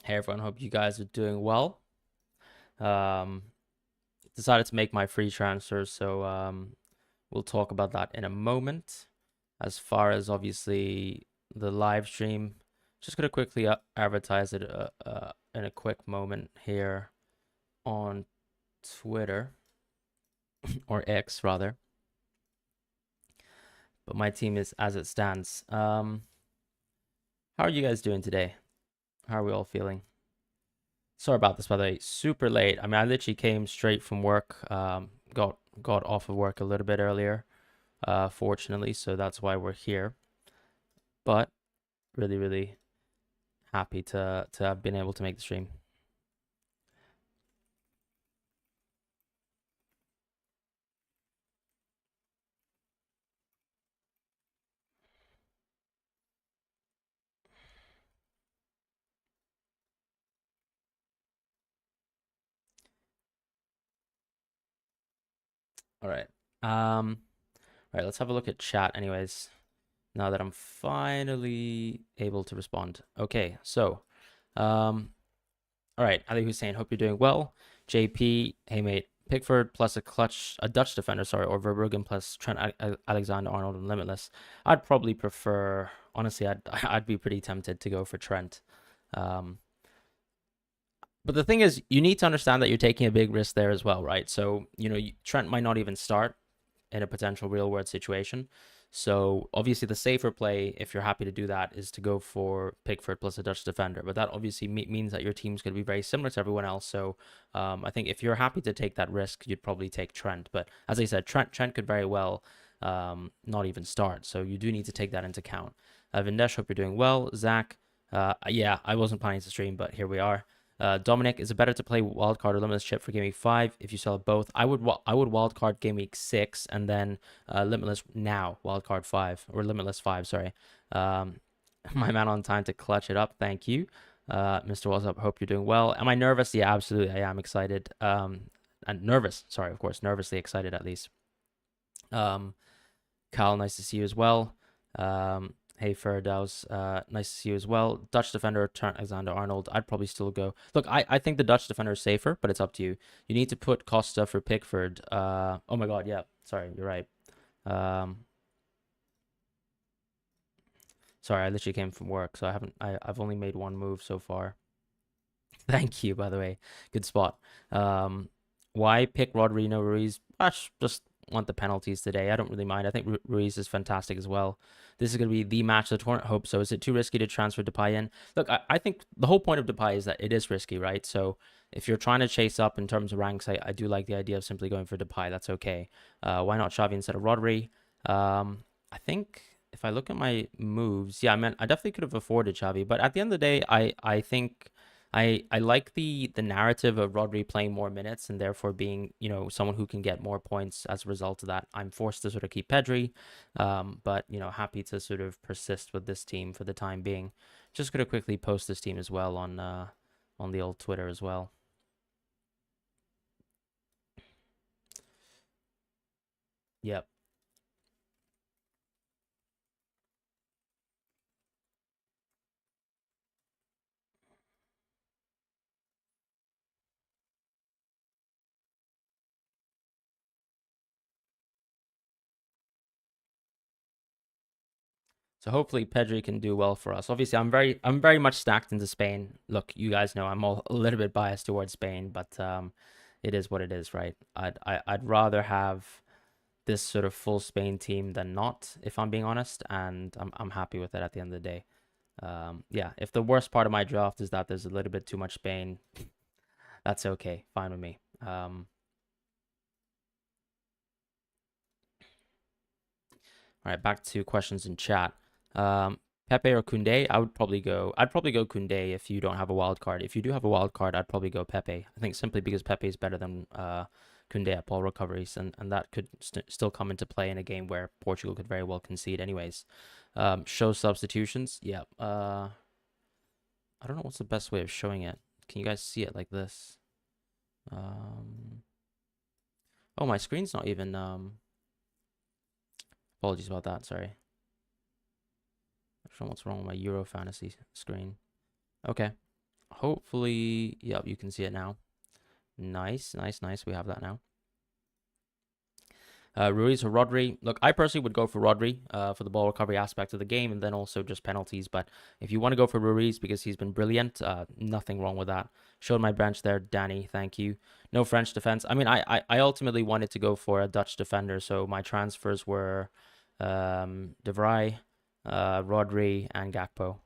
Hey everyone, hope you guys are doing well. Um, Decided to make my free transfer, so we'll talk about that in a moment. As far as obviously the live stream, just gonna quickly advertise it in a quick moment here on Twitter or X rather. But my team is as it stands. How are you guys doing today? How are we all feeling? Sorry about this, by the way. Super late. I mean, I literally came straight from work. Got off of work a little bit earlier, fortunately, so that's why we're here. But really, really happy to have been able to make the stream. All right. All right. Let's have a look at chat, anyways. Now that I'm finally able to respond. Okay. So, um, all right. Ali Hussein, hope you're doing well. JP, hey mate. Pickford plus a Dutch defender, sorry, or Verbruggen plus Trent Alexander-Arnold and Limitless. I'd probably prefer, honestly, I'd be pretty tempted to go for Trent. Um, but the thing is, you need to understand that you're taking a big risk there as well, right? So, Trent might not even start in a potential real world situation. So obviously the safer play, if you're happy to do that, is to go for Pickford plus a Dutch defender. But that obviously means that your team's going to be very similar to everyone else. So I think if you're happy to take that risk, you'd probably take Trent. But as I said, Trent could very well not even start. So you do need to take that into account. Vindesh, hope you're doing well. Zach, yeah, I wasn't planning to stream, but here we are. Dominic, is it better to play wildcard or limitless chip for game week 5 if you sell both? I would wildcard game week 6 and then limitless now wildcard 5 or limitless 5. Sorry, um, my man on time to clutch it up. Thank you, Mr. What's up? Hope you're doing well. Am I nervous? Yeah, absolutely. I am excited. And nervous. Sorry, of course, nervously excited at least. Um, Kyle, nice to see you as well. Hey Ferdaus, nice to see you as well. Dutch defender Trent Alexander-Arnold. I'd probably still go. Look, I think the Dutch defender is safer, but it's up to you. You need to put Costa for Pickford. Oh my God, yeah. Sorry, you're right. Um, sorry, I literally came from work, so I've only made one move so far. Thank you, by the way. Good spot. Um, why pick Rodri, no Ruiz? Just want the penalties today. I don't really mind. I think Ruiz is fantastic as well. This is going to be the match of the tournament. Hope so. Is it too risky to transfer Depay in? Look, I think the whole point of Depay is that it is risky, right? So if you're trying to chase up in terms of ranks, I do like the idea of simply going for Depay. That's okay. Why not Xavi instead of Rodri? I think if I look at my moves, yeah, I definitely could have afforded Xavi, but at the end of the day, I think I like the narrative of Rodri playing more minutes and therefore being, someone who can get more points as a result of that. I'm forced to sort of keep Pedri, but happy to sort of persist with this team for the time being. Just gonna quickly post this team as well on the old Twitter as well. Yep. So hopefully Pedri can do well for us. Obviously, I'm very much stacked into Spain. Look, you guys know I'm a little bit biased towards Spain, but it is what it is, right? I'd rather have this sort of full Spain team than not, if I'm being honest, and I'm happy with it at the end of the day. Yeah, if the worst part of my draft is that there's a little bit too much Spain, that's okay, fine with me. All right, back to questions in chat. Um, Pepe or Kunde? I'd probably go Kunde if you don't have a wild card. If you do have a wild card, I'd probably go Pepe. I think simply because Pepe is better than Kunde at ball recoveries, and that could still come into play in a game where Portugal could very well concede. Anyways, show substitutions. Yeah. I don't know what's the best way of showing it. Can you guys see it like this? Um, oh, my screen's not even. Apologies about that. Sorry. I don't know what's wrong with my Euro Fantasy screen. Okay. Hopefully, yep, you can see it now. Nice, nice, nice. We have that now. Ruiz or Rodri. Look, I personally would go for Rodri for the ball recovery aspect of the game and then also just penalties. But if you want to go for Ruiz because he's been brilliant, nothing wrong with that. Showed my bench there, Danny. Thank you. No French defense. I mean, I ultimately wanted to go for a Dutch defender, so my transfers were De Vrij, Rodri, and Gakpo.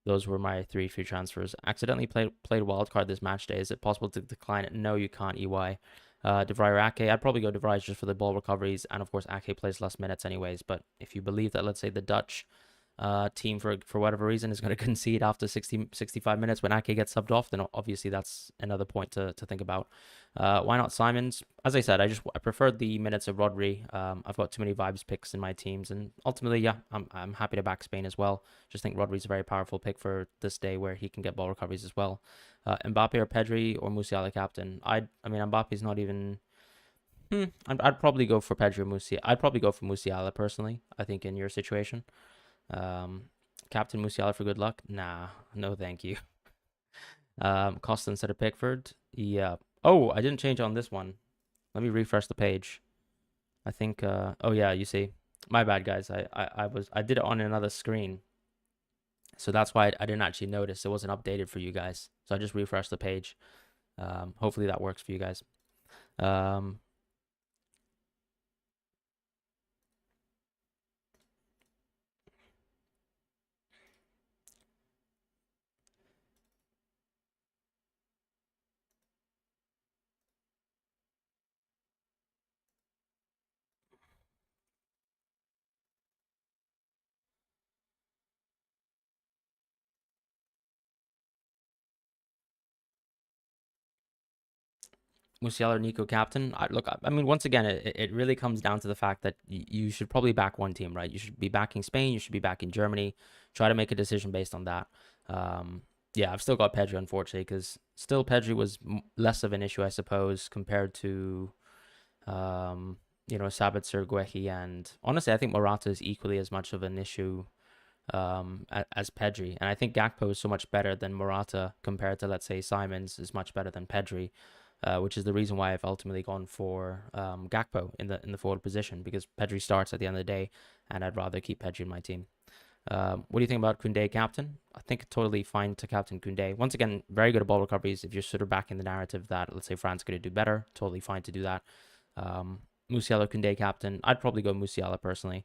Those were my three free transfers. Accidentally played wildcard this match day. Is it possible to decline it? No, you can't, EY. De Vrij or Ake. I'd probably go De Vrij just for the ball recoveries. And of course, Ake plays less minutes anyways. But if you believe that, let's say, the Dutch team, for whatever reason, is going to concede after 65 minutes when Ake gets subbed off, then obviously that's another point to think about. Why not Simons? As I said, I preferred the minutes of Rodri. I've got too many vibes picks in my teams, and ultimately, yeah, I'm happy to back Spain as well. Just think Rodri's a very powerful pick for this day where he can get ball recoveries as well. Mbappe or Pedri or Musiala captain. I mean, Mbappe's not even. I'd probably go for Pedri or Musiala. I'd probably go for Musiala personally. I think in your situation. Captain Musiala for good luck? Nah, no thank you. Costa instead of Pickford? Yeah. Oh, I didn't change on this one. Let me refresh the page. I think oh yeah, you see. My bad guys. I did it on another screen. So that's why I didn't actually notice it wasn't updated for you guys. So I just refreshed the page. Hopefully that works for you guys. Musiala or Nico captain. Look, I mean, once again, it really comes down to the fact that you should probably back one team, right? You should be backing Spain. You should be backing Germany. Try to make a decision based on that. Yeah, I've still got Pedri, unfortunately, because still Pedri was less of an issue, I suppose, compared to, Sabitzer, Guehi, and honestly, I think Morata is equally as much of an issue as Pedri. And I think Gakpo is so much better than Morata compared to, let's say, Simons is much better than Pedri, which is the reason why I've ultimately gone for Gakpo in the forward position because Pedri starts at the end of the day, and I'd rather keep Pedri in my team. What do you think about Koundé captain? I think totally fine to captain Koundé. Once again, very good at ball recoveries. If you're sort of back in the narrative that, let's say, France going to do better, totally fine to do that. Musiala Koundé captain. I'd probably go Musiala personally.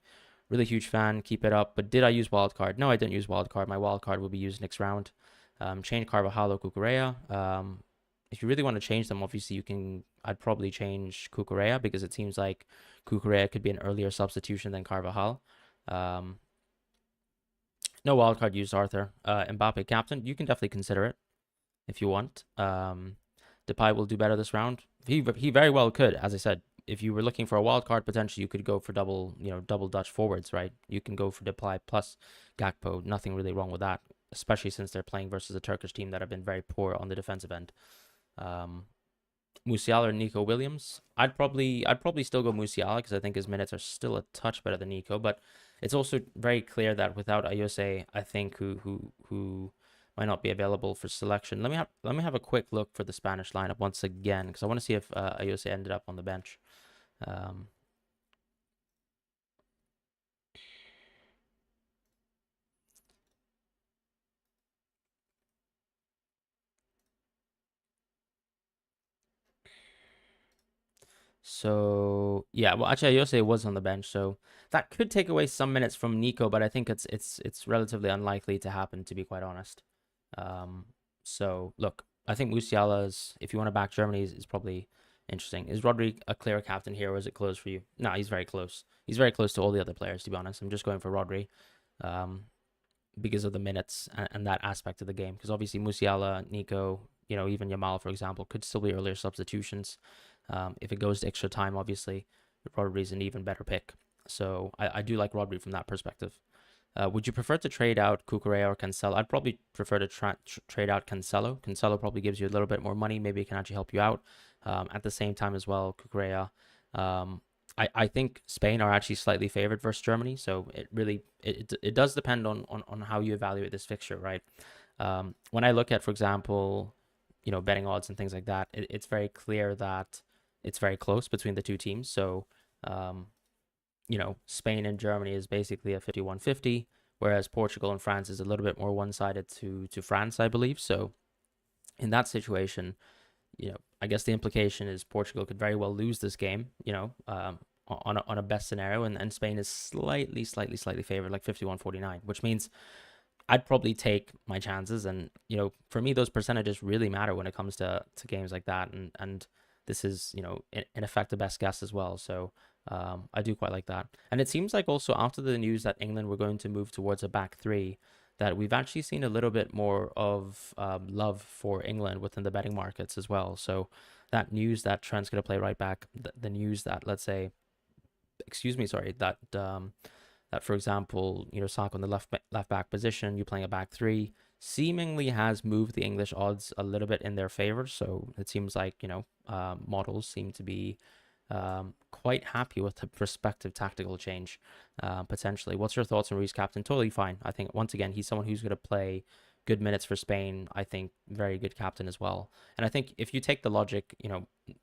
Really huge fan. Keep it up. But did I use wildcard? No, I didn't use wildcard. My wildcard will be used next round. Change Carvajal or Cucurella. If you really want to change them, obviously you can. I'd probably change Cucurella because it seems like Cucurella could be an earlier substitution than Carvajal. No wildcard used, Arthur. Mbappe captain. You can definitely consider it if you want. Depay will do better this round. He very well could. As I said, if you were looking for a wild card, potentially you could go for double Dutch forwards, right? You can go for Depay plus Gakpo. Nothing really wrong with that, especially since they're playing versus a Turkish team that have been very poor on the defensive end. Musiala or Nico Williams? I'd probably still go Musiala because I think his minutes are still a touch better than Nico, but it's also very clear that without Ayose, I think who might not be available for selection. Let me have a quick look for the Spanish lineup once again because I want to see if Ayose ended up on the bench. So yeah, well actually Ayose was on the bench, so that could take away some minutes from Nico, but I think it's relatively unlikely to happen, to be quite honest. So look, I think Musiala's, if you want to back Germany, is probably interesting. Is Rodri a clear captain here, or is it close for you? No, he's very close. He's very close to all the other players, to be honest. I'm just going for Rodri, because of the minutes and that aspect of the game. Because obviously Musiala, Nico, even Yamal, for example, could still be earlier substitutions. If it goes to extra time, obviously, Rodri's an even better pick. So I do like Rodri from that perspective. Would you prefer to trade out Cucurella or Cancelo? I'd probably prefer to trade out Cancelo. Cancelo probably gives you a little bit more money. Maybe it can actually help you out. At the same time as well, Cucurella. I think Spain are actually slightly favored versus Germany. So it really it does depend on how you evaluate this fixture, right? When I look at, for example, betting odds and things like that, it's very clear that it's very close between the two teams. So, um, Spain and Germany is basically a 51-50, whereas Portugal and France is a little bit more one-sided to France, I believe. So in that situation, I guess the implication is Portugal could very well lose this game, on a best scenario, and Spain is slightly favored, like 51-49, which means I'd probably take my chances. And, for me, those percentages really matter when it comes to games like that. And this is, in effect, the best guess as well. So I do quite like that. And it seems like also after the news that England were going to move towards a back three, that we've actually seen a little bit more of love for England within the betting markets as well. So that news that Trent's going to play right back, the news that, let's say, excuse me, sorry, that for example, Saka on the left back position, you're playing a back three, seemingly has moved the English odds a little bit in their favor. So it seems like models seem to be quite happy with the prospective tactical change, potentially. What's your thoughts on Ruiz captain? Totally fine. I think once again he's someone who's going to play good minutes for Spain. I think very good captain as well. And I think if you take the logic,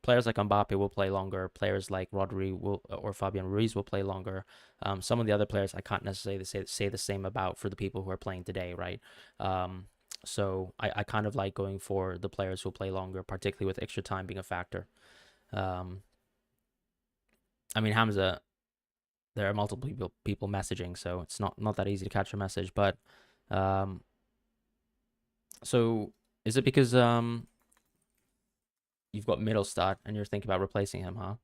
players like Mbappe will play longer. Players like Rodri will or Fabian Ruiz will play longer. Some of the other players I can't necessarily say the same about for the people who are playing today, right? So I kind of like going for the players who play longer, particularly with extra time being a factor. I mean, Hamza, there are multiple people messaging, so it's not that easy to catch a message. But so is it because you've got Middlestad and you're thinking about replacing him, huh?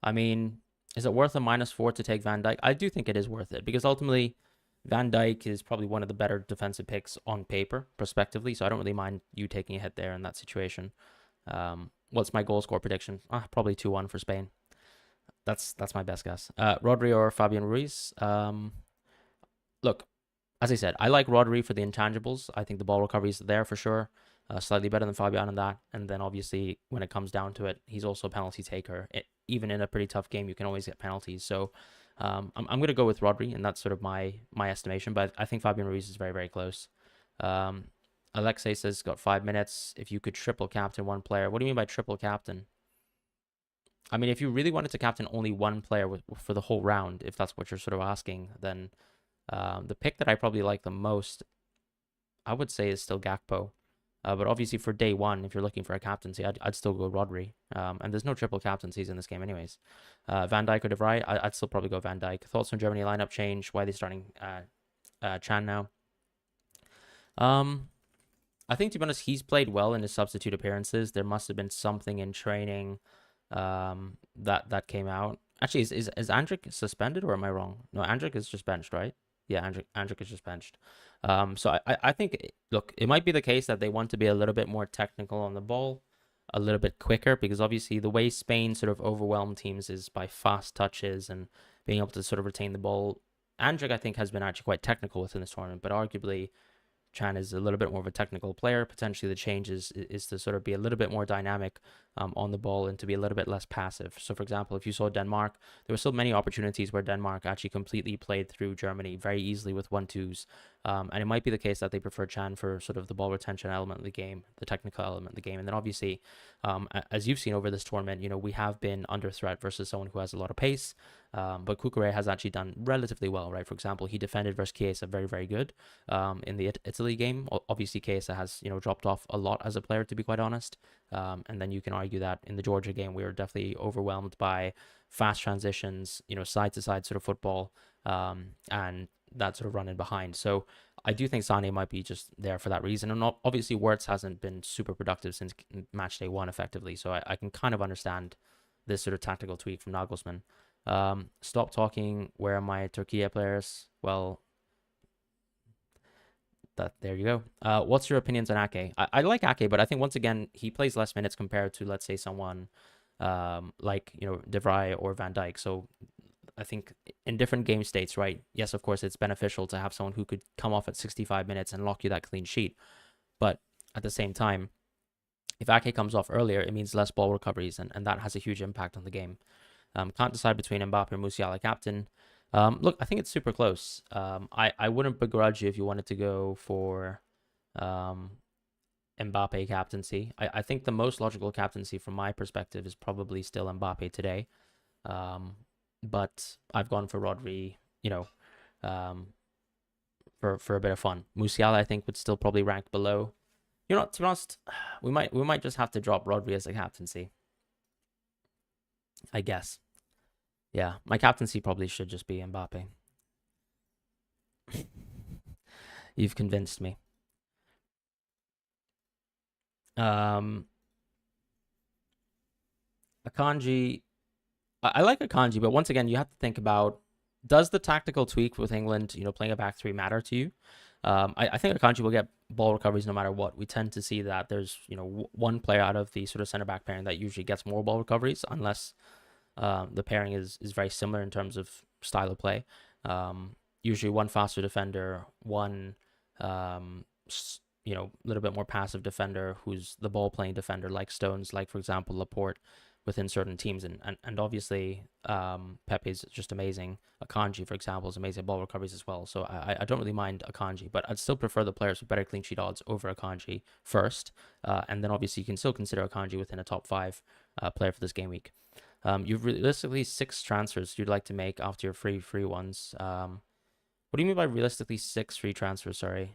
I mean, is it worth a -4 to take Van Dijk? I do think it is worth it because ultimately Van Dijk is probably one of the better defensive picks on paper, prospectively. So I don't really mind you taking a hit there in that situation. What's my goal score prediction? Probably 2-1 for Spain. That's my best guess. Rodri or Fabian Ruiz? Look, as I said, I like Rodri for the intangibles. I think the ball recovery is there for sure. Slightly better than Fabian in that. And then obviously when it comes down to it, he's also a penalty taker. Even in a pretty tough game, you can always get penalties. So I'm going to go with Rodri, and that's sort of my estimation. But I think Fabian Ruiz is very, very close. Alexei says got 5 minutes. If you could triple captain one player. What do you mean by triple captain? I mean, if you really wanted to captain only one player for the whole round, if that's what you're sort of asking, then the pick that I probably like the most, I would say, is still Gakpo. But obviously for day one, if you're looking for a captaincy, I'd still go Rodri. And there's no triple captaincies in this game anyways. Van Dijk or De Vrij, I'd still probably go Van Dijk. Thoughts on Germany lineup change? Why are they starting Chan now? I think, to be honest, he's played well in his substitute appearances. There must have been something in training that came out. Actually, is Andrik suspended, or am I wrong? No, Andrik is just benched, right? Yeah, Andrik is just benched. So I think, look, it might be the case that they want to be a little bit more technical on the ball, a little bit quicker, because obviously the way Spain sort of overwhelm teams is by fast touches and being able to sort of retain the ball. Andrik, I think, has been actually quite technical within this tournament, but arguably Chan is a little bit more of a technical player. Potentially the change is to sort of be a little bit more dynamic on the ball and to be a little bit less passive. So for example, if you saw Denmark, there were still many opportunities where Denmark actually completely played through Germany very easily with 1-2s. And it might be the case that they prefer Chan for sort of the ball retention element of the game, the technical element of the game. And then obviously, as you've seen over this tournament, we have been under threat versus someone who has a lot of pace. But Cucurella has actually done relatively well, right? For example, he defended versus Chiesa very, very good in the Italy game. Obviously, Chiesa has, dropped off a lot as a player, to be quite honest. And then you can argue that in the Georgia game, we were definitely overwhelmed by fast transitions, side-to-side sort of football, and that sort of running behind. So I do think Sane might be just there for that reason. And obviously, Wirtz hasn't been super productive since match day one, effectively. So I can kind of understand this sort of tactical tweak from Nagelsmann. Stop talking. Where are my Turkey players? Well, there you go. What's your opinions on Ake? I like Ake, but I think once again he plays less minutes compared to, let's say, someone like De Vrij or Van Dijk. So I think in different game states, right? Yes, of course, it's beneficial to have someone who could come off at 65 minutes and lock you that clean sheet. But at the same time, if Ake comes off earlier, it means less ball recoveries, and that has a huge impact on the game. Can't decide between Mbappe or Musiala captain. Look, I think it's super close. I wouldn't begrudge you if you wanted to go for um, Mbappe captaincy. I think the most logical captaincy from my perspective is probably still Mbappe today. Um, but I've gone for Rodri, um, for a bit of fun. Musiala, I think, would still probably rank below. To be honest, we might just have to drop Rodri as a captaincy, I guess. Yeah, my captaincy probably should just be Mbappe. You've convinced me. Um, Akanji, I like Akanji, but once again, you have to think about, does the tactical tweak with England, playing a back three matter to you? I think Akanji will get ball recoveries no matter what. We tend to see that there's, one player out of the sort of center back pairing that usually gets more ball recoveries, unless the pairing is very similar in terms of style of play. Usually one faster defender, one a little bit more passive defender who's the ball playing defender, like Stones, like for example Laporte within certain teams, and obviously Pepe is just amazing. Akanji, for example, is amazing ball recoveries as well. So I don't really mind Akanji, but I'd still prefer the players with better clean sheet odds over Akanji first, and then obviously you can still consider Akanji within a top five player for this game week. You've realistically 6 transfers you'd like to make after your free ones. What do you mean by realistically 6 free transfers? Sorry.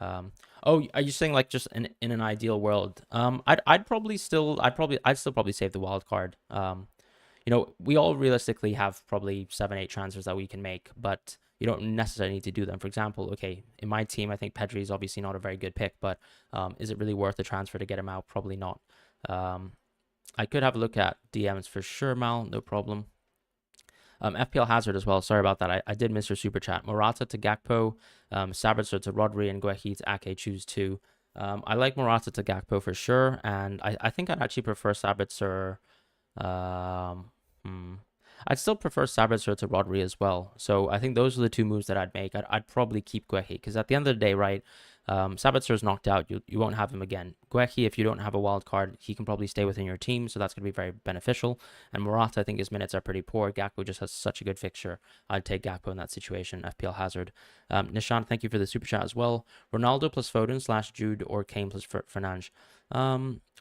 Oh, are you saying like just in an ideal world? I'd still probably save the wild card. We all realistically have probably 7, 8 transfers that we can make, but you don't necessarily need to do them. For example, okay, in my team, I think Pedri is obviously not a very good pick, but is it really worth the transfer to get him out? Probably not. I could have a look at DMs for sure, Mal, no problem. FPL Hazard as well. Sorry about that. I did miss your super chat. Morata to Gakpo, Sabitzer to Rodri, and Guehi to Ake. Choose 2. I like Morata to Gakpo for sure, and I think I'd actually prefer Sabitzer. Um, hmm. I'd still prefer Sabitzer to Rodri as well. So I think those are the 2 moves that I'd make. I'd probably keep Guehi because at the end of the day, right, Sabitzer's knocked out. You won't have him again. Guehi, if you don't have a wild card, he can probably stay within your team, so that's going to be very beneficial. And Morata, I think his minutes are pretty poor. Gakpo just has such a good fixture. I'd take Gakpo in that situation. FPL Hazard. Nishan, thank you for the super chat as well. Ronaldo plus Foden / Jude or Kane plus Fernandes.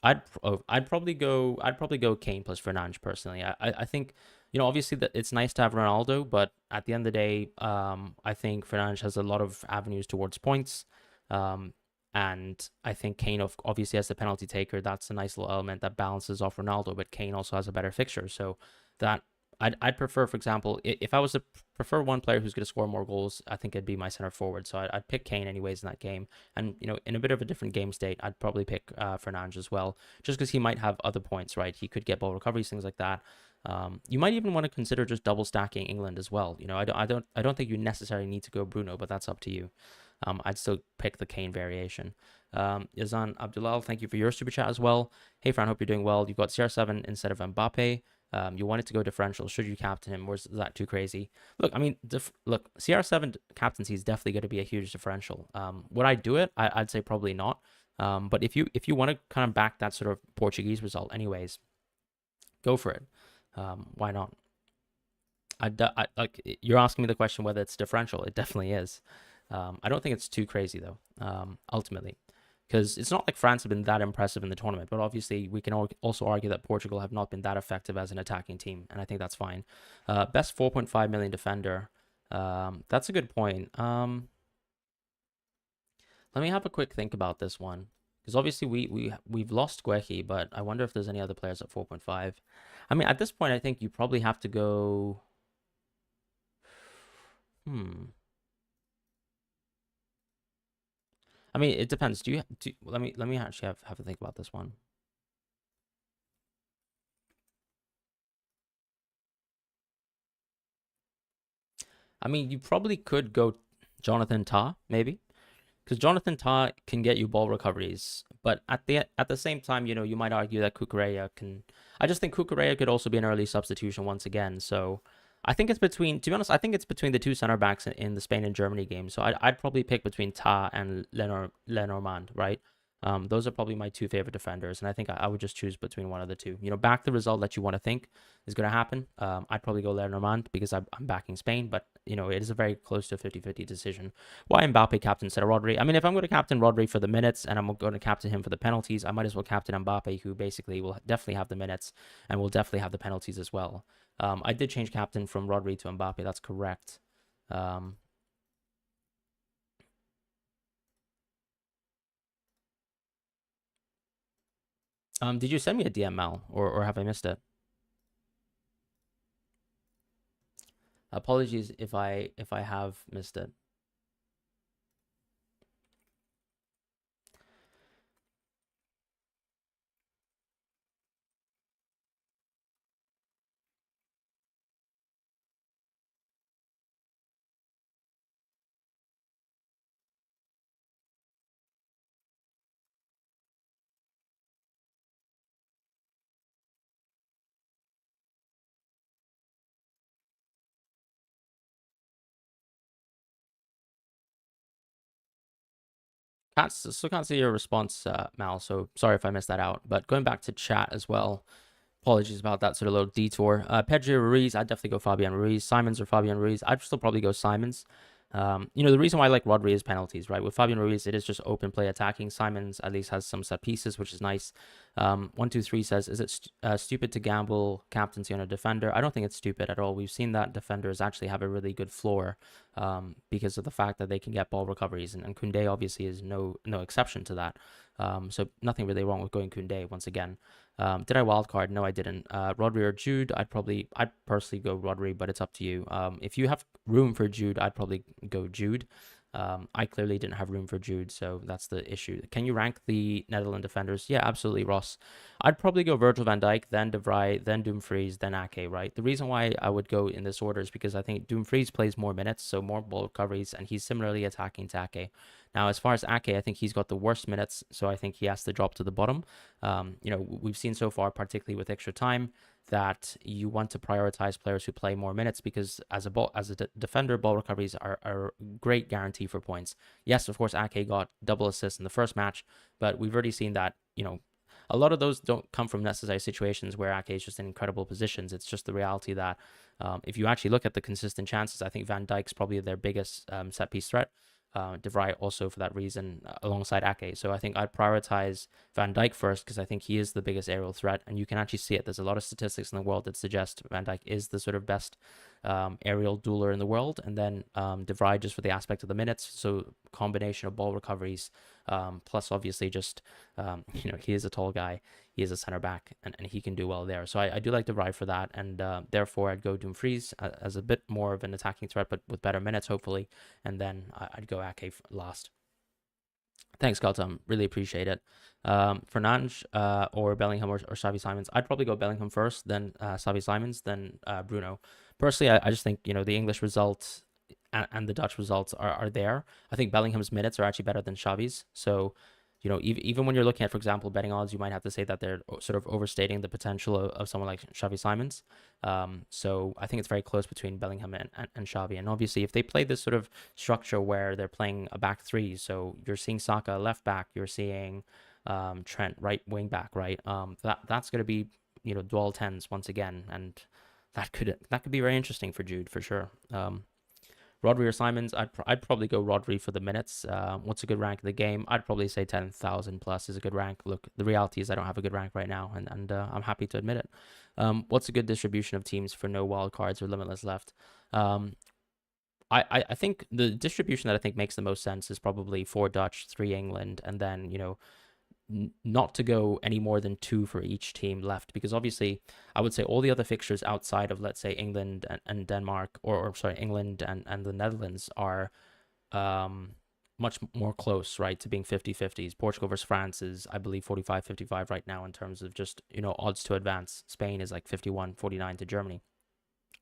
I'd probably go Kane plus Fernandes personally. I think obviously that it's nice to have Ronaldo, but at the end of the day, I think Fernandes has a lot of avenues towards points. And I think Kane obviously has the penalty taker. That's a nice little element that balances off Ronaldo, but Kane also has a better fixture. So that I'd prefer, for example, if I was to prefer one player who's going to score more goals, I think it'd be my center forward. So I'd pick Kane anyways in that game. And, in a bit of a different game state, I'd probably pick Fernandes as well, just because he might have other points, right? He could get ball recoveries, things like that. You might even want to consider just double stacking England as well. I don't think you necessarily need to go Bruno, but that's up to you. I'd still pick the Kane variation. Yazan Abdullah, thank you for your super chat as well. Hey, Fran, hope you're doing well. You've got CR7 instead of Mbappe. You wanted to go differential. Should you captain him? Or is that too crazy? Look, I mean, CR7 captaincy is definitely going to be a huge differential. Would I do it? I'd say probably not. But if you want to kind of back that sort of Portuguese result, anyways, go for it. Why not? Like you're asking me the question whether it's differential. It definitely is. I don't think it's too crazy though. Ultimately, because it's not like France have been that impressive in the tournament, but obviously we can also argue that Portugal have not been that effective as an attacking team, and I think that's fine. Best 4.5 million defender. That's a good point. Let me have a quick think about this one, because obviously we've lost Guehi, but I wonder if there's any other players at 4.5. I mean, at this point, I think you probably have to go. I mean, it depends. Let me actually have a think about this one. I mean, you probably could go Jonathan Tah, maybe, because Jonathan Tah can get you ball recoveries, but at the same time, you might argue that Cucurella can. I just think Cucurella could also be an early substitution once again. So I think it's between. To be honest, I think it's between the 2 center backs in the Spain and Germany game. So I'd probably pick between Tah and Lenormand, right? Those are probably my two favorite defenders, and I think I would just choose between one of the two. Back the result that you want to think is going to happen. I'd probably go Lenormand because I'm backing Spain, but it is a very close to 50-50 decision. Why Mbappe captain instead of Rodri? I mean, if I'm going to captain Rodri for the minutes and I'm going to captain him for the penalties, I might as well captain Mbappe, who basically will definitely have the minutes and will definitely have the penalties as well. I did change captain from Rodri to Mbappe. That's correct. Did you send me a DM, Mal, or have I missed it? Apologies if I have missed it. Can't see your response, Mal. So sorry if I missed that out. But going back to chat as well. Apologies about that sort of little detour. Pedro Ruiz, I'd definitely go Fabian Ruiz. Simons or Fabian Ruiz, I'd still probably go Simons. The reason why I like Rodri is penalties, right? With Fabian Ruiz, it is just open play attacking. Simons at least has some set pieces, which is nice. 123 says, is it stupid to gamble captaincy on a defender? I don't think it's stupid at all. We've seen that defenders actually have a really good floor because of the fact that they can get ball recoveries, and Koundé obviously is no exception to that. So nothing really wrong with going Koundé once again. Did I wildcard? No, I didn't. Rodri or Jude? I'd personally go Rodri, but it's up to you. If you have room for Jude, I'd probably go Jude. I clearly didn't have room for Jude, so that's the issue. Can you rank the Netherlands defenders? Yeah, absolutely, Ross. I'd probably go Virgil van Dijk, then De Vrij, then Dumfries, then Ake, right? The reason why I would go in this order is because I think Dumfries plays more minutes, so more ball recoveries, and he's similarly attacking to Ake. Now, as far as Ake, I think he's got the worst minutes, so I think he has to drop to the bottom. We've seen so far, particularly with extra time, that you want to prioritize players who play more minutes because as a defender, ball recoveries are a great guarantee for points. Yes, of course, Ake got double assists in the first match, but we've already seen that, a lot of those don't come from necessary situations where Ake is just in incredible positions. It's just the reality that if you actually look at the consistent chances, I think Van Dijk's probably their biggest set piece threat. De Vrij also for that reason alongside Ake. So I think I'd prioritize Van Dijk first because I think he is the biggest aerial threat, and you can actually see it. There's a lot of statistics in the world that suggest Van Dijk is the sort of best aerial dueler in the world, and then De Vrij just for the aspect of the minutes. So combination of ball recoveries, plus obviously just he is a tall guy, he is a center back, and he can do well there. So I do like De Vrij for that, and therefore I'd go Dumfries as a bit more of an attacking threat, but with better minutes hopefully, and then I'd go Ake last. Thanks, Gautam. Really appreciate it. Fernandes or Bellingham or Xavi Simons. I'd probably go Bellingham first, then Xavi Simons, then Bruno. Personally, I just think the English results and the Dutch results are there. I think Bellingham's minutes are actually better than Xavi's. So, even when you're looking at, for example, betting odds, you might have to say that they're sort of overstating the potential of someone like Xavi Simons. So I think it's very close between Bellingham and Xavi. And obviously, if they play this sort of structure where they're playing a back three, so you're seeing Saka left back, you're seeing Trent right wing back, right? That's going to be dual tens once again, and that could be very interesting for Jude for sure. Rodri or Simons, I'd probably go Rodri for the minutes. What's a good rank in the game? I'd probably say 10,000 plus is a good rank. Look, the reality is I don't have a good rank right now, and I'm happy to admit it. What's a good distribution of teams for no wild cards or limitless left? I think the distribution that I think makes the most sense is probably 4 Dutch, 3 England, and then not to go any more than 2 for each team left, because obviously I would say all the other fixtures outside of, let's say, England and Denmark, or sorry, England and the Netherlands are much more close, right, to being 50-50s. Portugal versus France is, I believe, 45-55 right now in terms of just odds to advance. Spain is like 51-49 to Germany.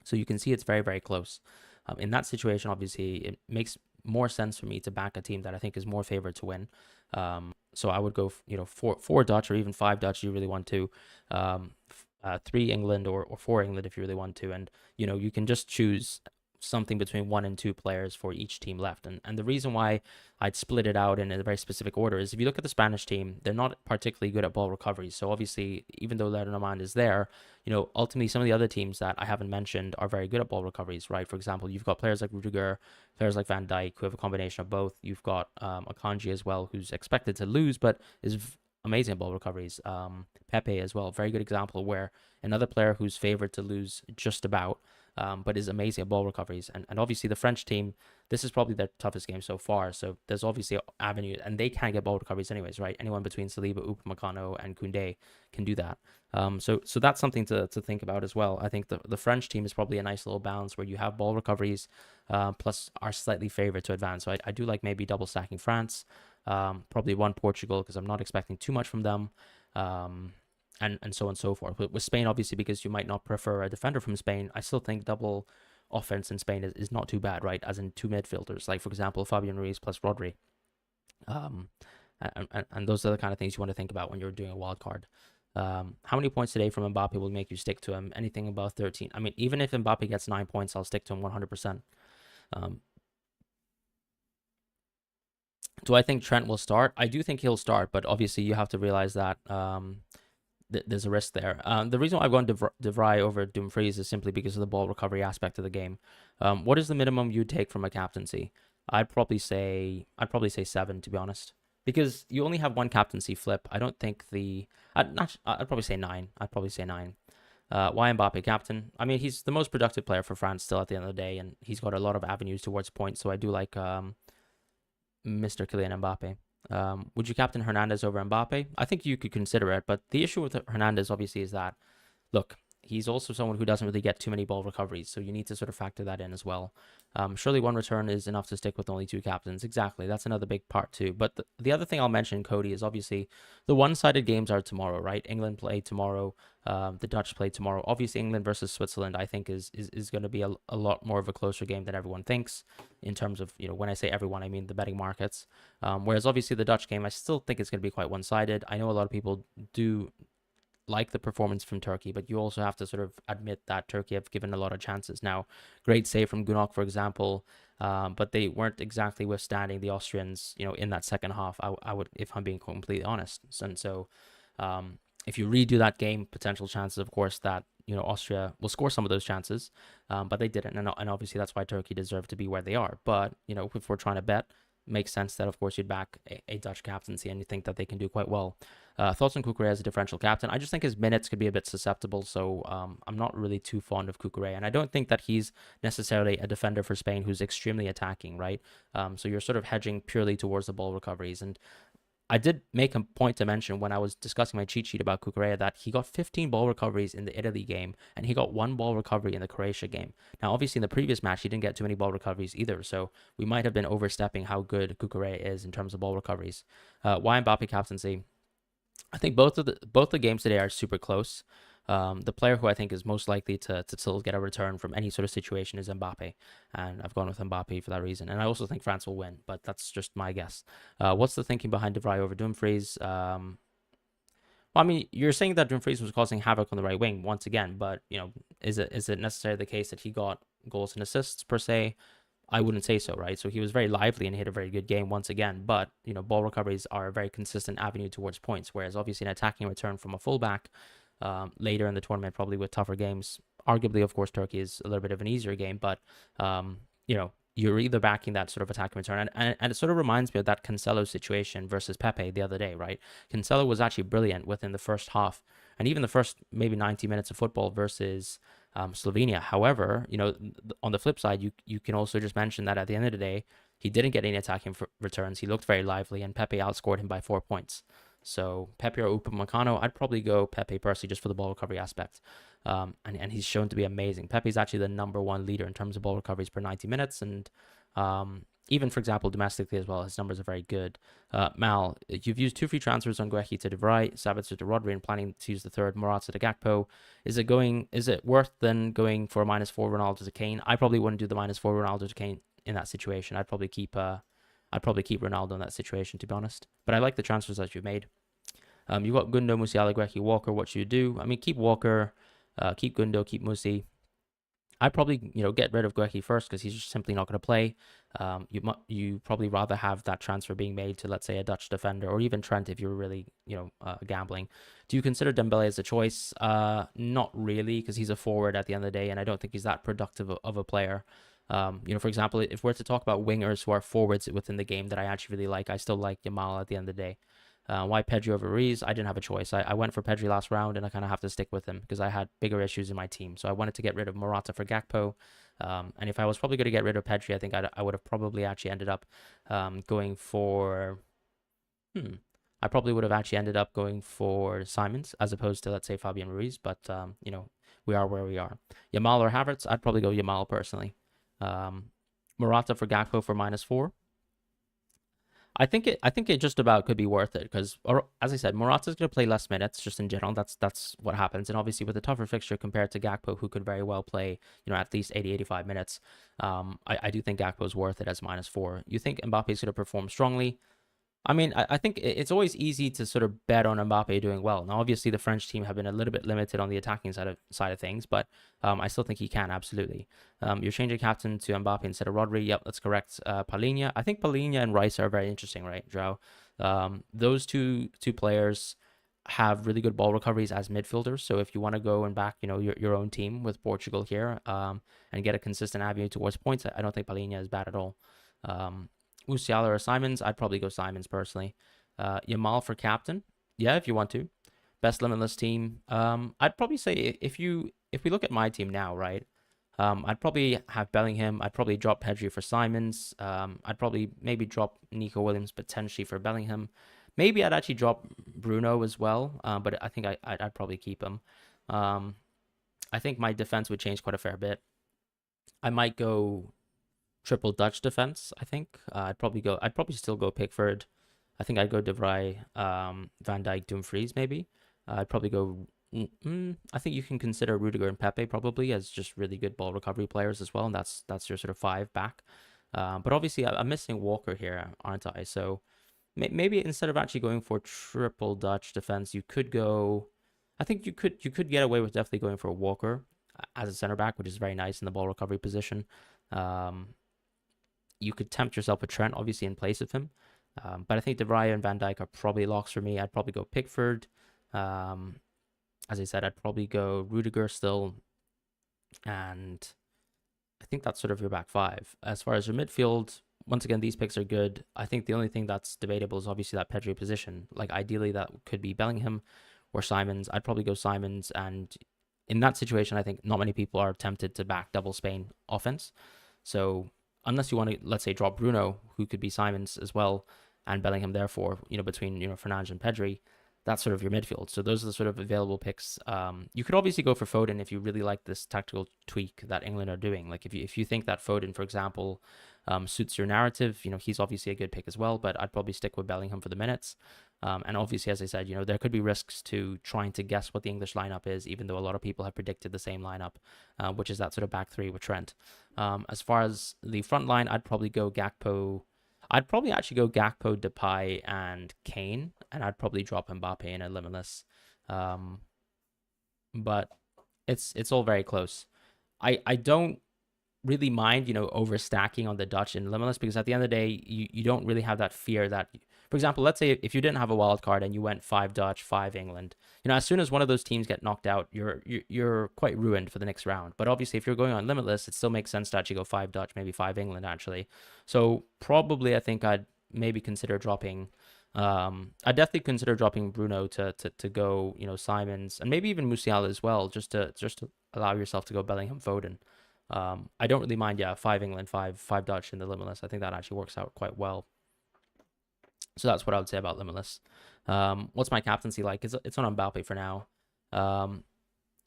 So you can see it's very, very close. In that situation, obviously, it makes more sense for me to back a team that I think is more favored to win. So I would go, 4 Dutch or even 5 Dutch if you really want to, 3 England or 4 England if you really want to, and you can just choose something between 1 and 2 players for each team left. And the reason why I'd split it out in a very specific order is if you look at the Spanish team, they're not particularly good at ball recovery. So obviously, even though Lenormand is there, ultimately some of the other teams that I haven't mentioned are very good at ball recoveries, right? For example, you've got players like Rudiger, players like Van Dijk, who have a combination of both. You've got Akanji as well, who's expected to lose, but is amazing at ball recoveries. Pepe as well, very good example where another player who's favored to lose just about, but is amazing at ball recoveries. And obviously the French team, this is probably their toughest game so far. So there's obviously an avenue, and they can't get ball recoveries anyways, right? Anyone between Saliba, Upamecano, and Koundé can do that. So that's something to think about as well. I think the French team is probably a nice little balance where you have ball recoveries, plus are slightly favored to advance. So I do like maybe double stacking France, probably one Portugal because I'm not expecting too much from them. And so on and so forth. But with Spain, obviously, because you might not prefer a defender from Spain, I still think double offense in Spain is not too bad, right? As in 2 midfielders, like for example, Fabian Ruiz plus Rodri. And those are the kind of things you want to think about when you're doing a wild card. How many points today from Mbappe will make you stick to him? Anything above 13. I mean, even if Mbappe gets 9 points, I'll stick to him 100%. Do I think Trent will start? I do think he'll start, but obviously you have to realize that there's a risk there. The reason why I've gone De Vrij over Dumfries is simply because of the ball recovery aspect of the game. What is the minimum you'd take from a captaincy? I'd probably say 7, to be honest, because you only have one captaincy flip. I don't think I'd probably say 9. Why Mbappe captain? I mean, he's the most productive player for France still at the end of the day, and he's got a lot of avenues towards points. So I do like Mr. Kylian Mbappe. Would you captain Hernandez over Mbappe? I think you could consider it, but the issue with Hernandez obviously is that, look, he's also someone who doesn't really get too many ball recoveries, so you need to sort of factor that in as well. Surely one return is enough to stick with only 2 captains. Exactly, that's another big part too. But the other thing I'll mention, Cody, is obviously the one-sided games are tomorrow, right? England play tomorrow, the Dutch play tomorrow. Obviously, England versus Switzerland, I think, is going to be a lot more of a closer game than everyone thinks in terms of, when I say everyone, I mean the betting markets. Whereas obviously the Dutch game, I still think it's going to be quite one-sided. I know a lot of people do like the performance from Turkey, but you also have to sort of admit that Turkey have given a lot of chances. Now, great save from Gunok, for example, but they weren't exactly withstanding the Austrians, in that second half. I would, if I'm being completely honest. And so, if you redo that game, potential chances, of course, that Austria will score some of those chances, but they didn't, and obviously that's why Turkey deserved to be where they are. But if we're trying to bet, makes sense that of course you'd back a Dutch captaincy and you think that they can do quite well. Thoughts on Cucurella as a differential captain? I just think his minutes could be a bit susceptible, so I'm not really too fond of Cucurella, and I don't think that he's necessarily a defender for Spain who's extremely attacking, right? So you're sort of hedging purely towards the ball recoveries. And I did make a point to mention when I was discussing my cheat sheet about Cucurella that he got 15 ball recoveries in the Italy game, and he got 1 ball recovery in the Croatia game. Now, obviously, in the previous match, he didn't get too many ball recoveries either, so we might have been overstepping how good Cucurella is in terms of ball recoveries. Why Mbappe captaincy? I think both the games today are super close. The player who I think is most likely to still get a return from any sort of situation is Mbappe, and I've gone with Mbappe for that reason. And I also think France will win, but that's just my guess. What's the thinking behind De Vrij over Dumfries? Well, I mean, you're saying that Dumfries was causing havoc on the right wing once again, but is it necessarily the case that he got goals and assists per se? I wouldn't say so, right? So he was very lively and he had a very good game once again, but ball recoveries are a very consistent avenue towards points, whereas obviously an attacking return from a fullback later in the tournament, probably with tougher games. Arguably, of course, Turkey is a little bit of an easier game, but you're either backing that sort of attacking return, and it sort of reminds me of that Cancelo situation versus Pepe the other day, right? Cancelo was actually brilliant within the first half, and even the first maybe 90 minutes of football versus Slovenia. However, on the flip side, you can also just mention that at the end of the day, he didn't get any attacking returns. He looked very lively, and Pepe outscored him by 4 points. So Pepe or Upamecano, I'd probably go Pepe personally just for the ball recovery aspect. And he's shown to be amazing. Pepe's actually the #1 leader in terms of ball recoveries per 90 minutes. And even, for example, domestically as well, his numbers are very good. Mal, you've used 2 free transfers on Guehi to De Vrij, Sabitzer to Rodri, and planning to use the third, Morata to Gakpo. Is it worth then going for a -4 Ronaldo to Kane? I probably wouldn't do the -4 Ronaldo to Kane in that situation. I'd probably keep Ronaldo in that situation, to be honest. But I like the transfers that you've made. You've got Gundo, Musiala, Guehi, Walker. What should you do? I mean, keep Walker, keep Gundo, keep Musi. I'd probably, get rid of Guehi first because he's just simply not going to play. You probably rather have that transfer being made to, let's say, a Dutch defender or even Trent if you're really, gambling. Do you consider Dembele as a choice? Not really, because he's a forward at the end of the day, and I don't think he's that productive of a player. For example, if we're to talk about wingers who are forwards within the game that I actually really like, I still like Yamal at the end of the day. Why Pedri over Ruiz? I didn't have a choice. I went for Pedri last round, and I kind of have to stick with him because I had bigger issues in my team. So I wanted to get rid of Morata for Gakpo. And if I was probably going to get rid of Pedri, I think I would have probably actually ended up going for. I probably would have actually ended up going for Simons as opposed to, let's say, Fabian Ruiz. But, we are where we are. Yamal or Havertz? I'd probably go Yamal personally. Morata for Gakpo for -4. I think it just about could be worth it because, as I said, Morata's going to play less minutes just in general. That's what happens, and obviously with a tougher fixture compared to Gakpo, who could very well play, at least 80-85 minutes. I do think Gakpo's worth it as -4. You think Mbappe's going to perform strongly? I mean, I think it's always easy to sort of bet on Mbappe doing well. Now, obviously, the French team have been a little bit limited on the attacking side of things, but I still think he can, absolutely. You're changing captain to Mbappe instead of Rodri. Yep, that's correct. Palhinha. I think Palhinha and Rice are very interesting, right, Joao? Those two players have really good ball recoveries as midfielders. So if you want to go and back, your own team with Portugal here, and get a consistent avenue towards points, I don't think Palhinha is bad at all. Musiala or Simons, I'd probably go Simons personally. Yamal for captain, yeah, if you want to. Best limitless team. I'd probably say if we look at my team now, right? I'd probably have Bellingham. I'd probably drop Pedri for Simons. I'd probably maybe drop Nico Williams potentially for Bellingham. Maybe I'd actually drop Bruno as well. But I think I'd probably keep him. I think my defense would change quite a fair bit. I might go triple Dutch defense. I think I'd probably still go Pickford. I think I'd go De Vrij, Van Dijk, Dumfries maybe. I'd probably go. I think you can consider Rudiger and Pepe probably as just really good ball recovery players as well, and that's your sort of 5 back. But obviously I'm missing Walker here, aren't I? So maybe instead of actually going for triple Dutch defense, you could go. I think you could get away with definitely going for Walker as a center back, which is very nice in the ball recovery position. You could tempt yourself with Trent, obviously, in place of him. But I think De Vrij and Van Dijk are probably locks for me. I'd probably go Pickford. As I said, I'd probably go Rudiger still. And I think that's sort of your back 5. As far as your midfield, once again, these picks are good. I think the only thing that's debatable is obviously that Pedri position. Like, ideally, that could be Bellingham or Simons. I'd probably go Simons. And in that situation, I think not many people are tempted to back double Spain offense. So unless you want to, let's say, drop Bruno, who could be Simons as well, and Bellingham, therefore, between, Fernandes and Pedri, that's sort of your midfield. So those are the sort of available picks. You could obviously go for Foden if you really like this tactical tweak that England are doing. Like if you think that Foden, for example, suits your narrative, he's obviously a good pick as well, but I'd probably stick with Bellingham for the minutes. And obviously, as I said, there could be risks to trying to guess what the English lineup is, even though a lot of people have predicted the same lineup, which is that sort of back 3 with Trent. As far as the front line, I'd probably go Gakpo. I'd probably actually go Gakpo, Depay, and Kane, and I'd probably drop Mbappe in a Limitless. But it's all very close. I don't really mind, overstacking on the Dutch in Limitless because at the end of the day, you don't really have that fear that, for example, let's say if you didn't have a wild card and you went 5 Dutch, 5 England, as soon as one of those teams get knocked out, you're quite ruined for the next round. But obviously, if you're going on Limitless, it still makes sense to actually go 5 Dutch, maybe 5 England actually. So probably I think I'd maybe consider dropping. I'd definitely consider dropping Bruno to go, Simons and maybe even Musiala as well, just to allow yourself to go Bellingham, Foden. I don't really mind, 5 England, 5 Dutch in the Limitless. I think that actually works out quite well. So that's what I would say about Limitless. What's my captaincy like? It's on Mbappe for now.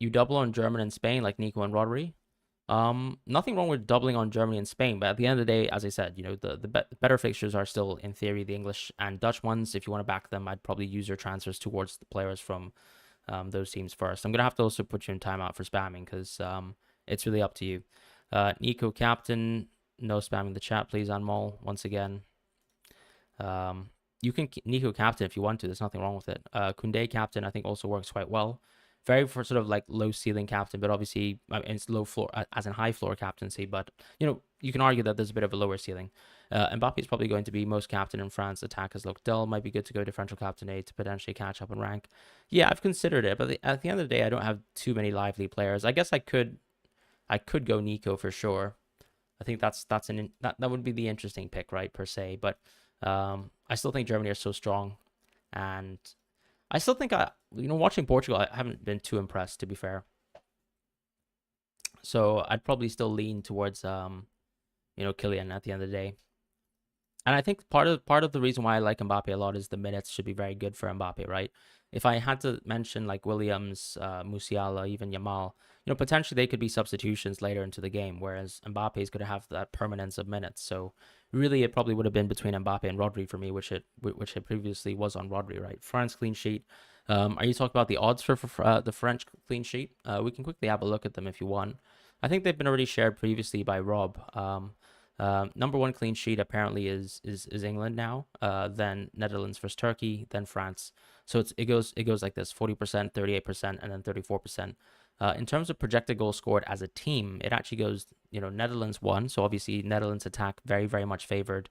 You double on German and Spain like Nico and Rodri. Nothing wrong with doubling on Germany and Spain, but at the end of the day, as I said, the better fixtures are still in theory the English and Dutch ones. If you want to back them, I'd probably use your transfers towards the players from those teams first. I'm gonna have to also put you in timeout for spamming because it's really up to you. Nico captain, no spamming the chat, please. Anmol once again. You can Nico captain if you want to. There's nothing wrong with it. Koundé captain I think also works quite well. very for sort of like low ceiling captain, but obviously it's low floor as in high floor captaincy. But you can argue that there's a bit of a lower ceiling. Mbappe is probably going to be most captain in France. Attackers look dull. Might be good to go differential captain A to potentially catch up in rank. Yeah, I've considered it, but at the end of the day, I don't have too many lively players. I guess I could go Nico for sure. I think that would be the interesting pick, right, per se. But I still think Germany are so strong, and I still think watching Portugal, I haven't been too impressed, to be fair. So I'd probably still lean towards Kylian at the end of the day. And I think part of the reason why I like Mbappe a lot is the minutes should be very good for Mbappe, right? If I had to mention like Williams, Musiala, even Yamal, potentially they could be substitutions later into the game, whereas Mbappe is going to have that permanence of minutes. So really, it probably would have been between Mbappe and Rodri for me, which it previously was on Rodri, right? France clean sheet. Are you talking about the odds for the French clean sheet? We can quickly have a look at them if you want. I think they've been already shared previously by Rob. Number one clean sheet apparently is England now. Then Netherlands versus Turkey, then France. So it goes like this: 40%, 38%, and then 34%. In terms of projected goals scored as a team, it actually goes, Netherlands won. So obviously Netherlands attack very, very much favored.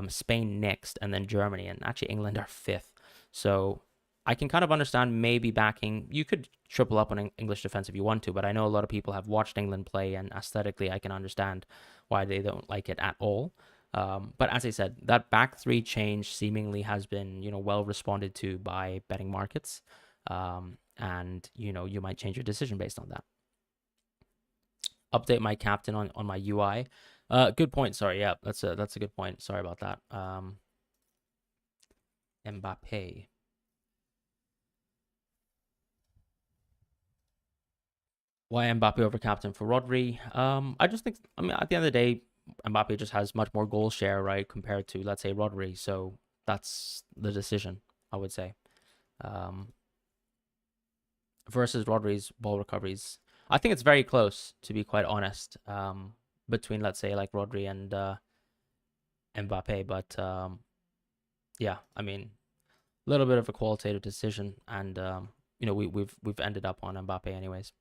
Spain next, and then Germany, and actually England are fifth. So I can kind of understand maybe backing. You could triple up on English defense if you want to, but I know a lot of people have watched England play, and aesthetically, I can understand why they don't like it at all. But as I said, that back three change seemingly has been, well responded to by betting markets, and you might change your decision based on that. Update my captain on my UI. Good point. Sorry, yeah, that's a good point. Sorry about that. Mbappe. Why Mbappe over captain for Rodri? I just think, at the end of the day, Mbappe just has much more goal share, right, compared to, let's say, Rodri. So that's the decision, I would say. Versus Rodri's ball recoveries. I think it's very close, to be quite honest, between, let's say, like Rodri and Mbappe. But yeah, a little bit of a qualitative decision, and we've ended up on Mbappe anyways.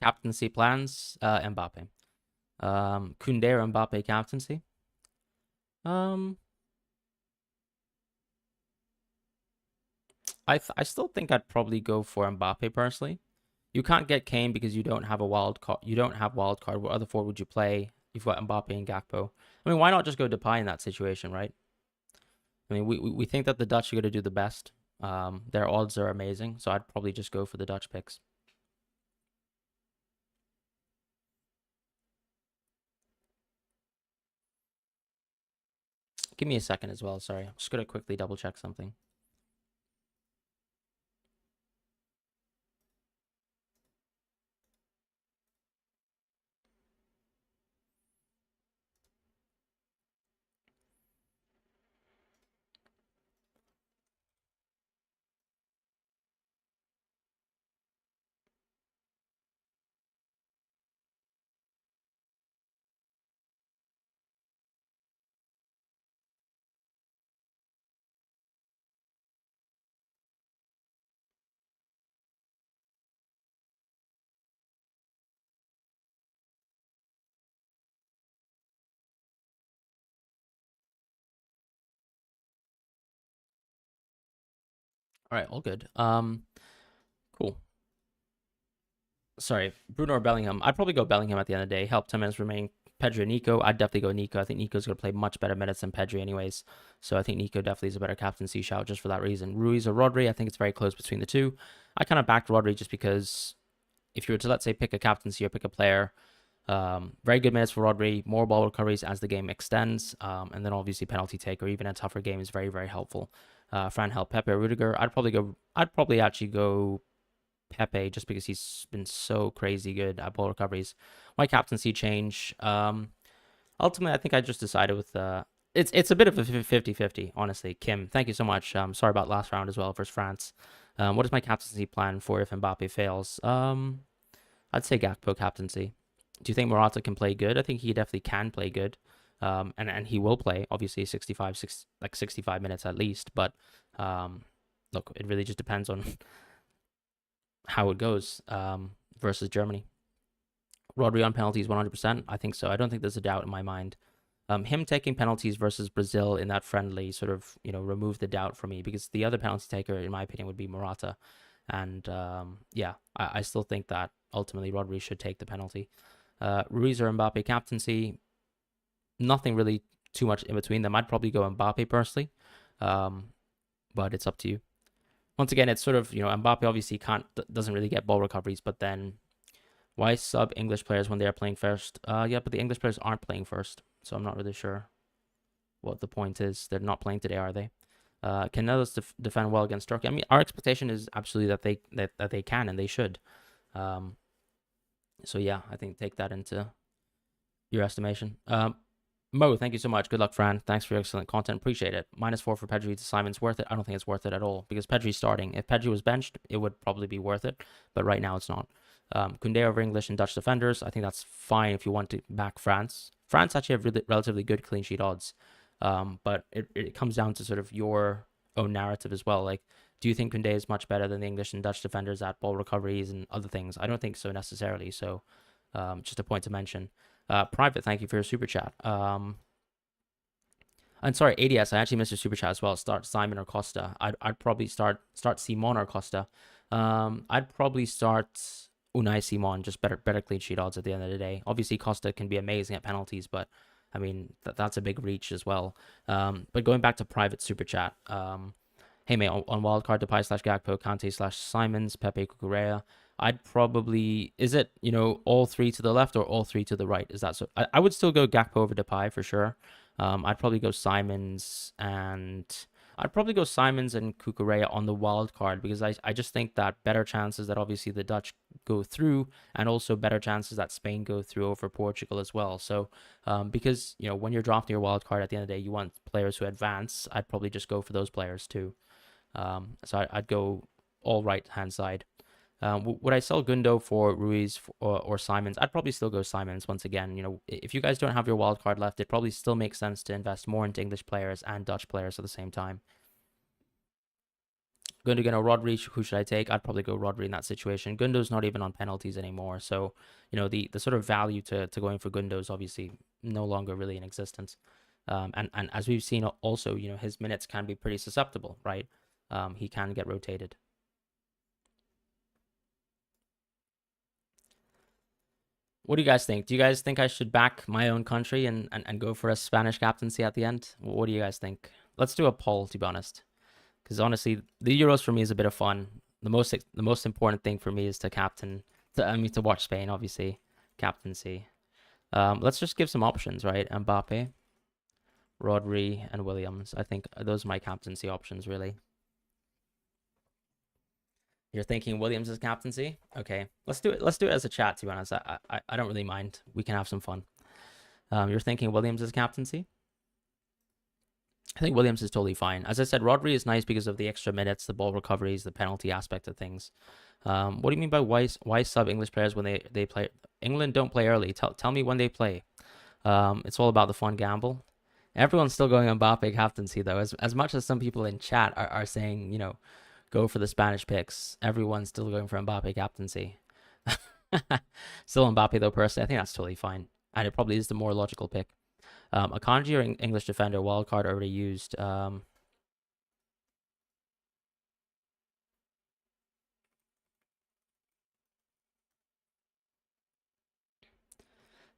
Captaincy plans, Mbappe. Koundé or Mbappe captaincy. I still think I'd probably go for Mbappe personally. You can't get Kane because you don't have a wild card. You don't have wild card. What other forward would you play? You've got Mbappe and Gakpo. Why not just go Depay in that situation, right? We think that the Dutch are going to do the best. Their odds are amazing, so I'd probably just go for the Dutch picks. Give me a second as well. Sorry, I'm just going to quickly double check something. All right, all good. Cool. Sorry, Bruno or Bellingham. I'd probably go Bellingham at the end of the day. Help 10 minutes remaining. Pedri, Nico. I'd definitely go Nico. I think Nico's going to play much better minutes than Pedri anyways. So I think Nico definitely is a better captaincy shout just for that reason. Ruiz or Rodri, I think it's very close between the two. I kind of backed Rodri just because if you were to, let's say, pick a captaincy or pick a player, very good minutes for Rodri, more ball recoveries as the game extends, and then obviously penalty take or even a tougher game is very, very helpful. Fran help Pepe or Rudiger. I'd probably actually go Pepe just because he's been so crazy good at ball recoveries. My captaincy change. Ultimately, I think I just decided with It's a bit of a 50-50, honestly. Kim, thank you so much. Sorry about last round as well versus France. What is my captaincy plan for if Mbappe fails? I'd say Gakpo captaincy. Do you think Morata can play good? I think he definitely can play good. And he will play, obviously 65 minutes at least. But look, it really just depends on how it goes versus Germany. Rodri on penalties 100%. I think so. I don't think there's a doubt in my mind. Him taking penalties versus Brazil in that friendly sort of, remove the doubt for me, because the other penalty taker, in my opinion, would be Morata. And yeah, I still think that ultimately Rodri should take the penalty. Ruiz or Mbappe captaincy, nothing really too much in between them. I'd probably go Mbappe personally, but it's up to you. Once again, it's sort of, Mbappe obviously doesn't really get ball recoveries, but then why sub English players when they are playing first? Yeah, but the English players aren't playing first, so I'm not really sure what the point is. They're not playing today, are they? Can Netherlands defend well against Turkey? I mean, our expectation is absolutely that they can and they should. So yeah, I think take that into your estimation. Mo, thank you so much. Good luck, Fran. Thanks for your excellent content. Appreciate it. -4 for Pedri to Simon's worth it. I don't think it's worth it at all because Pedri's starting. If Pedri was benched, it would probably be worth it, but right now it's not. Koundé over English and Dutch defenders. I think that's fine if you want to back France. France actually have relatively good clean sheet odds, but it comes down to sort of your own narrative as well. Like, do you think Koundé is much better than the English and Dutch defenders at ball recoveries and other things? I don't think so necessarily. So just a point to mention. Private, thank you for your super chat. And sorry, ADS, I actually missed your super chat as well. Start Simon or Costa. I'd probably start Simon or Costa. I'd probably start Unai Simon, just better clean sheet odds at the end of the day. Obviously, Costa can be amazing at penalties, but I mean that's a big reach as well. But going back to private super chat, hey mate, on wildcard Depay /Gakpo, Kante /Simons, Pepe Cucurella, I'd probably, is it, all three to the left or all three to the right? Is that so? I would still go Gakpo over Depay for sure. I'd probably go Simons and Cucurella on the wild card because I just think that better chances that obviously the Dutch go through and also better chances that Spain go through over Portugal as well. So because, when you're drafting your wild card at the end of the day, you want players who advance. I'd probably just go for those players too. So I'd go all right hand side. Would I sell Gundo for Ruiz or Simons? I'd probably still go Simons once again. If you guys don't have your wild card left, it probably still makes sense to invest more into English players and Dutch players at the same time. Gundogan or Rodri, who should I take? I'd probably go Rodri in that situation. Gundo's not even on penalties anymore, so the sort of value to going for Gundo is obviously no longer really in existence. And as we've seen also, his minutes can be pretty susceptible, right? He can get rotated. What do you guys think? Do you guys think I should back my own country and go for a Spanish captaincy at the end? What do you guys think? Let's do a poll, to be honest. Because honestly, the Euros for me is a bit of fun. The most important thing for me is to watch Spain, obviously, captaincy. Let's just give some options, right? Mbappe, Rodri, and Williams. I think those are my captaincy options, really. You're thinking Williams is captaincy? Okay, let's do it. Let's do it as a chat, to be honest. I don't really mind. We can have some fun. You're thinking Williams is captaincy? I think Williams is totally fine. As I said, Rodri is nice because of the extra minutes, the ball recoveries, the penalty aspect of things. What do you mean by why sub English players when they play? England don't play early. Tell me when they play. It's all about the fun gamble. Everyone's still going on Mbappe captaincy though. As much as some people in chat are saying, go for the Spanish picks, everyone's still going for Mbappe captaincy. Still Mbappe though, personally. I think that's totally fine. And it probably is the more logical pick. Akanji or English defender, wildcard already used.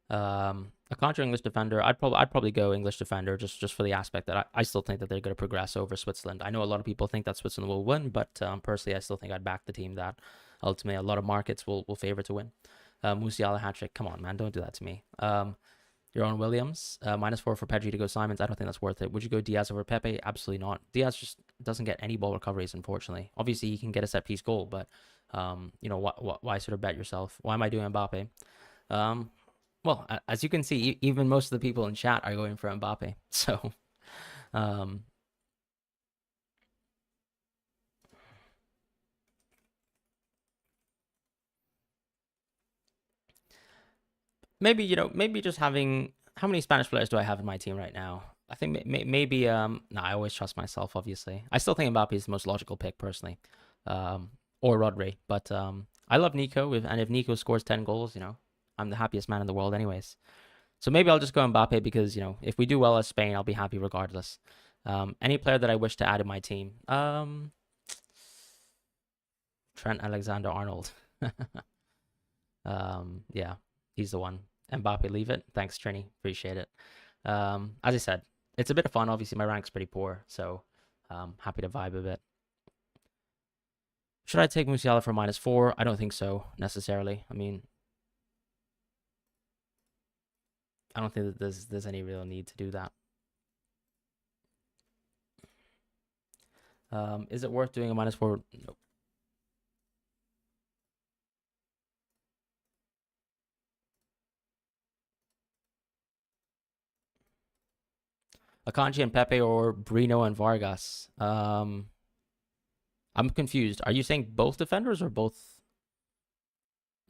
Akanji or English defender, I'd probably go English defender just for the aspect that I still think that they're going to progress over Switzerland. I know a lot of people think that Switzerland will win, but personally, I still think I'd back the team that ultimately a lot of markets will favor to win. Musiala hat-trick, come on, man, don't do that to me. You're on Williams, -4 for Pedri to go Simons. I don't think that's worth it. Would you go Diaz over Pepe? Absolutely not. Diaz just doesn't get any ball recoveries, unfortunately. Obviously, he can get a set piece goal, but why sort of bet yourself? Why am I doing Mbappe? Well, as you can see, even most of the people in chat are going for Mbappe. So Um, maybe maybe just having how many Spanish players do I have in my team right now? I think maybe no, I always trust myself. Obviously, I still think Mbappe is the most logical pick personally, or Rodri. But I love Nico, and if Nico scores 10 goals, I'm the happiest man in the world, anyways. So maybe I'll just go Mbappe because if we do well as Spain, I'll be happy regardless. Any player that I wish to add in my team, Trent Alexander-Arnold. Yeah, he's the one. Mbappe, leave it. Thanks, Trini. Appreciate it. As I said, it's a bit of fun. Obviously, my rank's pretty poor, so happy to vibe a bit. Should I take Musiala for -4? I don't think so necessarily. I mean, I don't think that there's any real need to do that. Is it worth doing a -4? Nope. Akanji and Pepe or Bruno and Vargas? I'm confused. Are you saying both defenders or both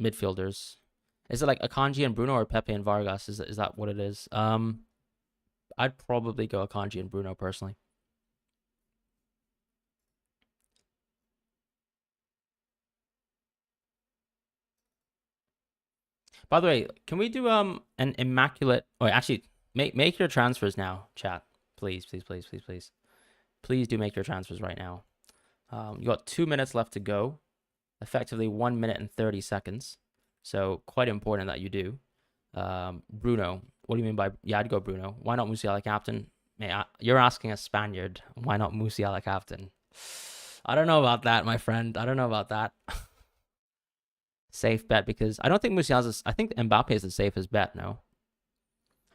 midfielders? Is it like Akanji and Bruno or Pepe and Vargas? Is that what it is? I'd probably go Akanji and Bruno personally. By the way, can we do an immaculate? Oh, actually, make your transfers now, chat. Please, please, please, please, please, please do make your transfers right now. You got 2 minutes left to go. Effectively 1 minute and 30 seconds. So quite important that you do. Bruno, what do you mean by? Yeah, I'd go Bruno. Why not Musiala captain? You're asking a Spaniard. Why not Musiala captain? I don't know about that, my friend. I don't know about that. Safe bet because I don't think Musiala's. I think Mbappe is the safest bet. No,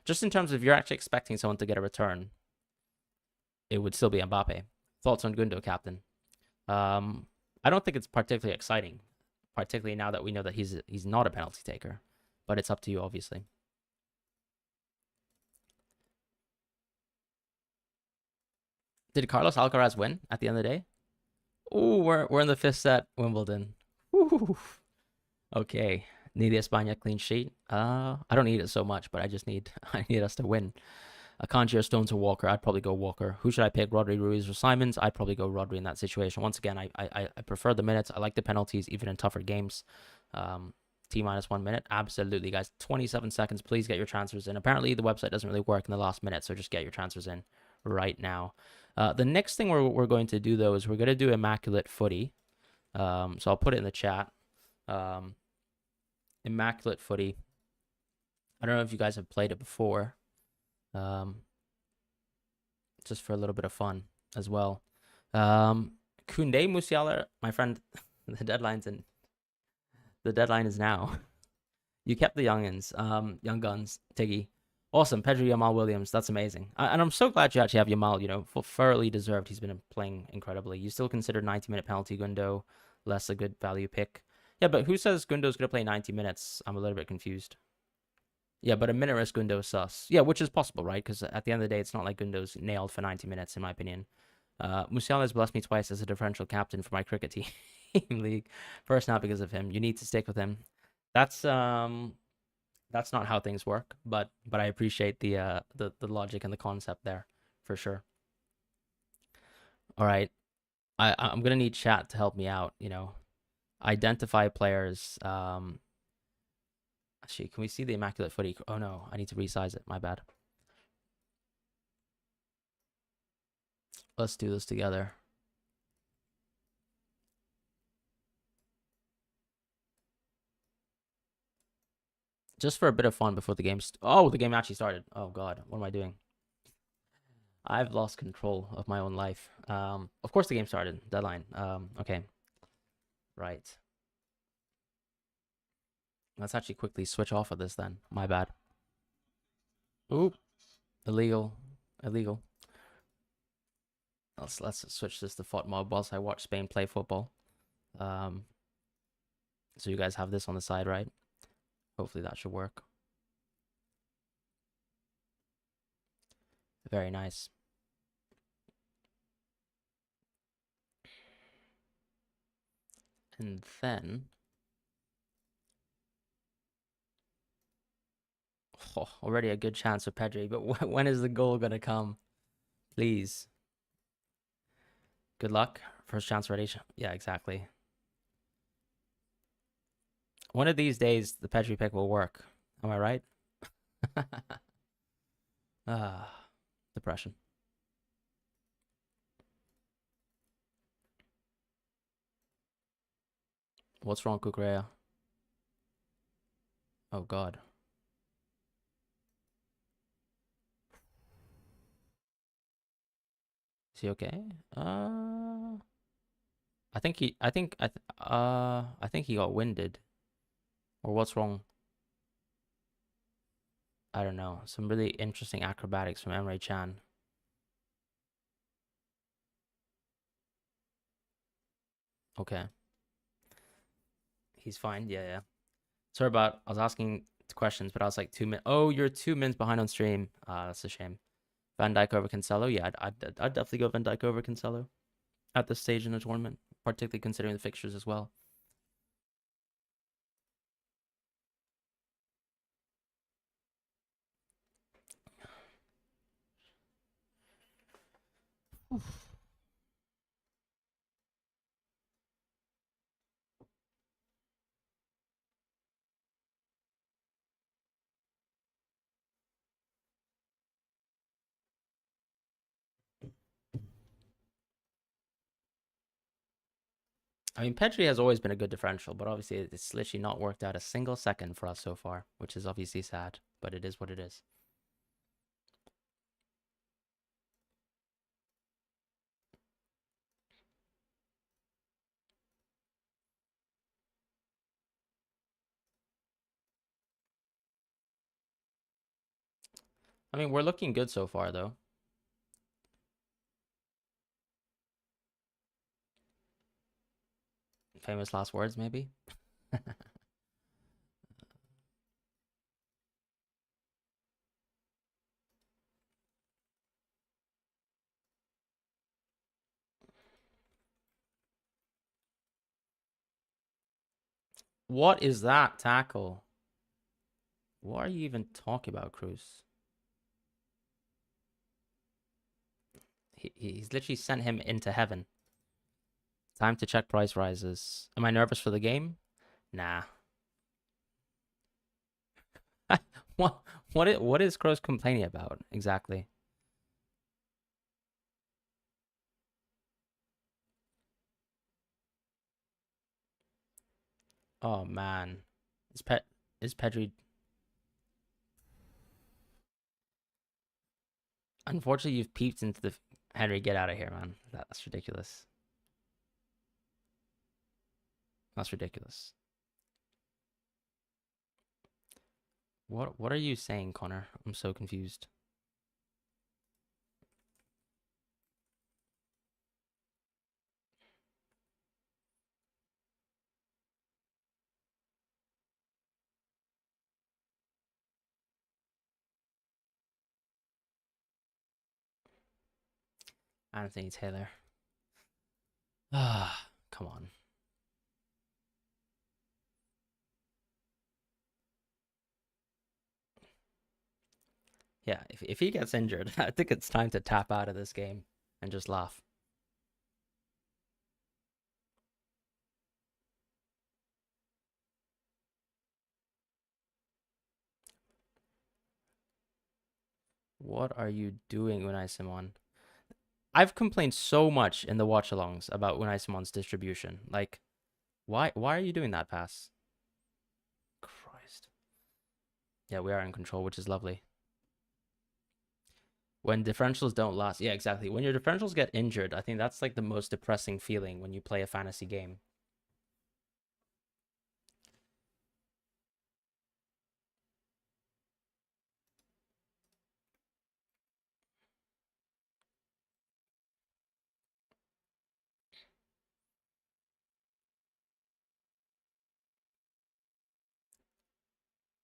just in terms of you're actually expecting someone to get a return, it would still be Mbappe. Thoughts on Gundo captain? I don't think it's particularly exciting, particularly now that we know that he's not a penalty taker. But it's up to you, obviously. Did Carlos Alcaraz win at the end of the day? Oh, we're in the fifth set, Wimbledon. Ooh. Okay. Need the España clean sheet. I don't need it so much, but I need us to win. Akanji or Stones or Walker. I'd probably go Walker. Who should I pick? Rodri, Ruiz, or Simons? I'd probably go Rodri in that situation. Once again, I prefer the minutes. I like the penalties, even in tougher games. T-1 minute. Absolutely, guys. 27 seconds. Please get your transfers in. Apparently, the website doesn't really work in the last minute, so just get your transfers in right now. The next thing we're going to do, though, is we're going to do Immaculate Footy. So I'll put it in the chat. Immaculate Footy. I don't know if you guys have played it before. Just for a little bit of fun as well. Koundé Musiala, my friend, the deadline is now. You kept the youngins, young guns, Tiggy. Awesome, Pedro Yamal Williams. That's amazing. And I'm so glad you actually have Yamal, thoroughly deserved. He's been playing incredibly. You still consider 90-minute penalty Gundo less a good value pick. Yeah, but who says Gundo's going to play 90 minutes? I'm a little bit confused. Yeah, but a minute risk Gundo is sus. Yeah, which is possible, right? Because at the end of the day, it's not like Gundo's nailed for 90 minutes, in my opinion. Musiala has blessed me twice as a differential captain for my cricket team league. First, not because of him. You need to stick with him. That's not how things work, but I appreciate the logic and the concept there for sure. All right, I'm gonna need chat to help me out. Identify players. Actually, can we see the Immaculate Footy? Oh no, I need to resize it. My bad. Let's do this together. Just for a bit of fun before the game. Oh, the game actually started. Oh god, what am I doing? I've lost control of my own life. Of course the game started. Deadline. Okay. Right. Let's actually quickly switch off of this then. My bad. Oop. Illegal. Illegal. Let's switch this to FOT mode whilst I watch Spain play football. So you guys have this on the side, right? Hopefully that should work. Very nice. And then, already a good chance for Pedri, but when is the goal gonna come? Please. Good luck. First chance ready. Yeah, exactly. One of these days, the Pedri pick will work. Am I right? Depression. What's wrong, Kukurea? Oh, God. Is he okay? I think he got winded. Or what's wrong? I don't know. Some really interesting acrobatics from Emre Chan. Okay. He's fine. Yeah, yeah. Sorry about, I was asking questions, but I was like 2 minutes. Oh, you're 2 minutes behind on stream. That's a shame. Van Dijk over Cancelo? Yeah, I'd definitely go Van Dijk over Cancelo at this stage in the tournament, particularly considering the fixtures as well. I mean, Pedri has always been a good differential, but obviously it's literally not worked out a single second for us so far, which is obviously sad, but it is what it is. I mean, we're looking good so far, though. Famous last words, maybe? What is that tackle? What are you even talking about, Cruz? He's literally sent him into heaven. Time to check price rises. Am I nervous for the game? Nah. What is Cruz complaining about exactly? Oh man. Is Pedri. Unfortunately, you've peeped into the Henry, get out of here, man. That's ridiculous. That's ridiculous. What are you saying, Connor? I'm so confused. Anthony Taylor. Ah, come on. Yeah, if he gets injured, I think it's time to tap out of this game and just laugh. What are you doing, Unai Simon? I've complained so much in the watch-alongs about Unai Simon's distribution. Like, why are you doing that pass? Christ. Yeah, we are in control, which is lovely. When differentials don't last, yeah, exactly. When your differentials get injured, I think that's like the most depressing feeling when you play a fantasy game.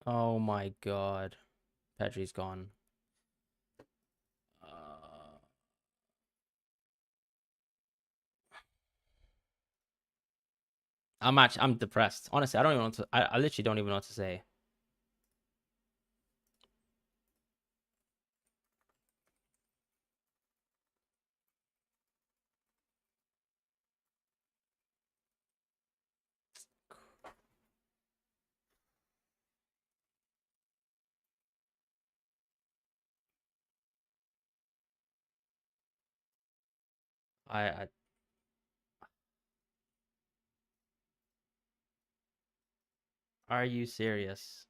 Oh my God. Pedri's gone. Uh, I'm depressed. Honestly, I don't even know what to. I literally don't even know what to say. I are you serious?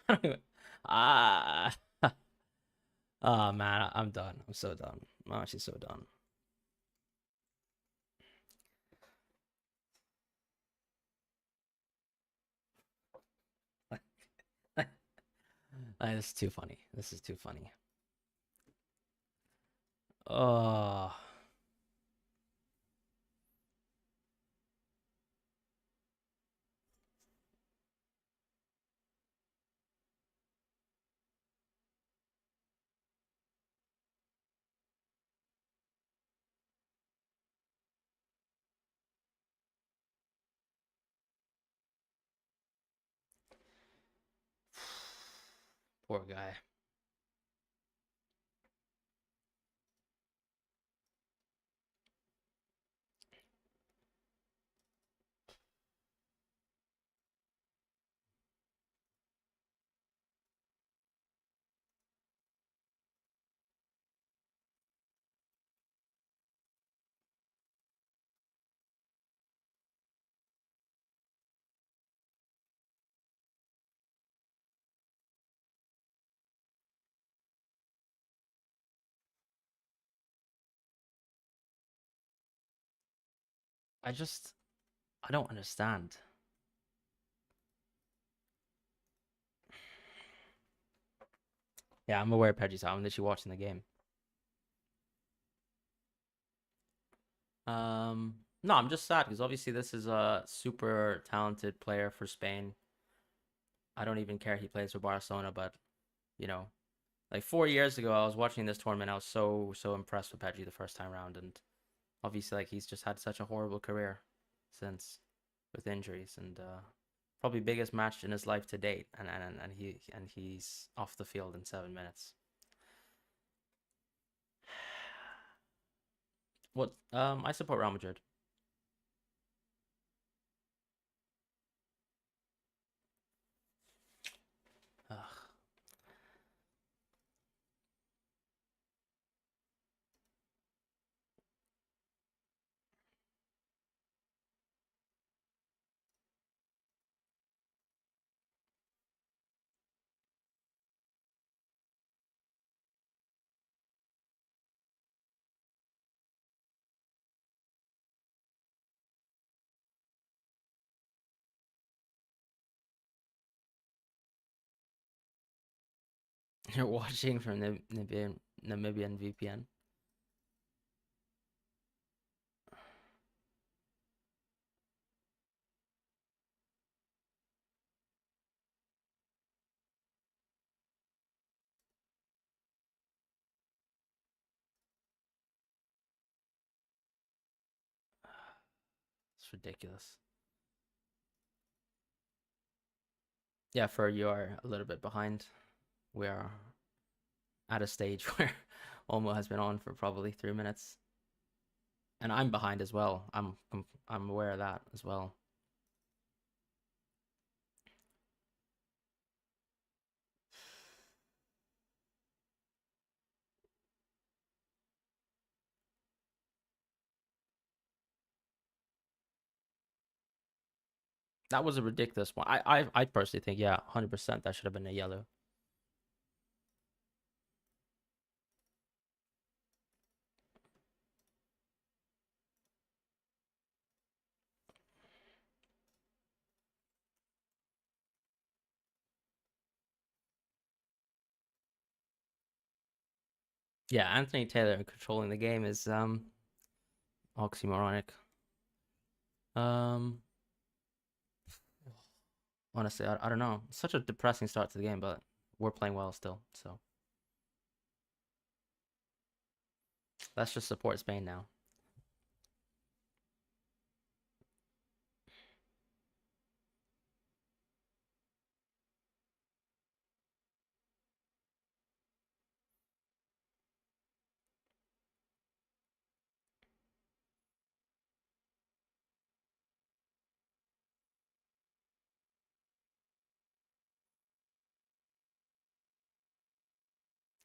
I don't even, ah. Oh man, I'm done. I'm so done. I'm actually so done. This is too funny. This is too funny. Oh, poor guy. I just, I don't understand. Yeah, I'm aware Pedri's out. I'm literally watching the game. No, I'm just sad because obviously this is a super talented player for Spain. I don't even care he plays for Barcelona, but you know, like 4 years ago, I was watching this tournament. I was so impressed with Pedri the first time around, and obviously, like he's just had such a horrible career since with injuries, and probably biggest match in his life to date, and he's off the field in 7 minutes. What? I support Real Madrid. Ugh, you're watching from Namibian VPN. It's ridiculous. Yeah, for you are a little bit behind. We are at a stage where Olmo has been on for probably 3 minutes, and I'm behind as well. I'm aware of that as well. That was a ridiculous one. I personally think, yeah, 100% that should have been a yellow. Yeah, Anthony Taylor controlling the game is oxymoronic. Honestly, I don't know. It's such a depressing start to the game, but we're playing well still. So let's just support Spain now.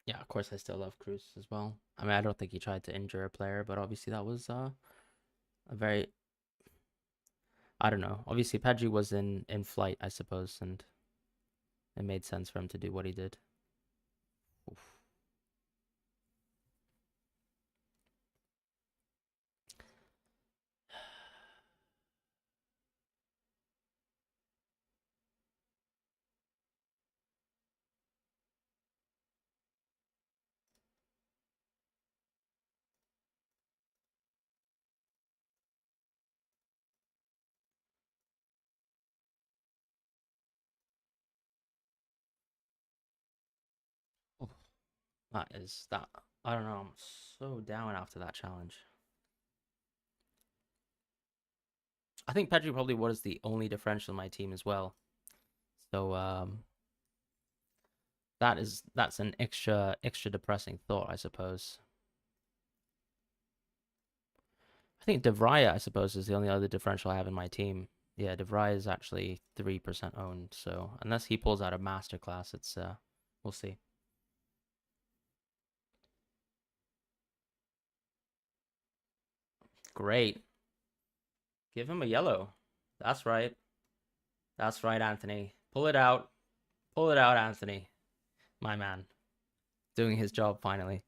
Yeah, of course I still love Cruz as well. I mean, I don't think he tried to injure a player, but obviously that was a very, I don't know. Obviously Pedri was in flight, I suppose, and it made sense for him to do what he did. Oof. Oof. That is that. I don't know. I'm so down after that challenge. I think Pedri probably was the only differential in my team as well. So that's an extra depressing thought, I suppose. I think De Vrij, I suppose, is the only other differential I have in my team. Yeah, De Vrij is actually 3% owned, so unless he pulls out a masterclass, it's we'll see. Great. Give him a yellow. That's right. That's right, Anthony. Pull it out. Pull it out, Anthony. My man. Doing his job finally.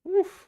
Woof.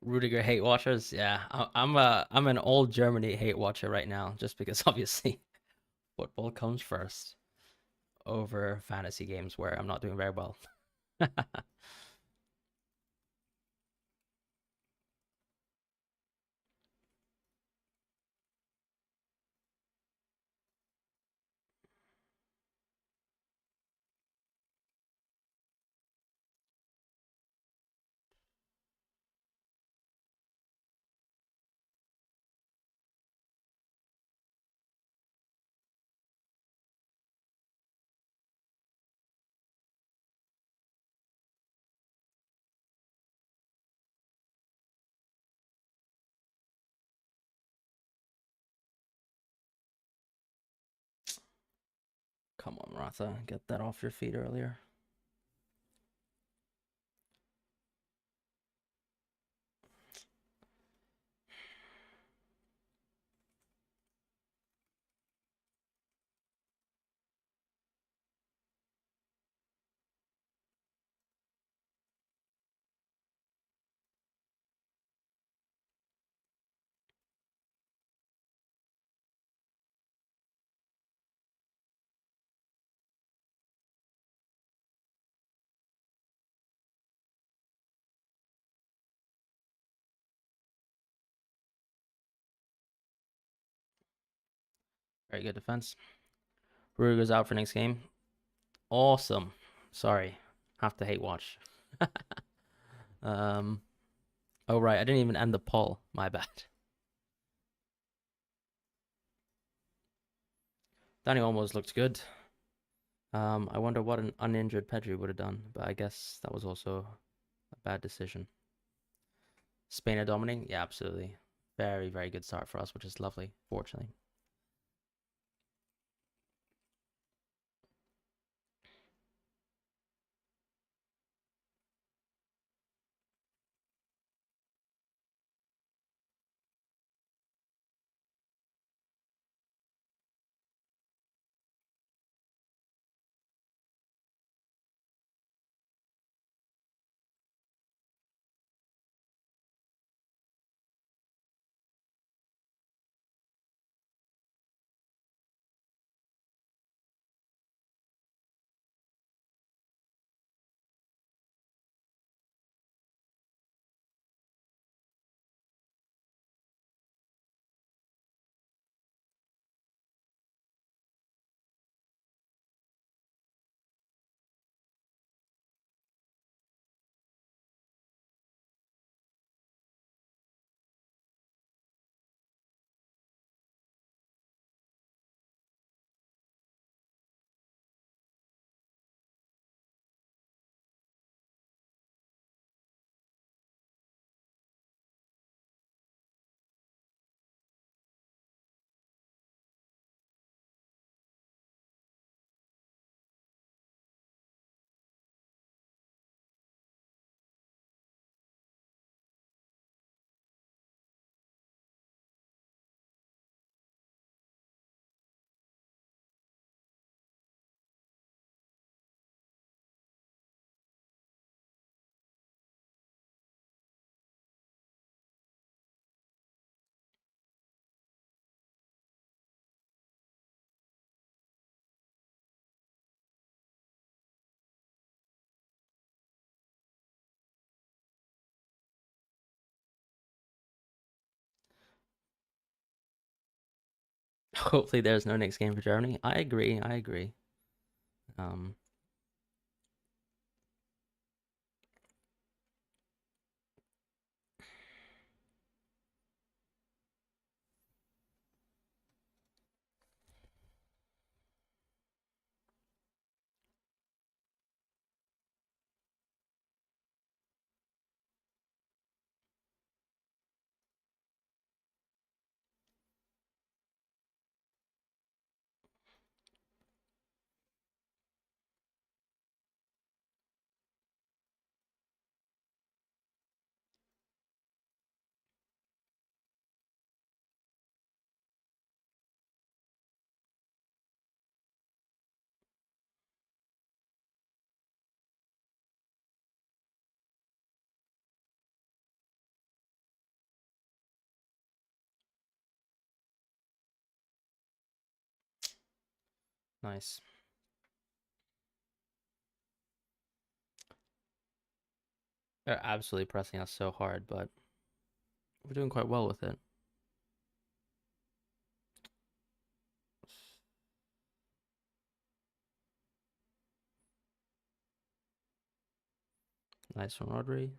Rudiger hate watchers. Yeah, I'm an old Germany hate watcher right now, just because obviously football comes first over fantasy games where I'm not doing very well. Come on, Ratha, get that off your feet earlier. Very good defense. Rudiger's out for next game. Awesome. Sorry. Have to hate watch. um. Oh right, I didn't even end the poll. My bad. Danny almost looked good. I wonder what an uninjured Pedri would have done, but I guess that was also a bad decision. Spain are dominating? Yeah, absolutely. Very, very good start for us, which is lovely, fortunately. Hopefully there's no next game for Germany. I agree, I agree. Um, nice. They're absolutely pressing us so hard, but we're doing quite well with it. Nice from Rodri.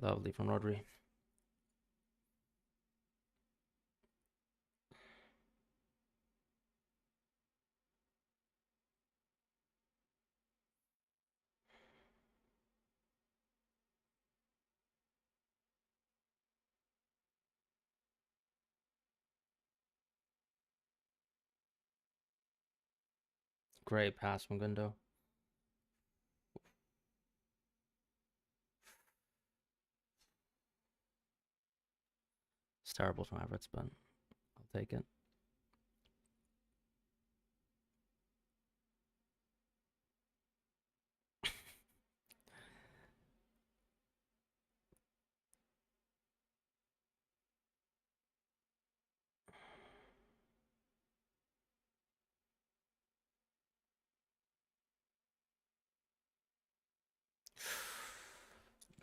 Lovely from Rodri. Great pass from Gundo. It's terrible from Havertz, but I'll take it.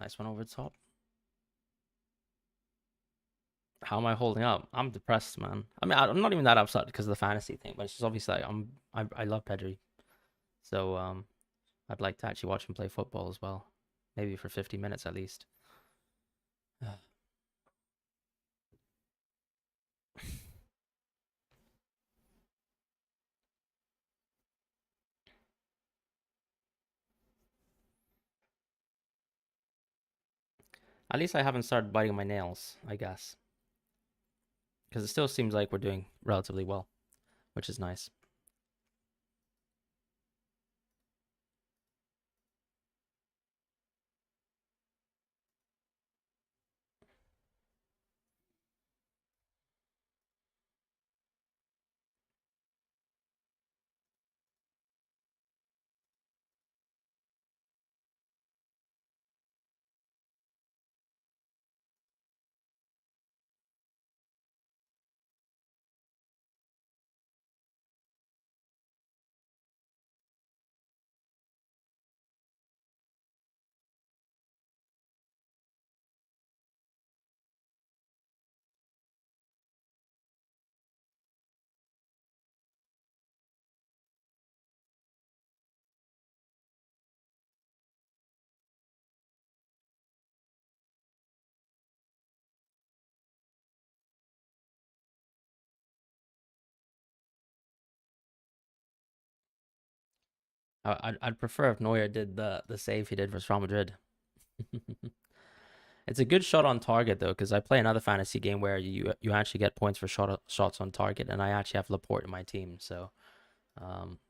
Nice one over the top. How am I holding up? I'm depressed, man. I mean, I'm not even that upset because of the fantasy thing, but it's just obviously like I love Pedri. So I'd like to actually watch him play football as well, maybe for 50 minutes at least. At least I haven't started biting my nails, I guess, because it still seems like we're doing relatively well, which is nice. I'd prefer if Neuer did the save he did for Real Madrid. It's a good shot on target though, because I play another fantasy game where you actually get points for shots on target, and I actually have Laporte in my team, so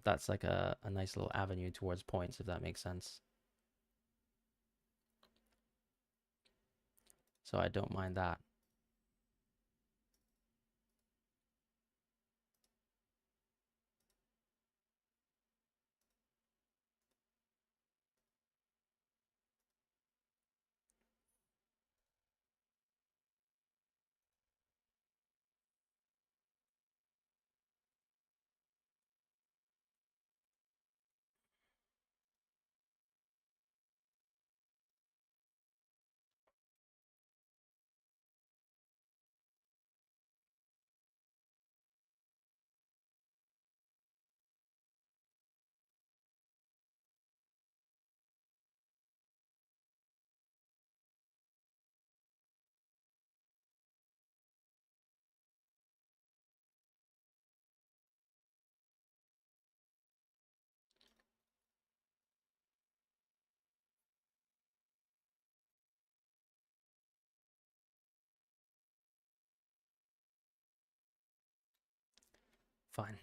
that's like a nice little avenue towards points, if that makes sense. So I don't mind that. Fine.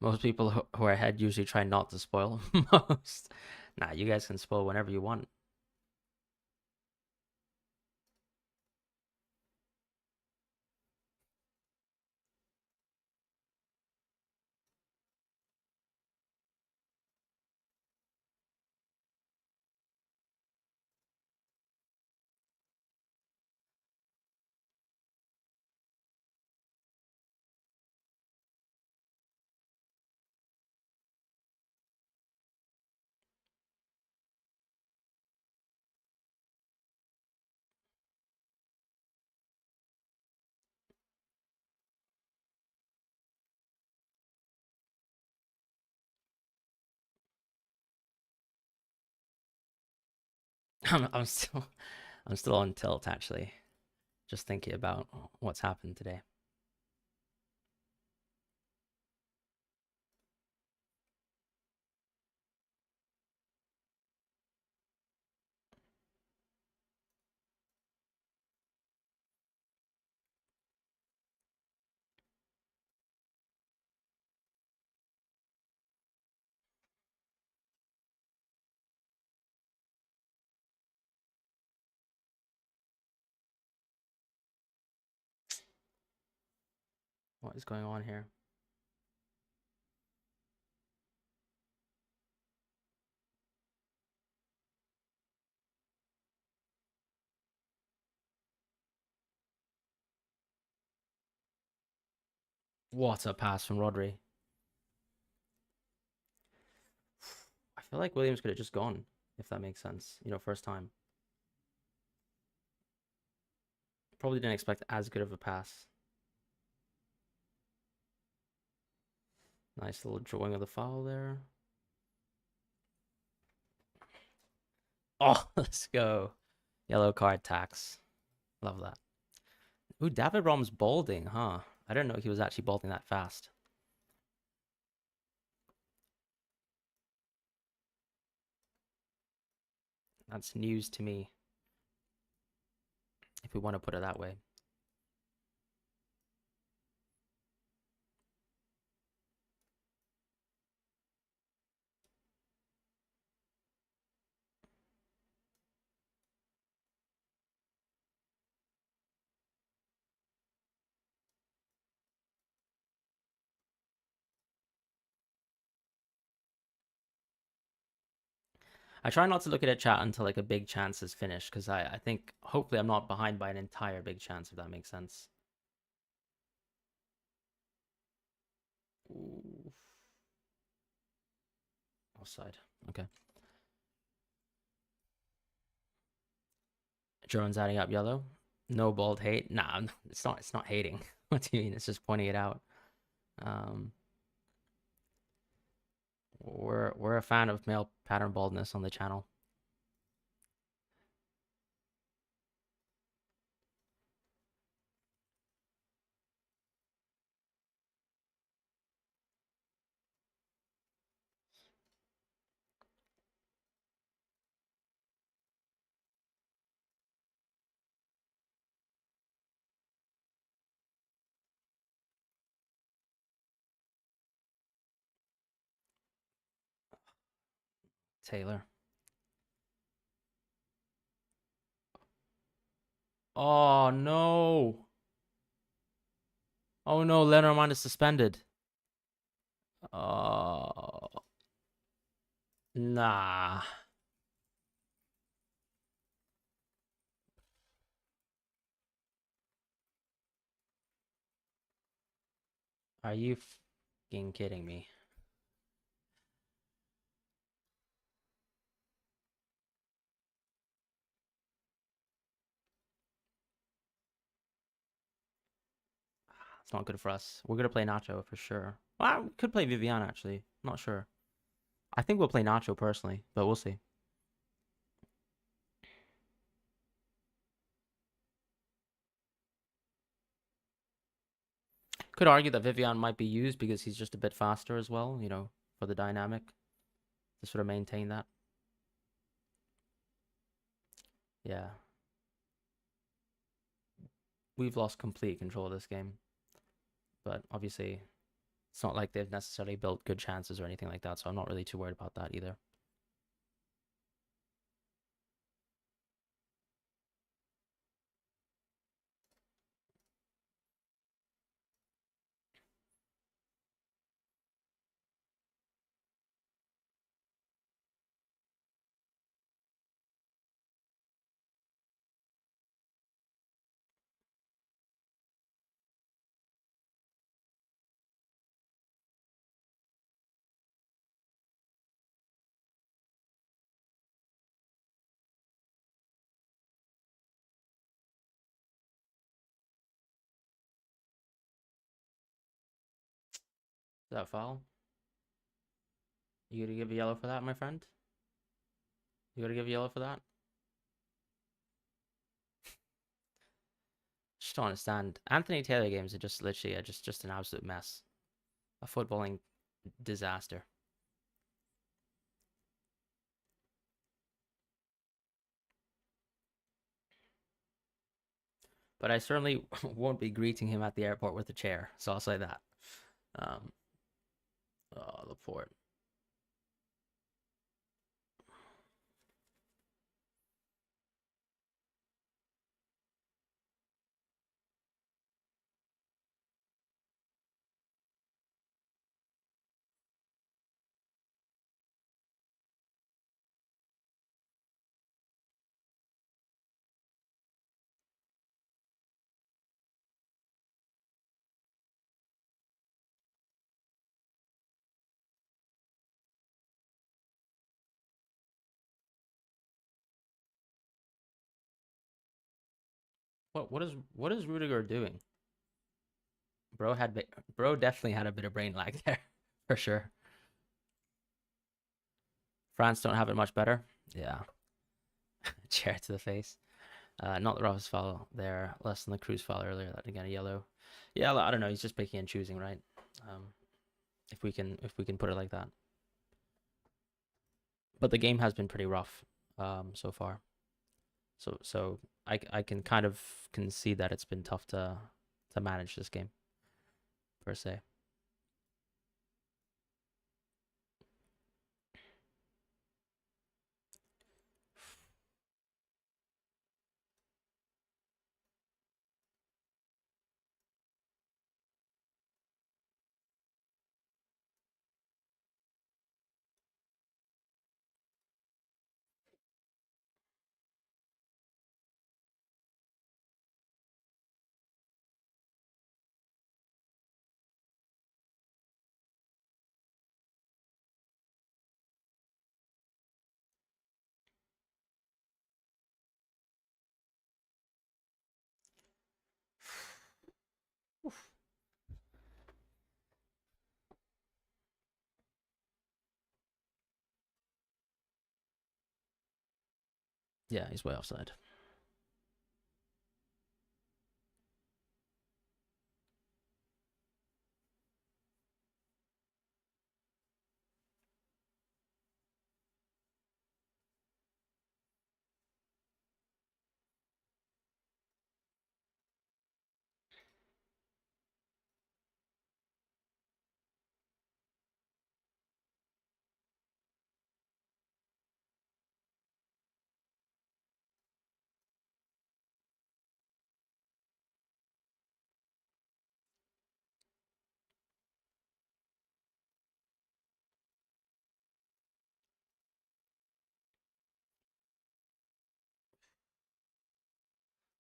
Most people who are ahead usually try not to spoil most. Nah, you guys can spoil whenever you want. I'm still I'm still on tilt actually. Just thinking about what's happened today. What is going on here? What a pass from Rodri. I feel like Williams could have just gone, if that makes sense. You know, first time. Probably didn't expect as good of a pass. Nice little drawing of the foul there. Oh, let's go. Yellow card tax. Love that. Ooh, David Rom's balding, huh? I didn't know he was actually balding that fast. That's news to me, if we want to put it that way. I try not to look at a chat until like a big chance is finished because I think hopefully I'm not behind by an entire big chance, if that makes sense. Ooh. Offside. Okay. Drone's adding up yellow. No bald hate. Nah, it's not. It's not hating. What do you mean? It's just pointing it out. Um, we're a fan of male pattern baldness on the channel. Taylor. Oh no. Oh no, Lenormand is suspended. Oh, nah. Are you fucking kidding me? It's not good for us. We're gonna play Nacho for sure. Well, we could play Vivian actually. Not sure. I think we'll play Nacho personally, but we'll see. Could argue that Vivian might be used because he's just a bit faster as well, you know, for the dynamic to sort of maintain that. Yeah. We've lost complete control of this game, but obviously it's not like they've necessarily built good chances or anything like that, so I'm not really too worried about that either. Is that a foul? You gotta give a yellow for that, my friend? You gotta give a yellow for that? don't understand. Anthony Taylor games are just literally just an absolute mess. A footballing disaster. But I certainly won't be greeting him at the airport with a chair. So I'll say that. Um, oh, Laporte. What is Rudiger doing? Bro definitely had a bit of brain lag there for sure. France don't have it much better. Yeah, chair to the face. Not the roughest foul there, less than the cruise foul earlier. That again a yellow. Yeah, I don't know. He's just picking and choosing, right? If we can put it like that. But the game has been pretty rough so far. So I can kind of concede that it's been tough to manage this game per se. Yeah, he's way offside.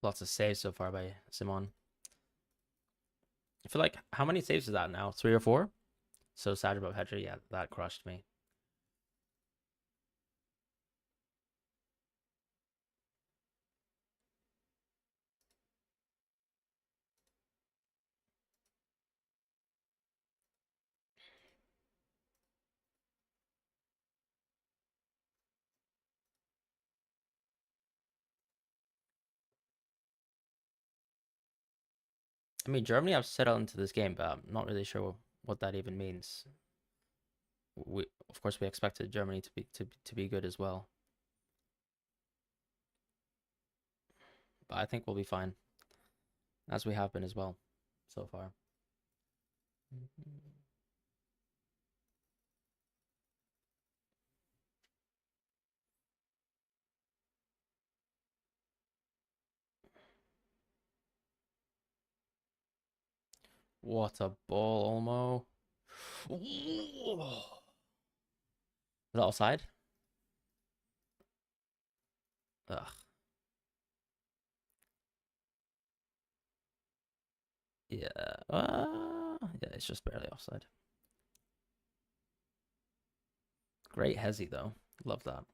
Lots of saves so far by Simon. I feel like how many saves is that now? 3 or 4? So sad about Pedri. Yeah, that crushed me. I mean, Germany have settled into this game, but I'm not really sure what that even means. Of course, we expected Germany to be good as well, but I think we'll be fine, as we have been as well so far. What a ball, Olmo! Is that offside? Ugh. Yeah. Yeah, it's just barely offside. Great hezzy though. Love that.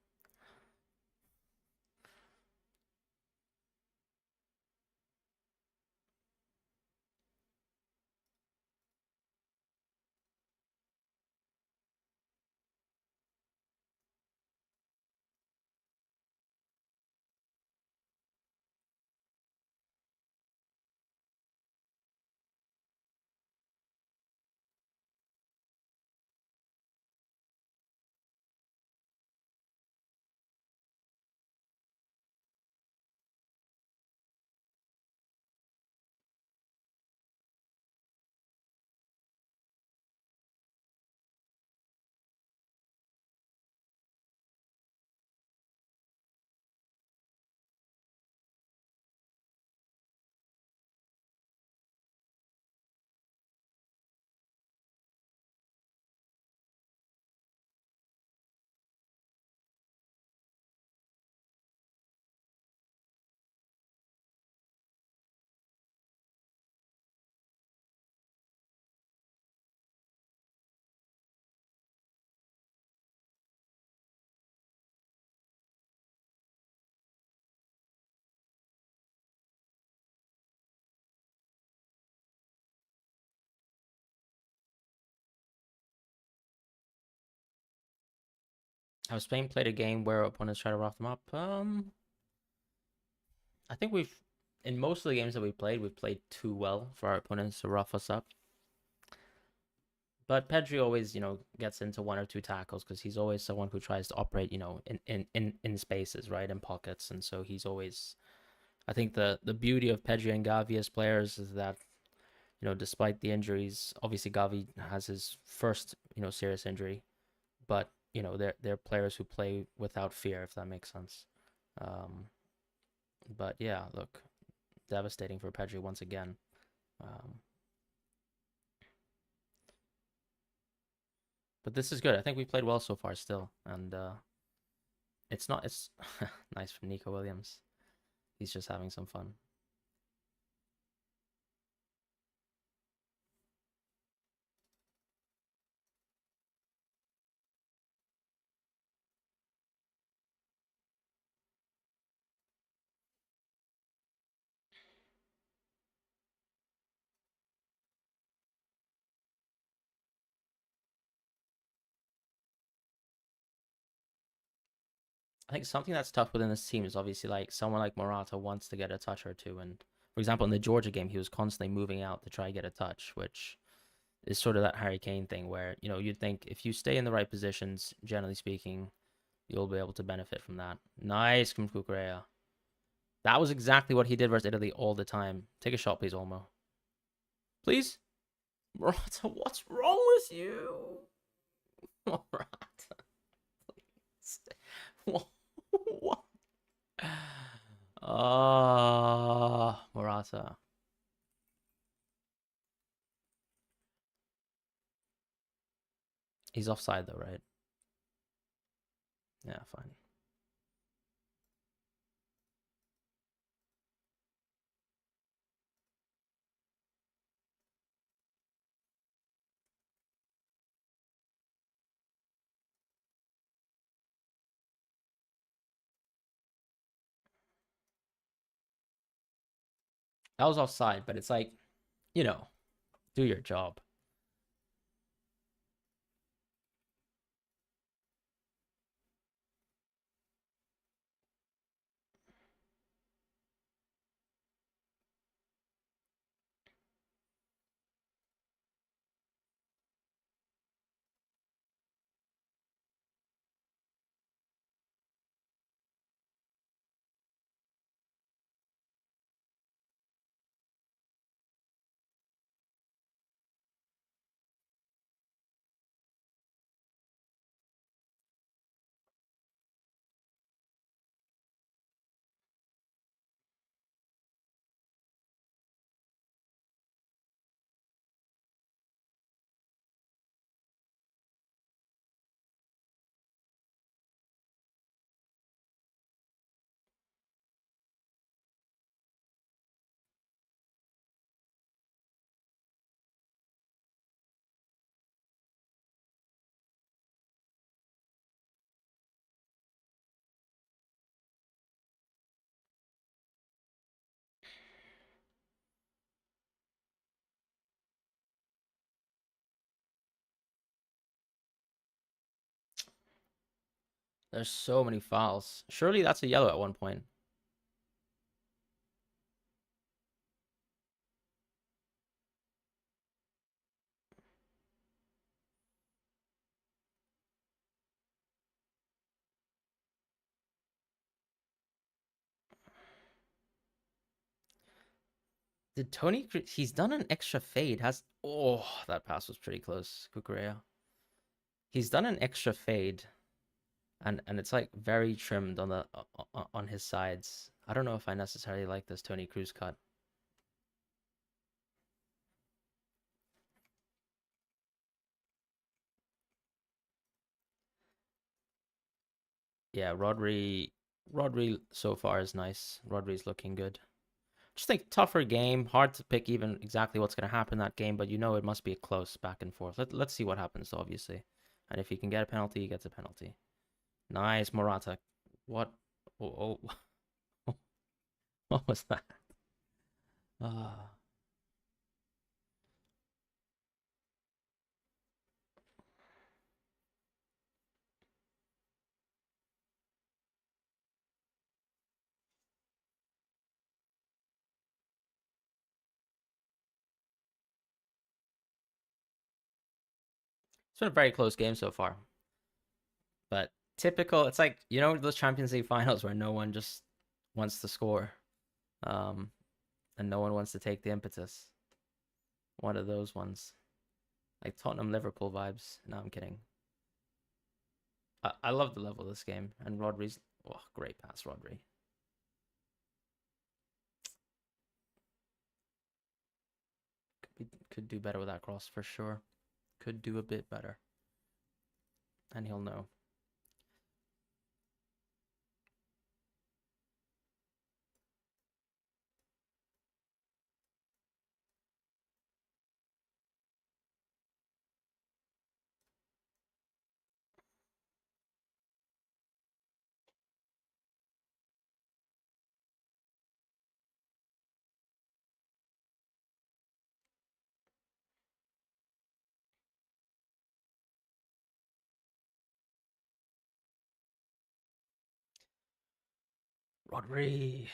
Have Spain played a game where opponents try to rough them up? I think in most of the games that we've played too well for our opponents to rough us up. But Pedri always, gets into one or two tackles because he's always someone who tries to operate, in spaces, right, in pockets, and so he's always. I think the beauty of Pedri and Gavi as players is that, despite the injuries, obviously Gavi has his first, serious injury, but they're players who play without fear, if that makes sense. Um, but yeah, look, devastating for Pedri once again. Um, but this is good. I think we played well so far still, and it's nice from Nico Williams. He's just having some fun. I think something that's tough within this team is obviously like someone like Morata wants to get a touch or two, and for example, in the Georgia game, he was constantly moving out to try to get a touch, which is sort of that Harry Kane thing where you'd think if you stay in the right positions, generally speaking, you'll be able to benefit from that. Nice from Cucurella. That was exactly what he did versus Italy all the time. Take a shot, please, Olmo. Please, Morata. What's wrong with you, Morata? Please. What? Morata. He's offside though, right? Yeah, fine. That was offside, but it's like, you know, do your job. There's so many fouls. Surely that's a yellow at one point. Did Tony? He's done an extra fade. That pass was pretty close, Cucurella. He's done an extra fade, and it's like very trimmed on his sides. I don't know if I necessarily like this Tony Cruz cut. Yeah, Rodri so far is nice. Rodri's looking good. Just think tougher game, hard to pick even exactly what's going to happen in that game, but it must be a close back and forth. Let's see what happens, obviously. And if he can get a penalty, he gets a penalty. Nice, Morata. What? Oh, oh. What was that? Uh, It's been a very close game so far. But typical, it's like, you know, those Champions League finals where no one just wants to score, um, and no one wants to take the impetus. One of those ones, like Tottenham Liverpool vibes. No, I'm kidding. I love the level of this game, and Rodri's, oh, great pass, Rodri. Could do better with that cross for sure. Could do a bit better, and he'll know. Rodri.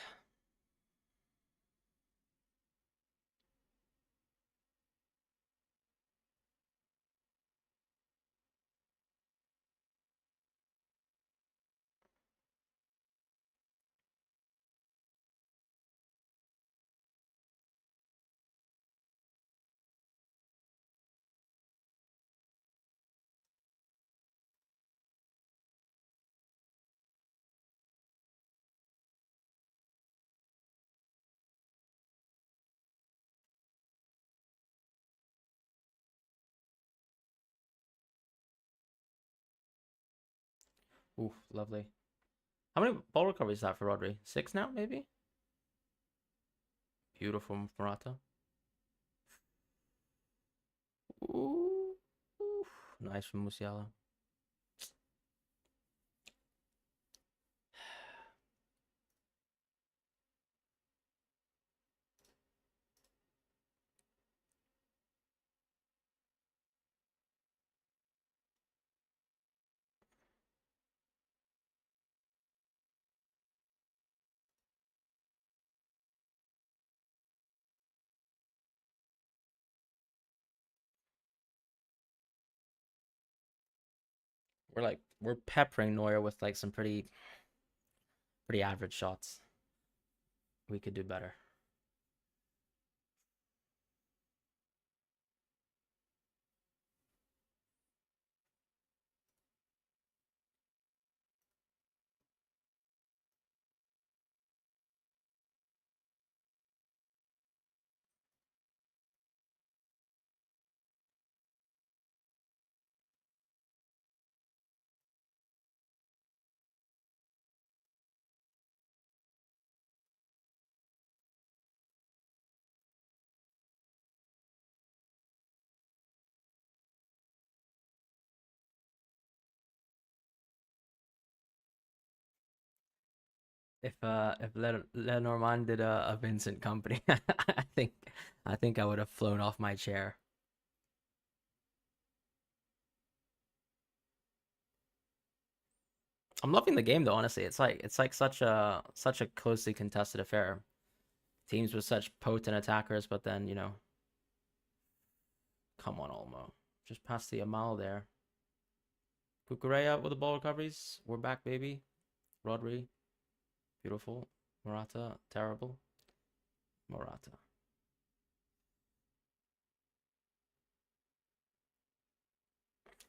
Oof, lovely. How many ball recoveries is that for Rodri? 6 now, maybe? Beautiful Morata. Ooh, oof. Nice from Musiala. We're peppering Neuer with like some pretty average shots. We could do better. If Lenormand did a Vincent company, I think I would have flown off my chair. I'm loving the game though, honestly. It's like such a closely contested affair. Teams with such potent attackers, but then, come on, Olmo. Just pass the Amal there. Kukureya with the ball recoveries. We're back, baby. Rodri, beautiful. Morata, terrible. Morata.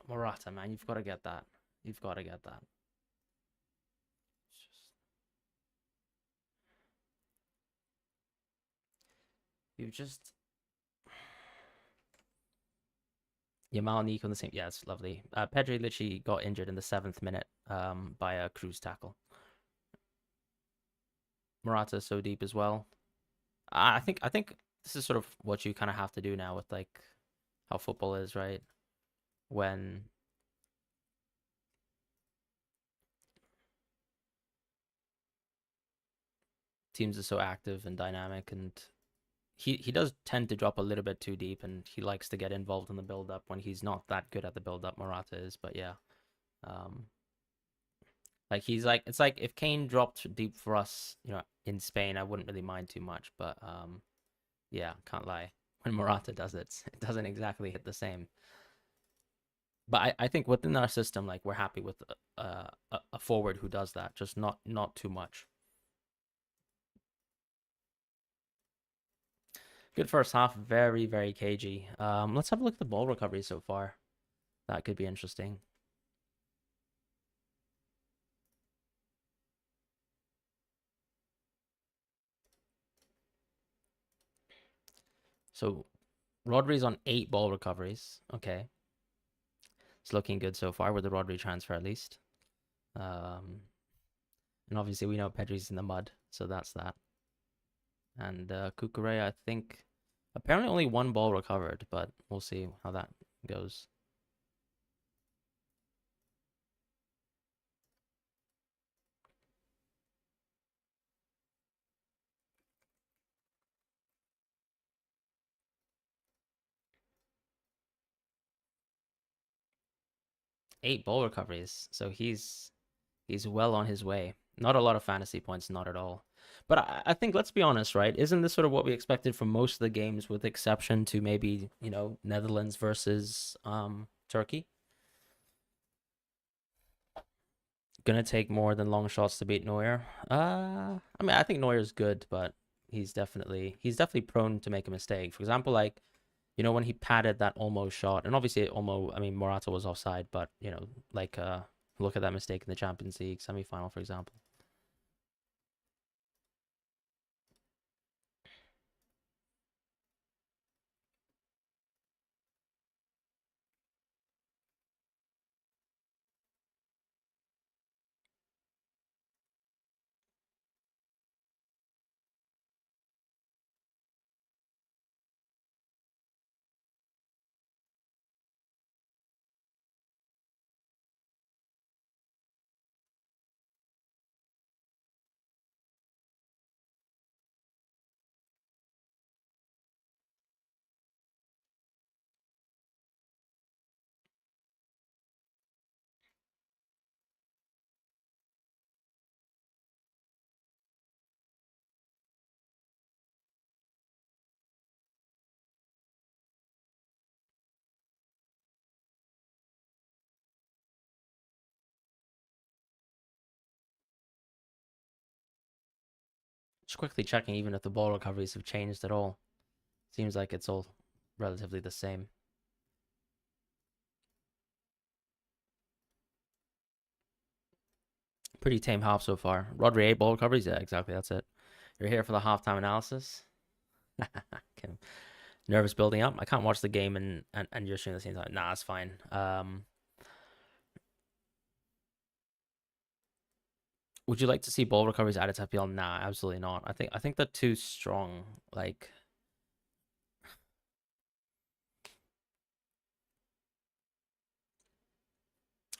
Morata, man, you've got to get that. You've got to get that. It's just, you've just Yamal Nico on the same. Yeah, it's lovely. Pedri literally got injured in the 7th minute by a cruise tackle. Morata so deep as well. I think this is sort of what you kind of have to do now with like how football is, right? When teams are so active and dynamic, and he does tend to drop a little bit too deep, and he likes to get involved in the build up when he's not that good at the build up. Morata is, but yeah, um, like he's like it's like if Kane dropped deep for us, in Spain, I wouldn't really mind too much, but yeah, can't lie. When Morata does it, it doesn't exactly hit the same. But I think within our system, like we're happy with a forward who does that, just not too much. Good first half, very, very cagey. Let's have a look at the ball recovery so far. That could be interesting. So Rodri's on 8 ball recoveries. Okay. It's looking good so far with the Rodri transfer at least. Um, and obviously we know Pedri's in the mud, so that's that. And Kukurea, I think, apparently only 1 ball recovered, but we'll see how that goes. Eight ball recoveries, so he's well on his way. Not a lot of fantasy points, not at all. But I think let's be honest, right? Isn't this sort of what we expected from most of the games, with exception to maybe Netherlands versus Turkey? Gonna take more than long shots to beat Neuer. I mean, I think Neuer's good, but he's definitely prone to make a mistake. For example, like when he patted that almost shot, and obviously almost, I mean, Morata was offside, but like look at that mistake in the Champions League semi-final, for example. Just quickly checking even if the ball recoveries have changed at all. Seems like it's all relatively the same. Pretty tame half so far. Rodri 8 ball recoveries, yeah, exactly. That's it. You're here for the halftime analysis. Nervous building up. I can't watch the game and you're streaming at the same time. Nah, it's fine. Would you like to see ball recoveries added to FPL? Nah, absolutely not. I think they're too strong. Like,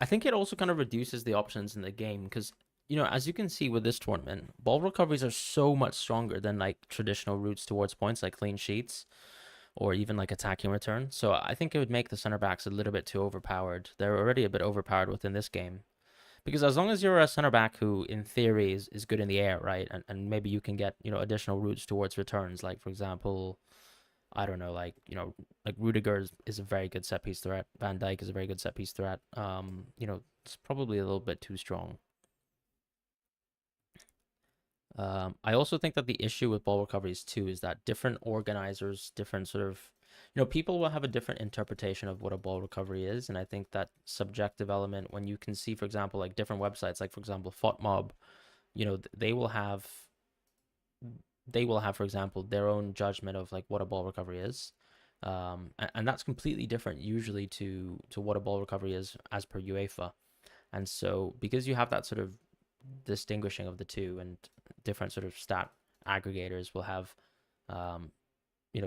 I think it also kind of reduces the options in the game because as you can see with this tournament, ball recoveries are so much stronger than like traditional routes towards points, like clean sheets or even like attacking return. So I think it would make the center backs a little bit too overpowered. They're already a bit overpowered within this game. Because as long as you're a center back who, in theory, is good in the air, right, and maybe you can get additional routes towards returns, like for example, I don't know, like Rudiger is a very good set piece threat. Van Dijk is a very good set piece threat. It's probably a little bit too strong. I also think that the issue with ball recoveries too is that different organizers, different sort of, people will have a different interpretation of what a ball recovery is, and I think that subjective element, when you can see, for example, like different websites, like for example, FOTMob, they will have, for example, their own judgment of like what a ball recovery is, and that's completely different usually to what a ball recovery is as per UEFA. And so because you have that sort of distinguishing of the two, and different sort of stat aggregators will have um,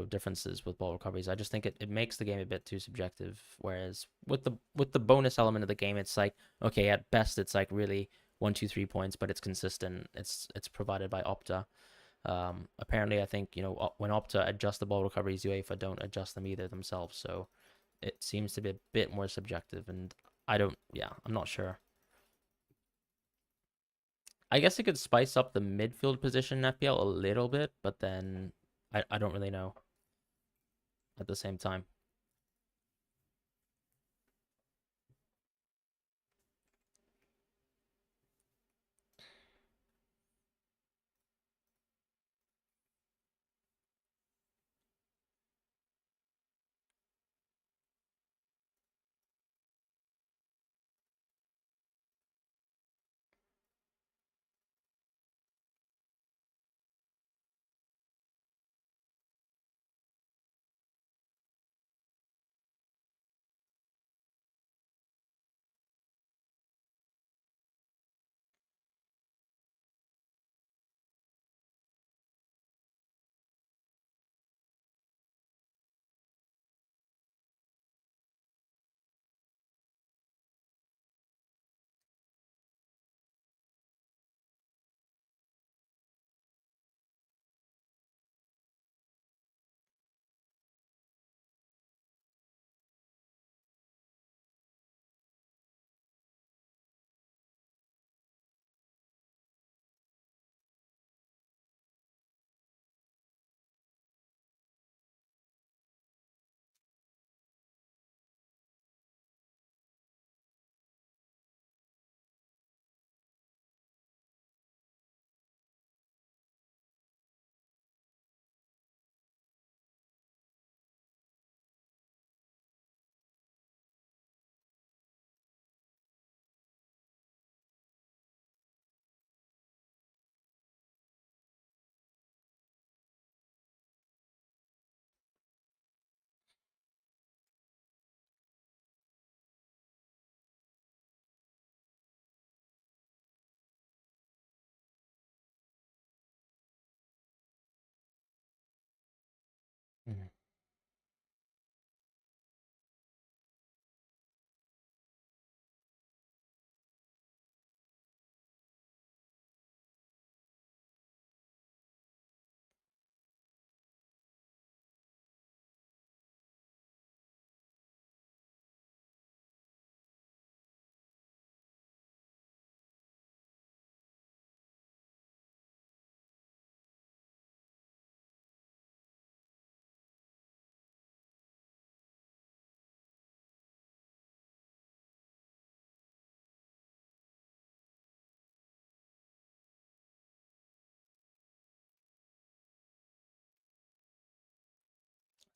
differences with ball recoveries, I just think it makes the game a bit too subjective. Whereas with the bonus element of the game, it's like, okay, at best it's like really 1, 2, 3 points, but it's consistent. It's provided by Opta. Apparently, I think when Opta adjust the ball recoveries, UEFA don't adjust them either themselves. So it seems to be a bit more subjective, and I'm not sure. I guess it could spice up the midfield position in FPL a little bit, but then I don't really know at the same time.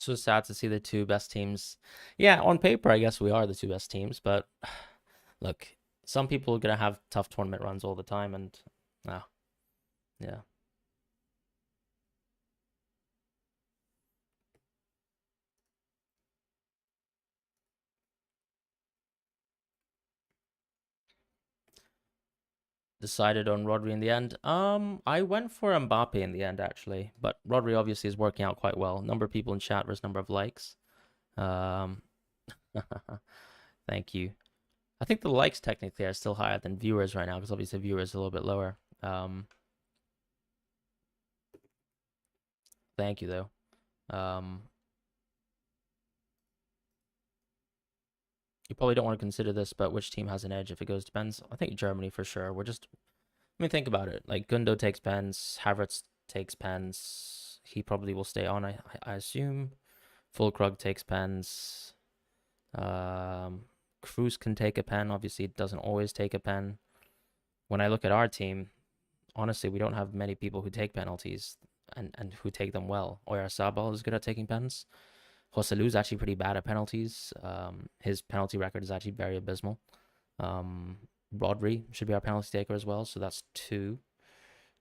so sad to see the two best teams. Yeah, on paper, I guess we are the two best teams, but look, some people are gonna have tough tournament runs all the time, and yeah. Decided on Rodri in the end. I went for Mbappe in the end actually, but Rodri obviously is working out quite well. Number of people in chat versus number of likes. Um, thank you. I think the likes technically are still higher than viewers right now because obviously viewers are a little bit lower. Thank you though. You probably don't want to consider this, but which team has an edge if it goes to pens? I think Germany for sure. I mean, think about it. Like Gundo takes pens, Havertz takes pens. He probably will stay on, I assume. Fulkrug takes pens. Cruz can take a pen. Obviously, it doesn't always take a pen. When I look at our team, honestly, we don't have many people who take penalties and who take them well. Oyarzabal is good at taking pens. Hoselu's actually pretty bad at penalties. His penalty record is actually very abysmal. Rodri should be our penalty taker as well, so that's two.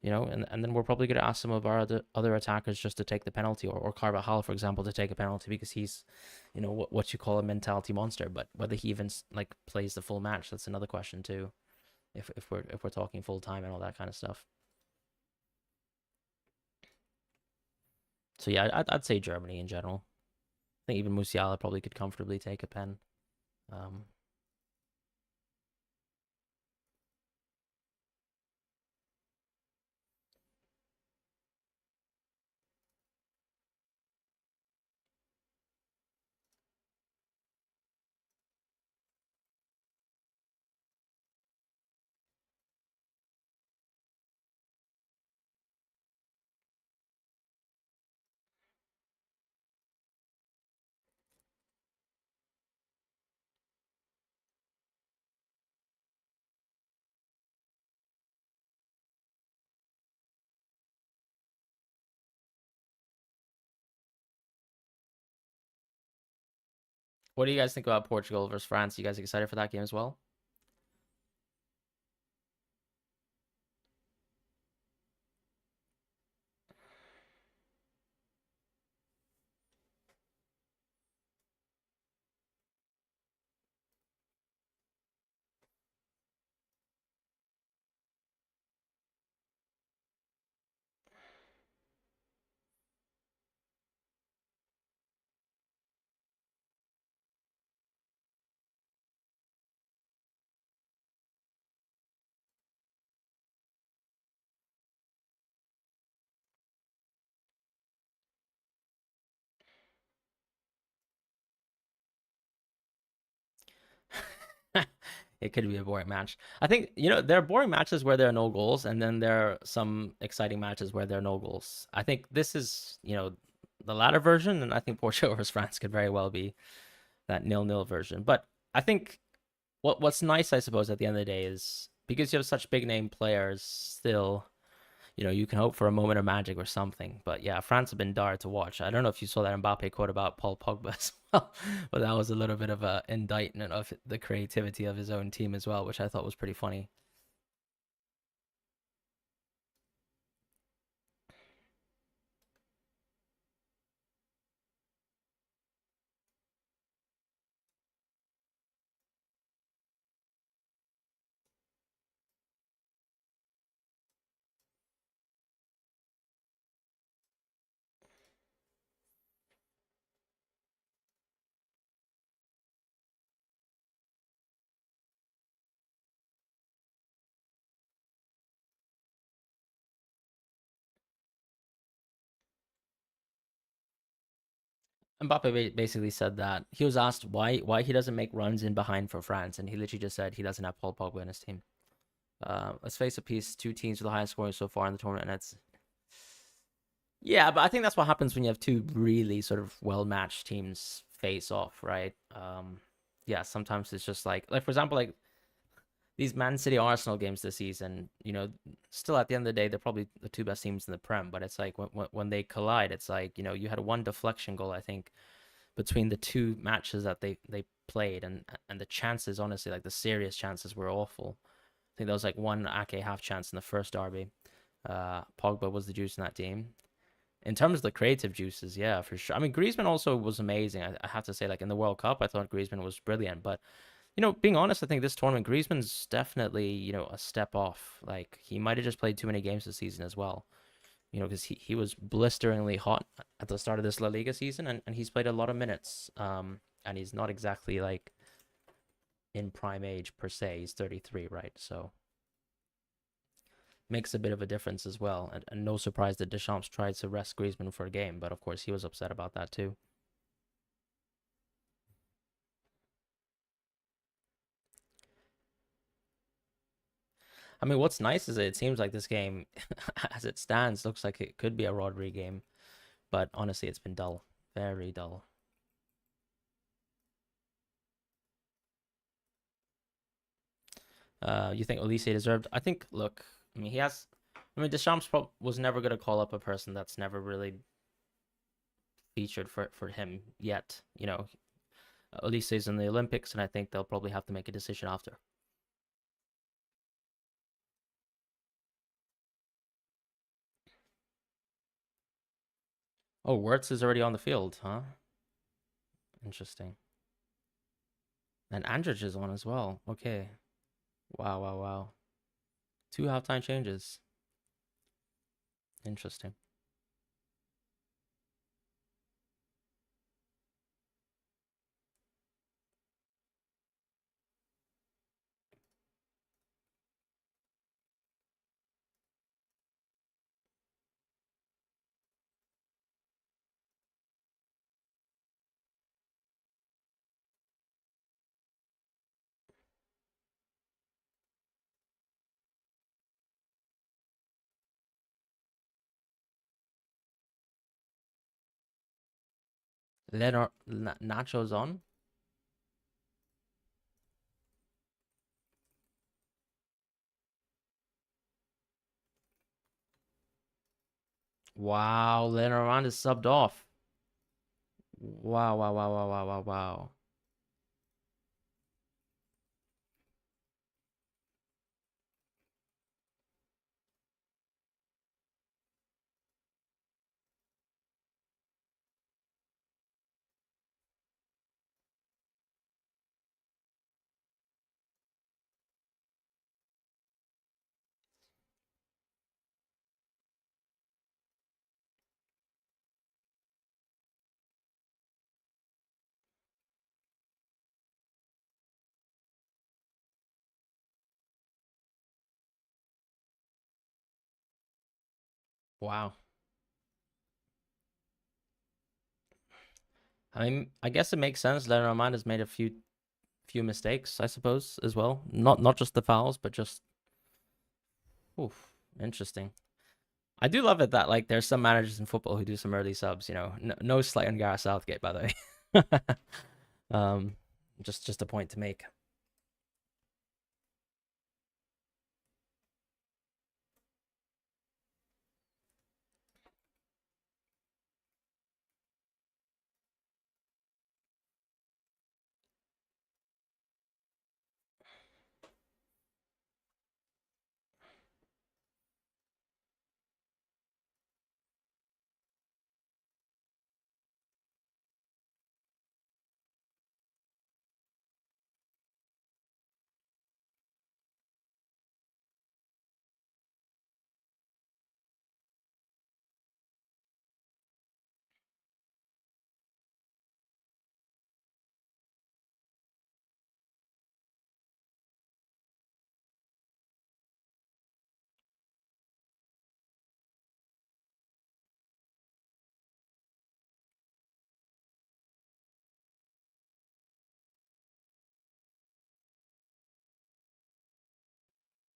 And then we're probably going to ask some of our other attackers just to take the penalty, or Carvajal, for example, to take a penalty because he's, what you call a mentality monster. But whether he even like plays the full match, that's another question too. If we're talking full time and all that kind of stuff. So yeah, I'd say Germany in general. I think even Musiala probably could comfortably take a pen. What do you guys think about Portugal versus France? You guys excited for that game as well? It could be a boring match. I think, there are boring matches where there are no goals, and then there are some exciting matches where there are no goals. I think this is, the latter version, and I think Portugal versus France could very well be that 0-0 version. But I think what's nice, I suppose, at the end of the day is because you have such big name players still, you can hope for a moment of magic or something. But yeah, France have been dire to watch. I don't know if you saw that Mbappe quote about Paul Pogba as well, but that was a little bit of an indictment of the creativity of his own team as well, which I thought was pretty funny. Mbappe basically said that he was asked why he doesn't make runs in behind for France, and he literally just said he doesn't have Paul Pogba in his team. Let's face a piece, two teams with the highest scoring so far in the tournament, and it's yeah, but I think that's what happens when you have two really sort of well matched teams face off, right? Yeah, sometimes it's just like for example, like these Man City Arsenal games this season, still at the end of the day, they're probably the two best teams in the Prem. But it's like when they collide, it's like you had one deflection goal, I think, between the two matches that they played, and the chances, honestly, like the serious chances, were awful. I think there was like one Ake half chance in the first derby. Pogba was the juice in that team. In terms of the creative juices, yeah, for sure. I mean, Griezmann also was amazing. I have to say, like in the World Cup, I thought Griezmann was brilliant. But being honest, I think this tournament, Griezmann's definitely a step off. Like he might have just played too many games this season as well. Because he was blisteringly hot at the start of this La Liga season, and he's played a lot of minutes. And he's not exactly like in prime age per se. He's 33, right? So makes a bit of a difference as well. And no surprise that Deschamps tried to rest Griezmann for a game, but of course he was upset about that too. I mean, what's nice is it seems like this game, as it stands, looks like it could be a Rodri game, but honestly, it's been dull, very dull. You think Olise deserved? I think. Look, I mean, he has. I mean, Deschamps was never going to call up a person that's never really featured for him yet. Olise's in the Olympics, and I think they'll probably have to make a decision after. Oh, Wirtz is already on the field, huh? Interesting. And Andrich is on as well. Okay. Wow, wow, wow. Two halftime changes. Interesting. Leonard Nacho's on. Wow, Leonard is subbed off. Wow, wow, wow, wow, wow, wow, wow. Wow. I mean, I guess it makes sense. Leonard has made a few mistakes, I suppose, as well. Not just the fouls, but just oof, interesting. I do love it that like there's some managers in football who do some early subs. No slight on Gareth Southgate, by the way. um, just a point to make.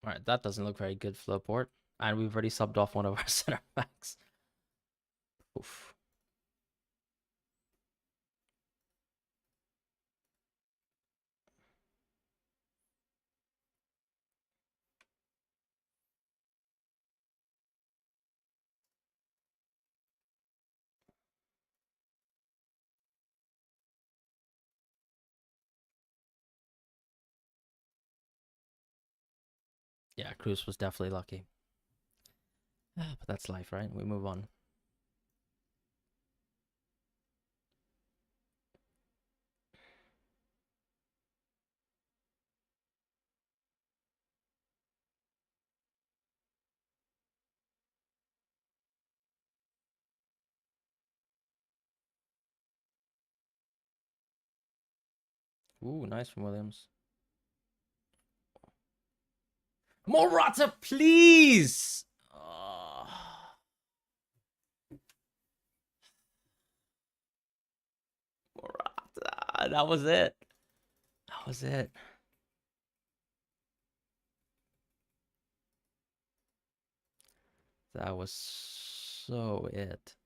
All right, that doesn't look very good for Laporte, and we've already subbed off one of our center backs. Oof. Yeah, Cruz was definitely lucky. But that's life, right? We move on. Ooh, nice from Williams. Morata, please! Oh. Morata, that was it. That was it. That was so it.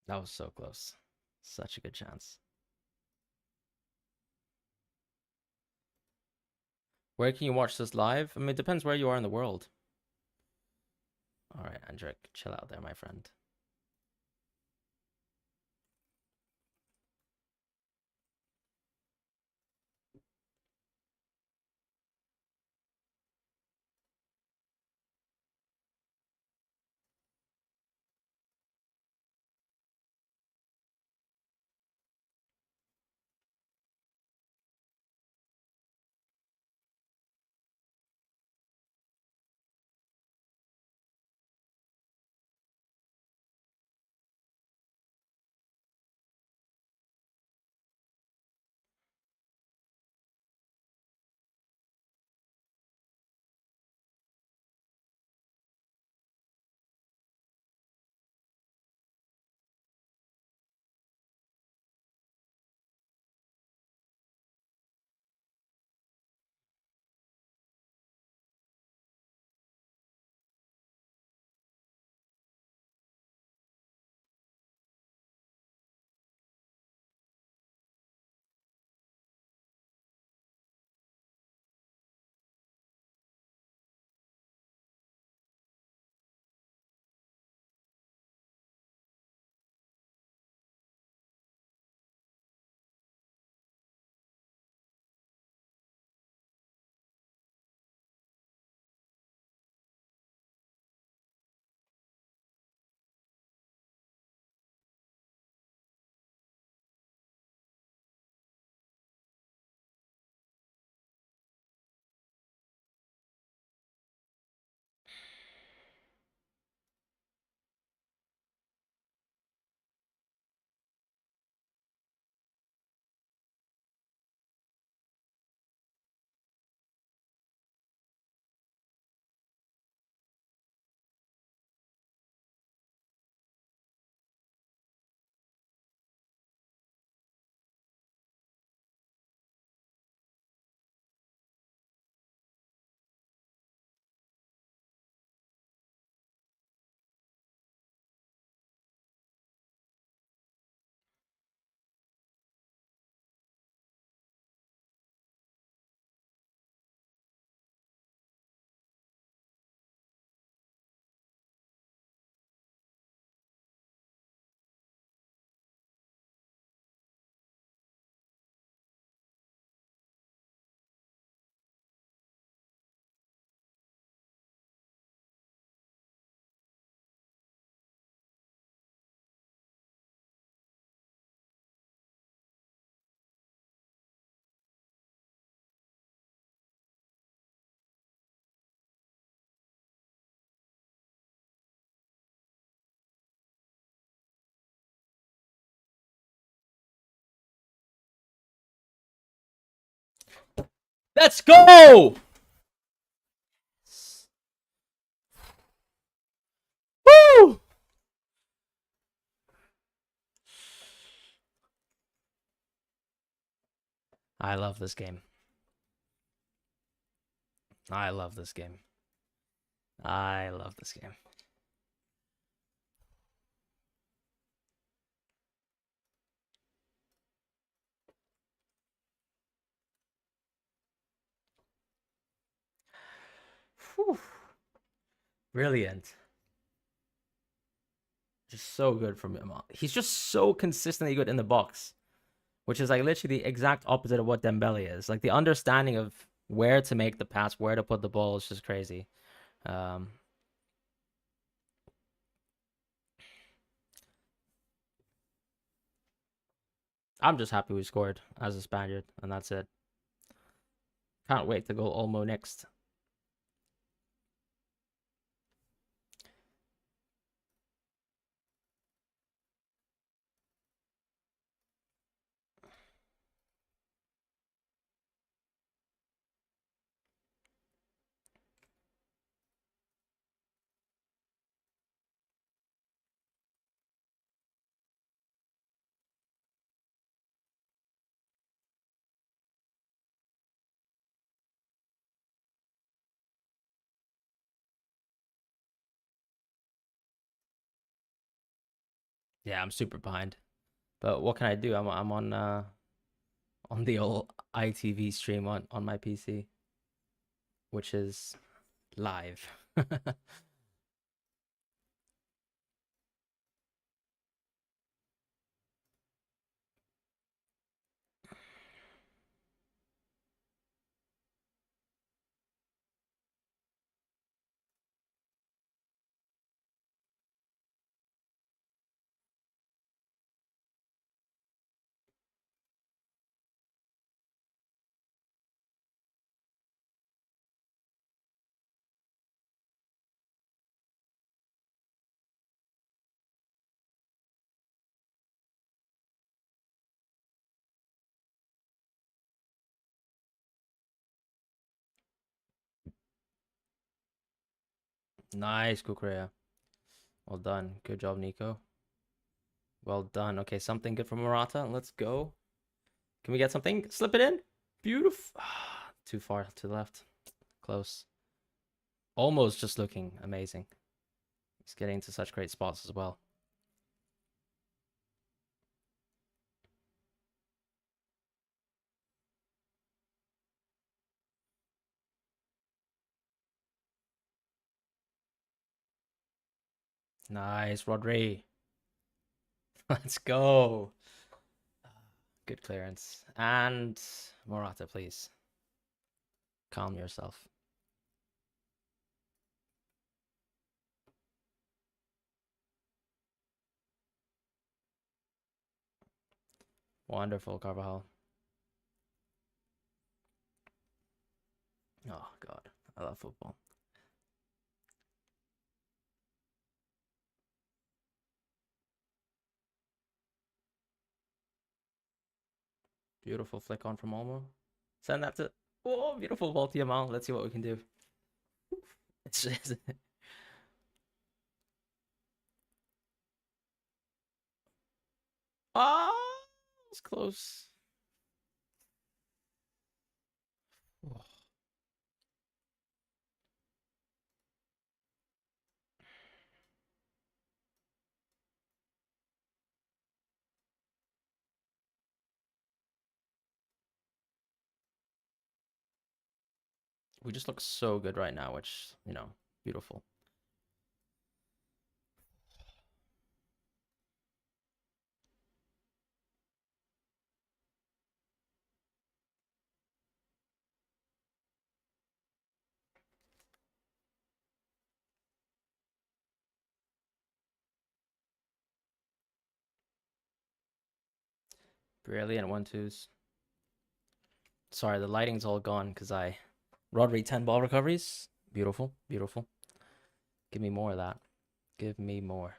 That was so close. Such a good chance. Where can you watch this live? I mean, it depends where you are in the world. All right, Andric, chill out there, my friend. Let's go! Woo! I love this game. I love this game. I love this game. Whew. Brilliant. Just so good from him. He's just so consistently good in the box, which is like literally the exact opposite of what Dembele is. Like the understanding of where to make the pass, where to put the ball is just crazy. Um, I'm just happy we scored as a Spaniard, and that's it. Can't wait to go Olmo next. Yeah, I'm super behind. But what can I do? I'm on the old ITV stream on my PC, which is live. Nice, Kukurea. Well done. Good job, Nico. Well done. Okay, something good from Morata. Let's go. Can we get something? Slip it in. Beautiful. Too far to the left. Close. Almost just looking amazing. He's getting into such great spots as well. Nice, Rodri. Let's go. Good clearance. And Morata, please. Calm yourself. Wonderful, Carvajal. Oh, God. I love football. Beautiful flick on from Olmo. Send that to... Oh, beautiful ball to Yamal. Let's see what we can do. It's just... Oh, it's close. We just look so good right now, which, beautiful. Brilliant 1-2s. Sorry, the lighting's all gone because I... Rodri 10 ball recoveries. Beautiful, beautiful. Give me more of that. Give me more.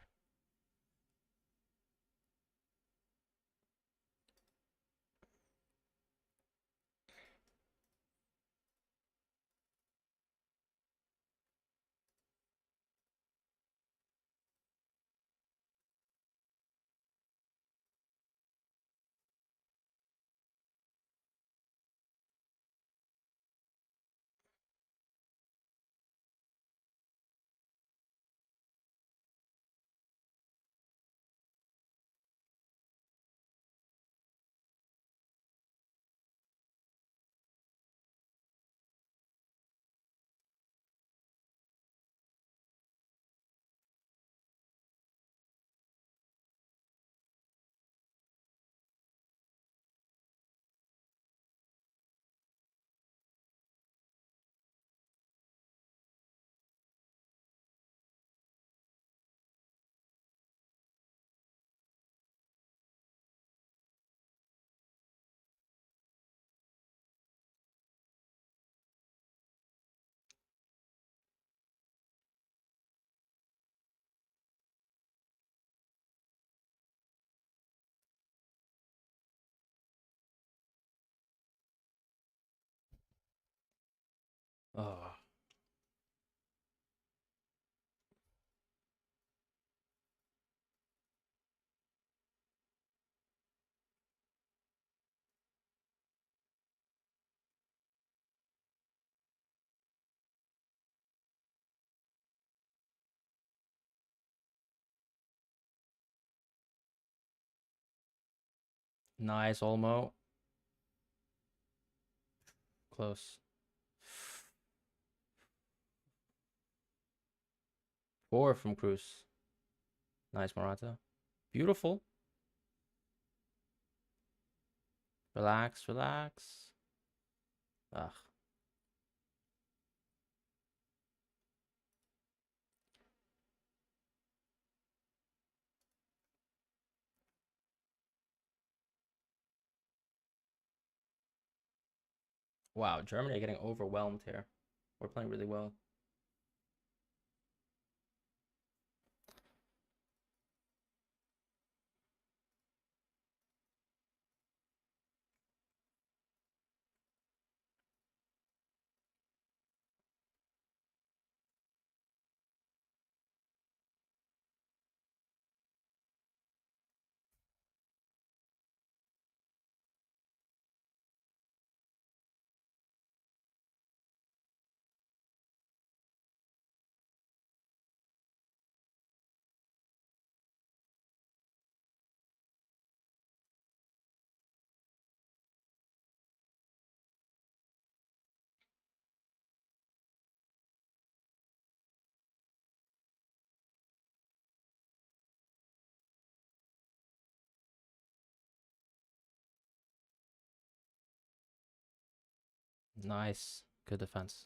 Nice, Olmo. Close. 4 from Cruz. Nice, Morata. Beautiful. Relax, relax. Ugh. Wow, Germany are getting overwhelmed here. We're playing really well. Nice. Good defense.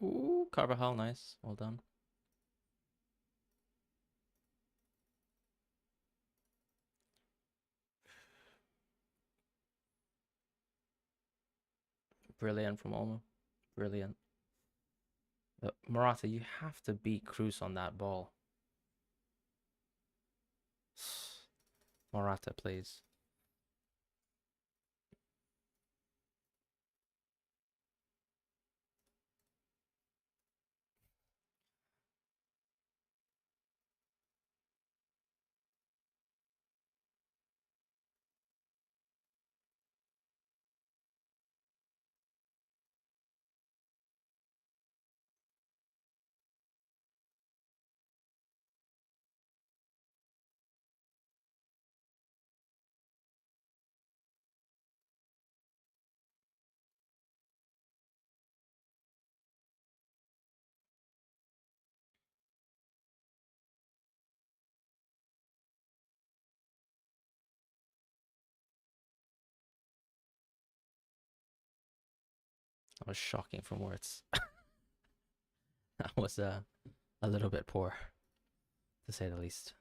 Ooh, Carvajal, nice. Well done. Brilliant from Olmo. Brilliant. Morata, you have to beat Cruz on that ball. Morata, please. That was shocking from words. That was a little bit poor, to say the least.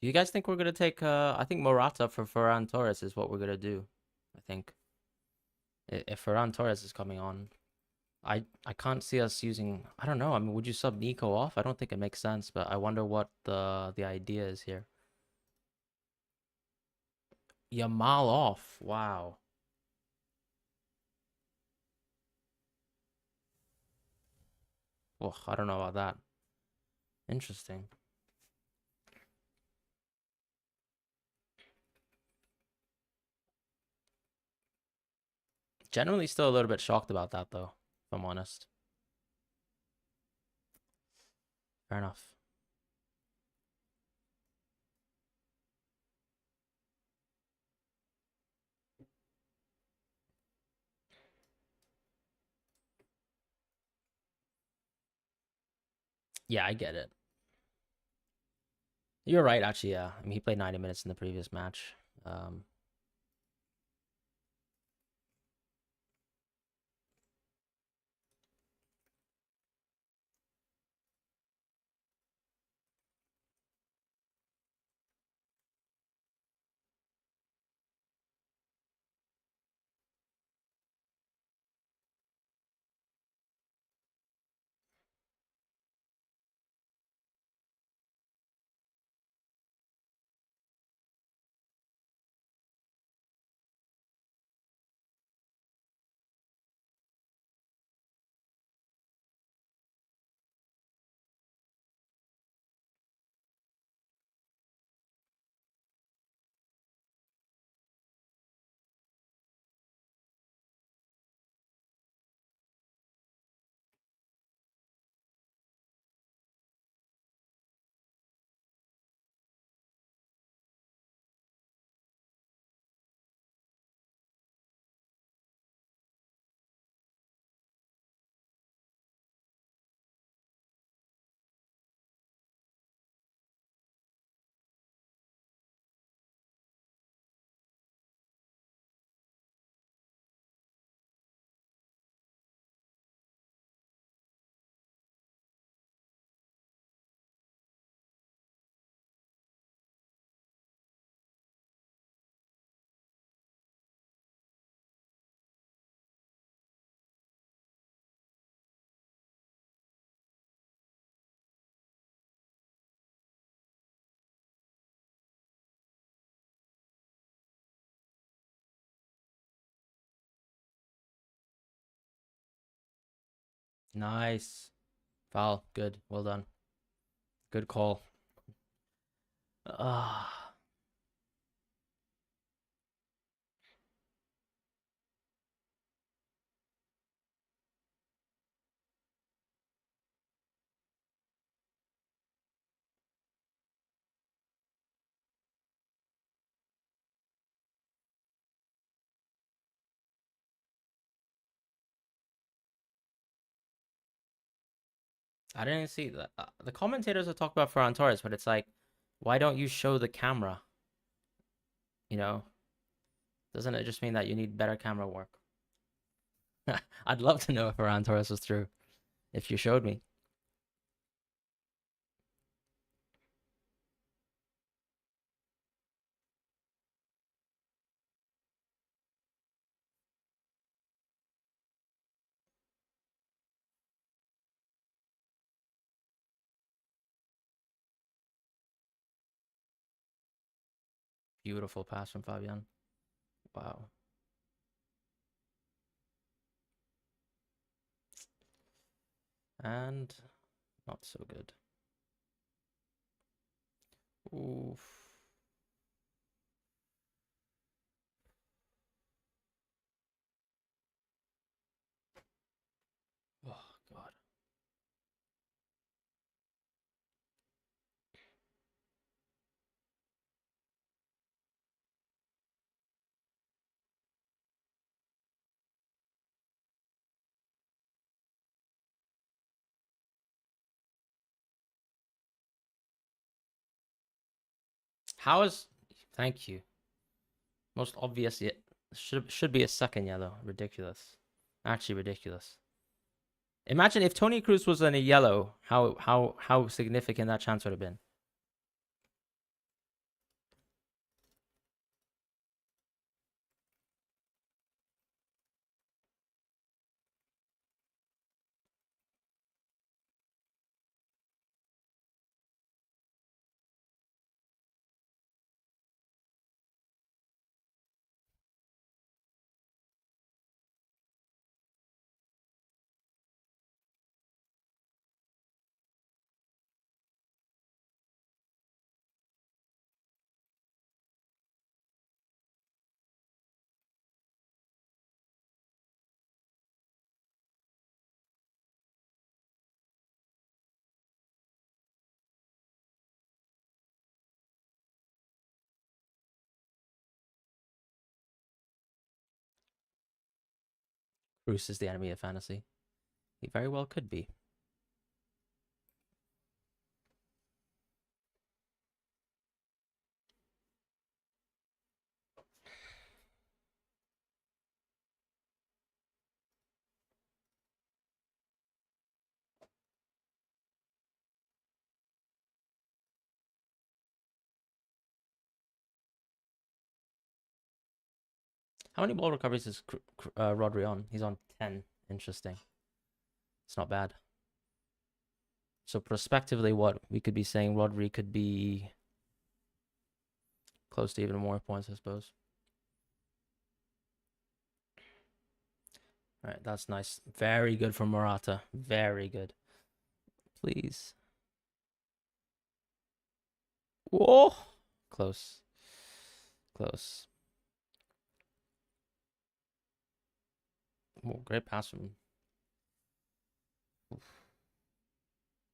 Do you guys think we're gonna take? I think Morata for Ferran Torres is what we're gonna do. I think if Ferran Torres is coming on, I can't see us using. I don't know. I mean, would you sub Nico off? I don't think it makes sense, but I wonder what the idea is here. Yamal off. Wow. Well, I don't know about that. Interesting. Generally, still a little bit shocked about that, though, if I'm honest. Fair enough. Yeah, I get it. You're right, actually. Yeah, I mean, he played 90 minutes in the previous match. Um, nice. Foul. Good. Well done. Good call. Ah, I didn't see that. The commentators will talk about Ferran Torres, but it's like, why don't you show the camera? You know, doesn't it just mean that you need better camera work? I'd love to know if Ferran Torres was through. If you showed me. Beautiful pass from Fabian. Wow. And not so good. Oof. Oh God. How is? Thank you. Most obvious yet should be a second yellow. Ridiculous. Actually ridiculous. Imagine if Tony Cruz was in a yellow, how significant that chance would have been. Cruz is the enemy of fantasy. He very well could be. How many ball recoveries is Rodri on? He's on 10. Interesting. It's not bad. So prospectively, what we could be saying, Rodri could be close to even more points, I suppose. All right, that's nice. Very good for Morata. Very good. Please. Whoa. Close. Close. Oh, great pass from.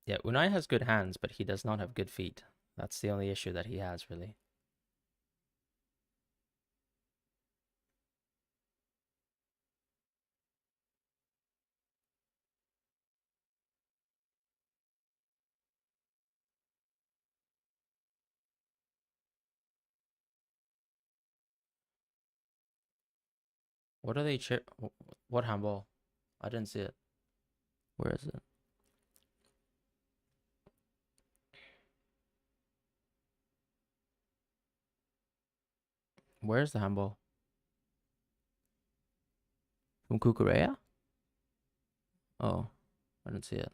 Yeah, Unai has good hands, but he does not have good feet. That's the only issue that he has, really. What are they cheer? What handball? I didn't see it. Where is it? Where's the handball? From Kukurea? Oh, I didn't see it.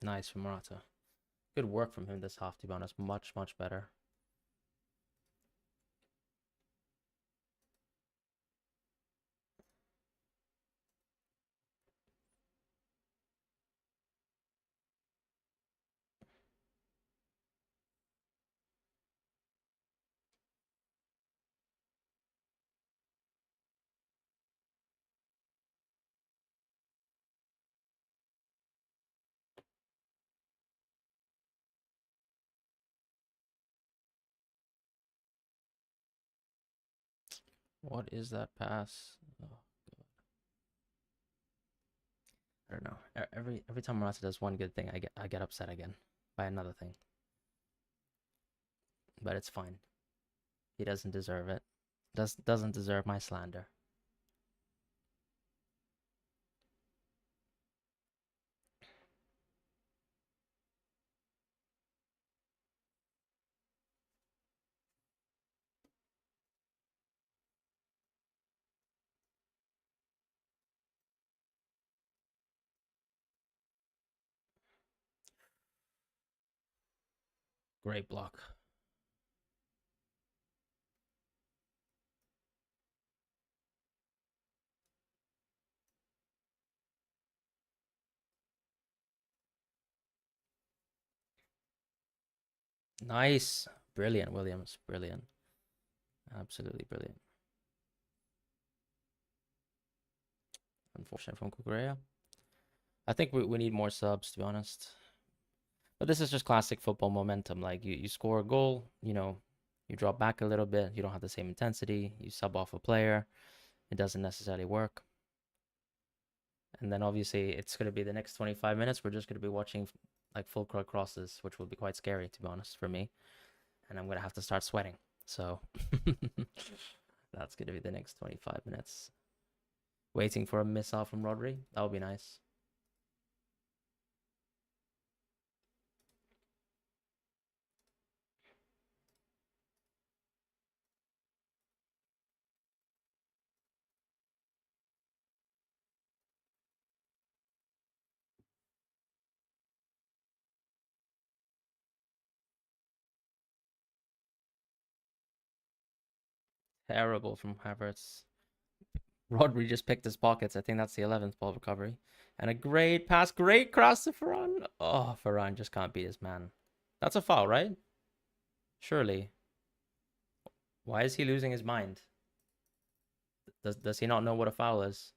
Nice from Morata. Good work from him this half, to be honest. Much, much better. What is that pass? Oh, God. I don't know. Every time Morata does one good thing, I get upset again by another thing. But it's fine. He doesn't deserve it. Doesn't deserve my slander. Great block. Nice. Brilliant, Williams. Brilliant. Absolutely brilliant. Unfortunate from Kukurea. I think we need more subs, to be honest. But this is just classic football momentum. Like you score a goal, you drop back a little bit. You don't have the same intensity. You sub off a player. It doesn't necessarily work. And then obviously it's going to be the next 25 minutes. We're just going to be watching like full court crosses, which will be quite scary, to be honest, for me. And I'm going to have to start sweating. So that's going to be the next 25 minutes. Waiting for a missile from Rodri. That would be nice. Terrible from Havertz. Rodri just picked his pockets. I think that's the 11th ball recovery. And a great pass. Great cross to Fran. Oh, Fran just can't beat his man. That's a foul, right? Surely. Why is he losing his mind? Does he not know what a foul is?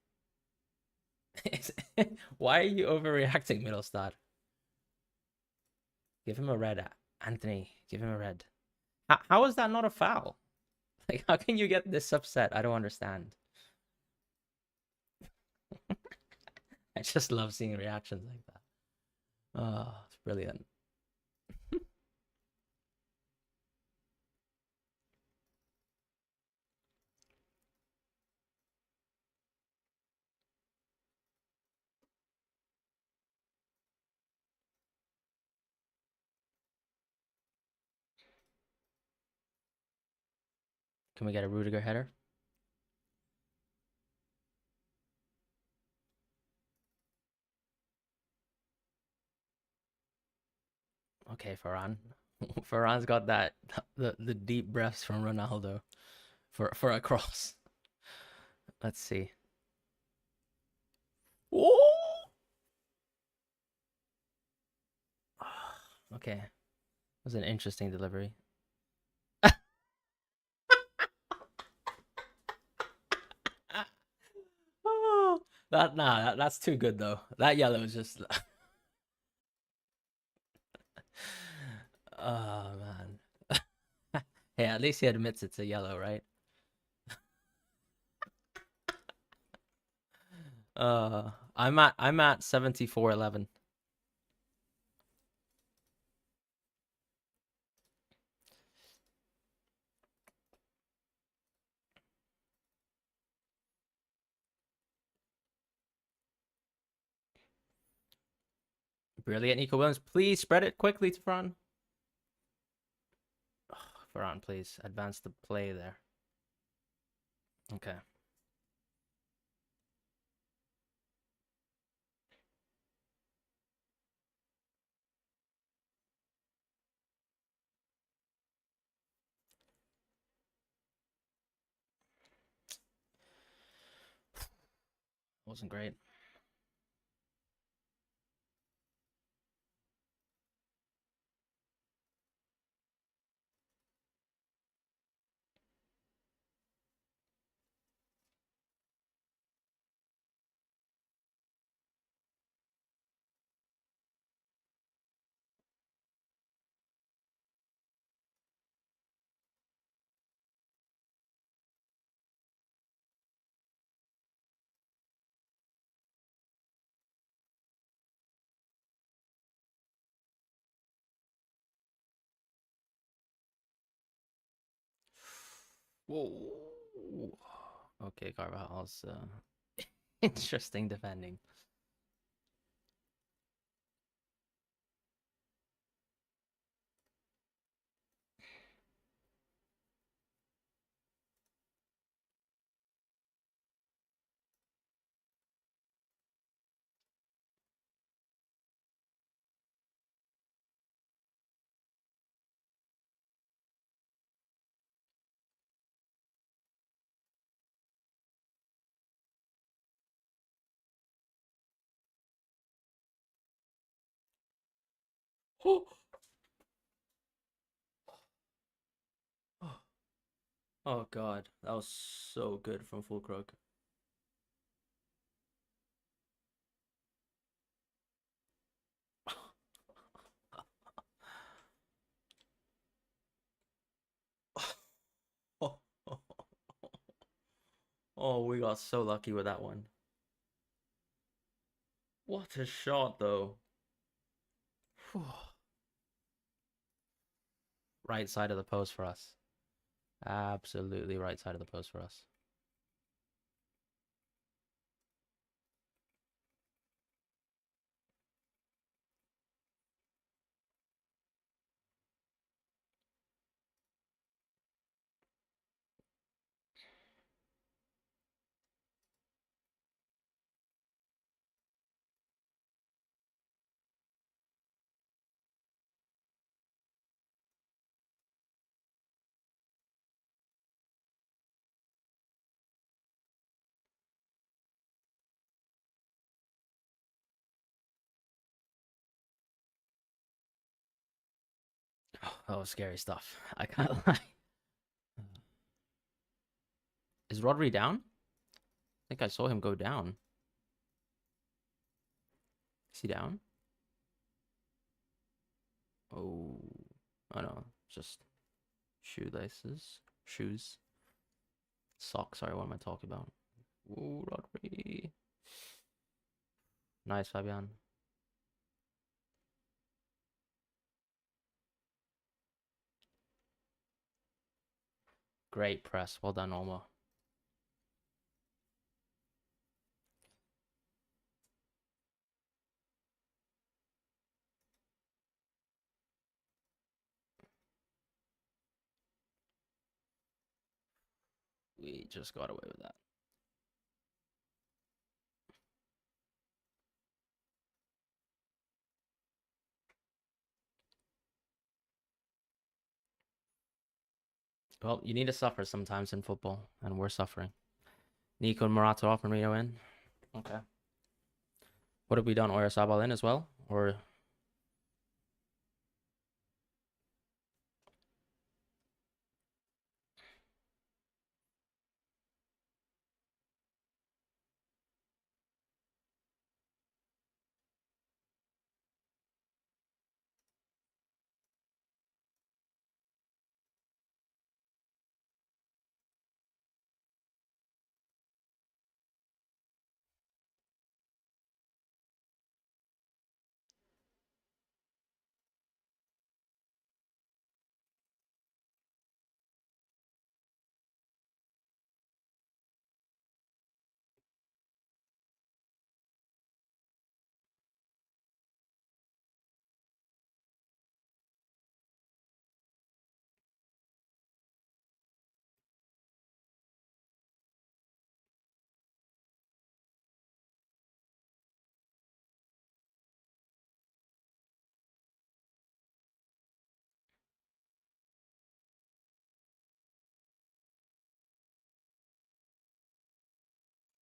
Why are you overreacting, Middlestad? Give him a red, Anthony. Give him a red. How is that not a foul? Like, how can you get this upset? I don't understand. I just love seeing reactions like that. Oh, it's brilliant. Can we get a Rudiger header? Okay, Ferran. Ferran's got that the deep breaths from Ronaldo for a cross. Let's see. Oh! Okay. That was an interesting delivery. Oh, that's too good though. That yellow is just oh man. Hey, at least he admits it's a yellow, right? I'm at 74-11. Brilliant, Nico Williams. Please spread it quickly to Fran. Oh, Fran, please advance the play there. Okay. Wasn't great. Whoa. Okay, Carvajal's interesting defending. Oh god, that was so good from Fulkrug. Oh, we got so lucky with that one. What a shot, though. Right side of the post for us. Absolutely right side of the post for us. Oh, that was scary stuff. I can't lie. Is Rodri down? I think I saw him go down. Is he down? Oh, oh no, just shoelaces, shoes, socks. Sorry, what am I talking about? Ooh, Rodri. Nice, Fabian. Great press. Well done, Olmo. We just got away with that. Well, you need to suffer sometimes in football, and we're suffering. Nico and Morata off, Marino in. Okay. What have we done? Oyarzabal in as well? Or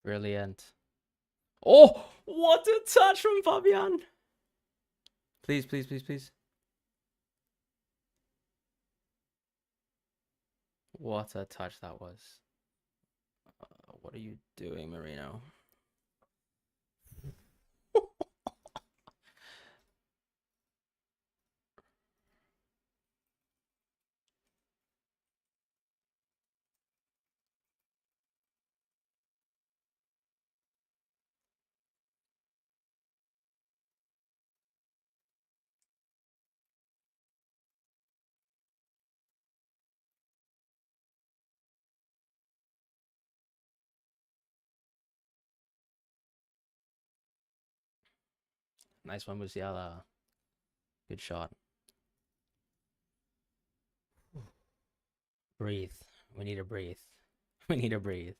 brilliant. Oh, what a touch from Fabian. Please, please, please, please. What a touch that was. What are you doing, Marino? Nice one, Musiala. Good shot. Breathe. We need to breathe. We need to breathe.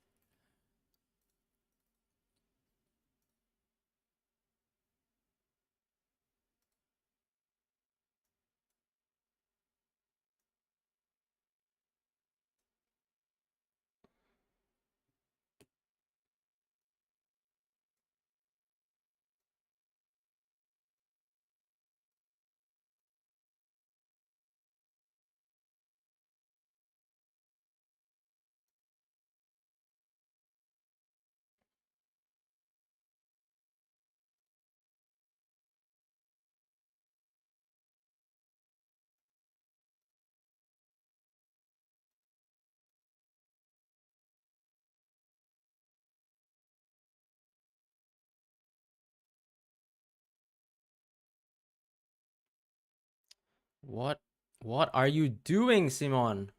What? What are you doing, Simon?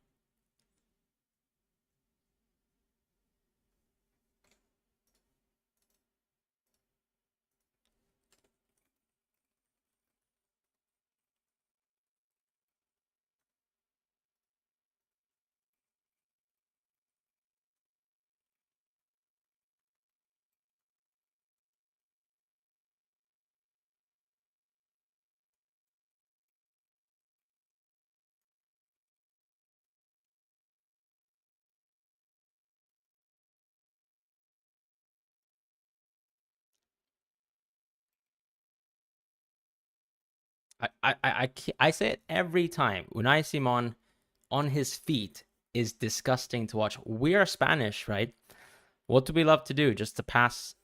I say it every time. Unai Simon on his feet is disgusting to watch. We are Spanish, right? What do we love to do? Just to pass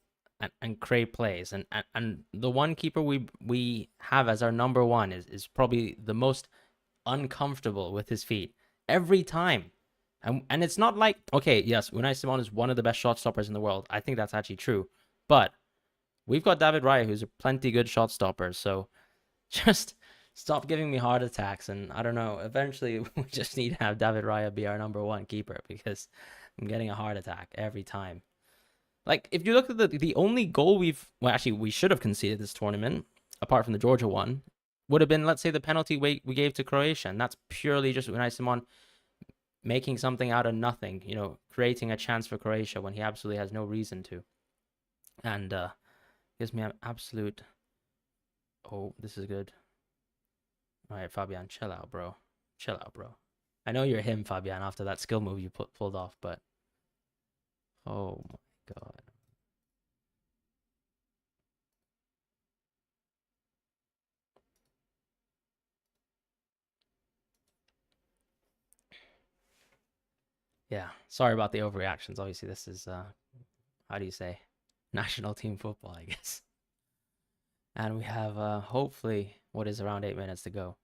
and create plays. And the one keeper we have as our number one is probably the most uncomfortable with his feet every time. And it's not like, okay, yes, Unai Simon is one of the best shot stoppers in the world. I think that's actually true. But we've got David Raya, who's a plenty good shot stopper. So just stop giving me heart attacks. And I don't know, eventually we just need to have David Raya be our number one keeper because I'm getting a heart attack every time. Like, if you look at the only goal well, actually, we should have conceded this tournament, apart from the Georgia one, would have been, let's say, the penalty we gave to Croatia. And that's purely just Unai Simon making something out of nothing, creating a chance for Croatia when he absolutely has no reason to. And gives me an absolute. Oh, this is good. All right, Fabian, chill out, bro. Chill out, bro. I know you're him, Fabian, after that skill move you pulled off, but oh my God. Yeah, sorry about the overreactions. Obviously, this is how do you say, national team football, I guess. And we have hopefully what is around 8 minutes to go.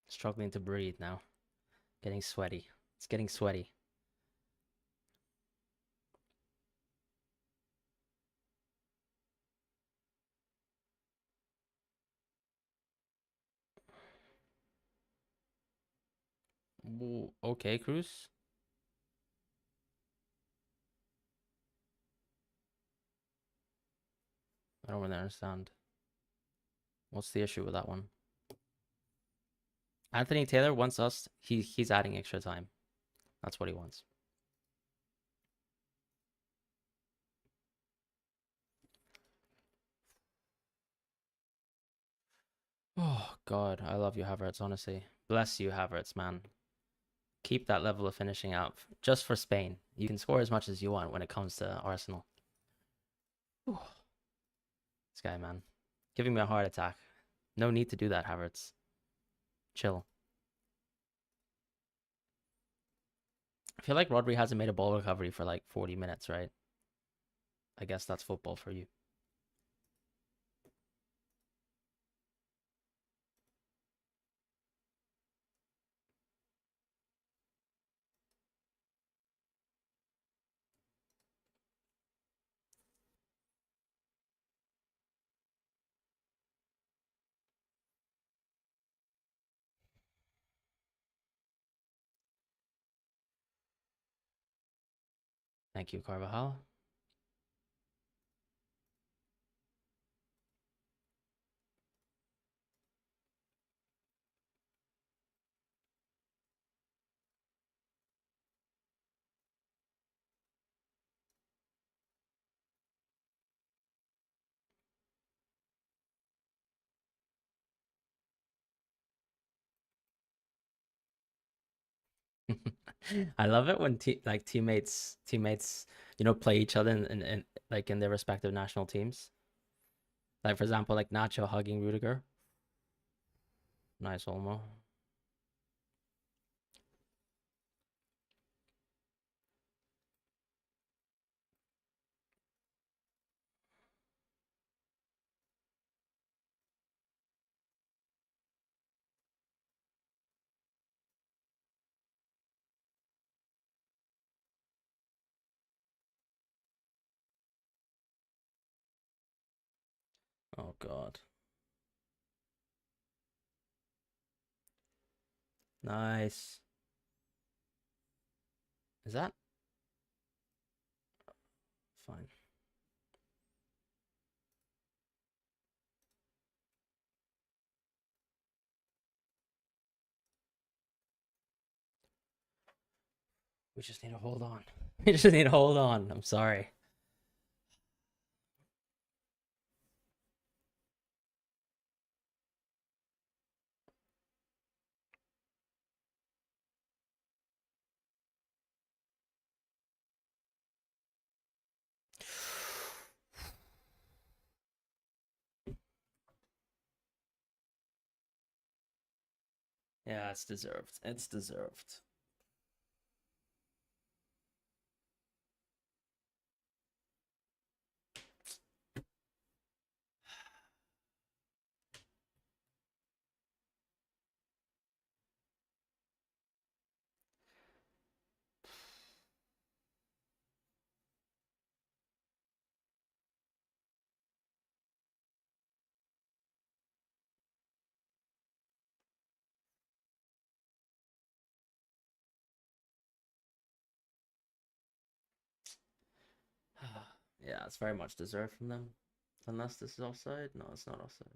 Struggling to breathe now. Getting sweaty. It's getting sweaty. Okay, Cruz. I don't really understand. What's the issue with that one? Anthony Taylor wants us. He's adding extra time. That's what he wants. Oh God, I love you, Havertz. Honestly, bless you, Havertz, man. Keep that level of finishing up just for Spain. You can score as much as you want when it comes to Arsenal. This guy, man, giving me a heart attack. No need to do that, Havertz. Chill. I feel like Rodri hasn't made a ball recovery for like 40 minutes, right? I guess that's football for you. Thank you, Carvajal. I love it when teammates play each other in like in their respective national teams. Like for example, like Nacho hugging Rudiger. Nice Olmo. Oh God. Nice. Is that fine? We just need to hold on. We just need to hold on. I'm sorry. Yeah, it's deserved. It's deserved. Yeah, it's very much deserved from them. Unless this is offside. No, it's not offside.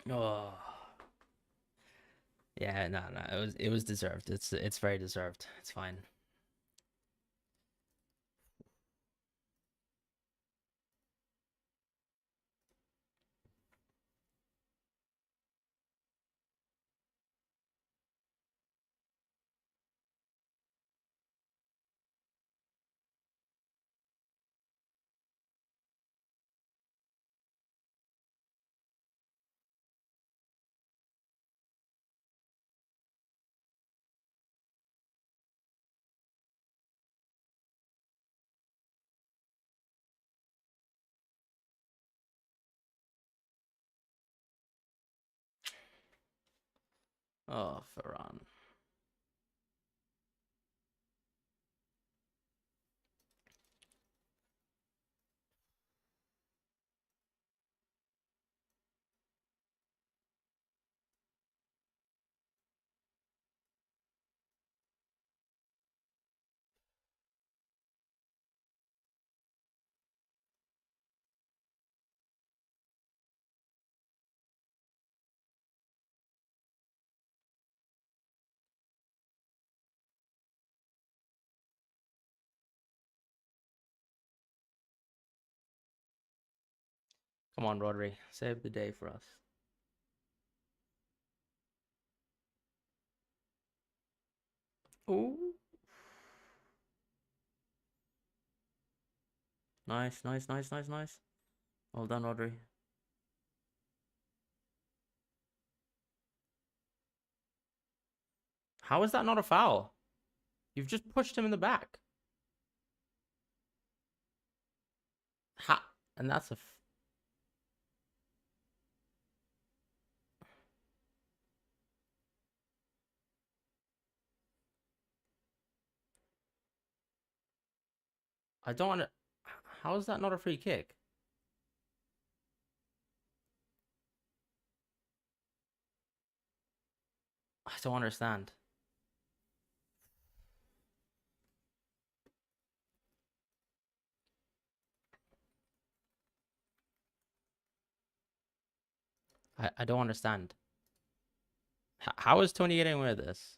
Oh. Yeah, no, no, it was deserved. It's very deserved. It's fine. Oh, Fran. Come on, Rodri. Save the day for us. Ooh. Nice, nice, nice, nice, nice. Well done, Rodri. How is that not a foul? You've just pushed him in the back. Ha! And that's a. I don't want to. How is that not a free kick? I don't understand. I don't understand. How is Tony getting away with this?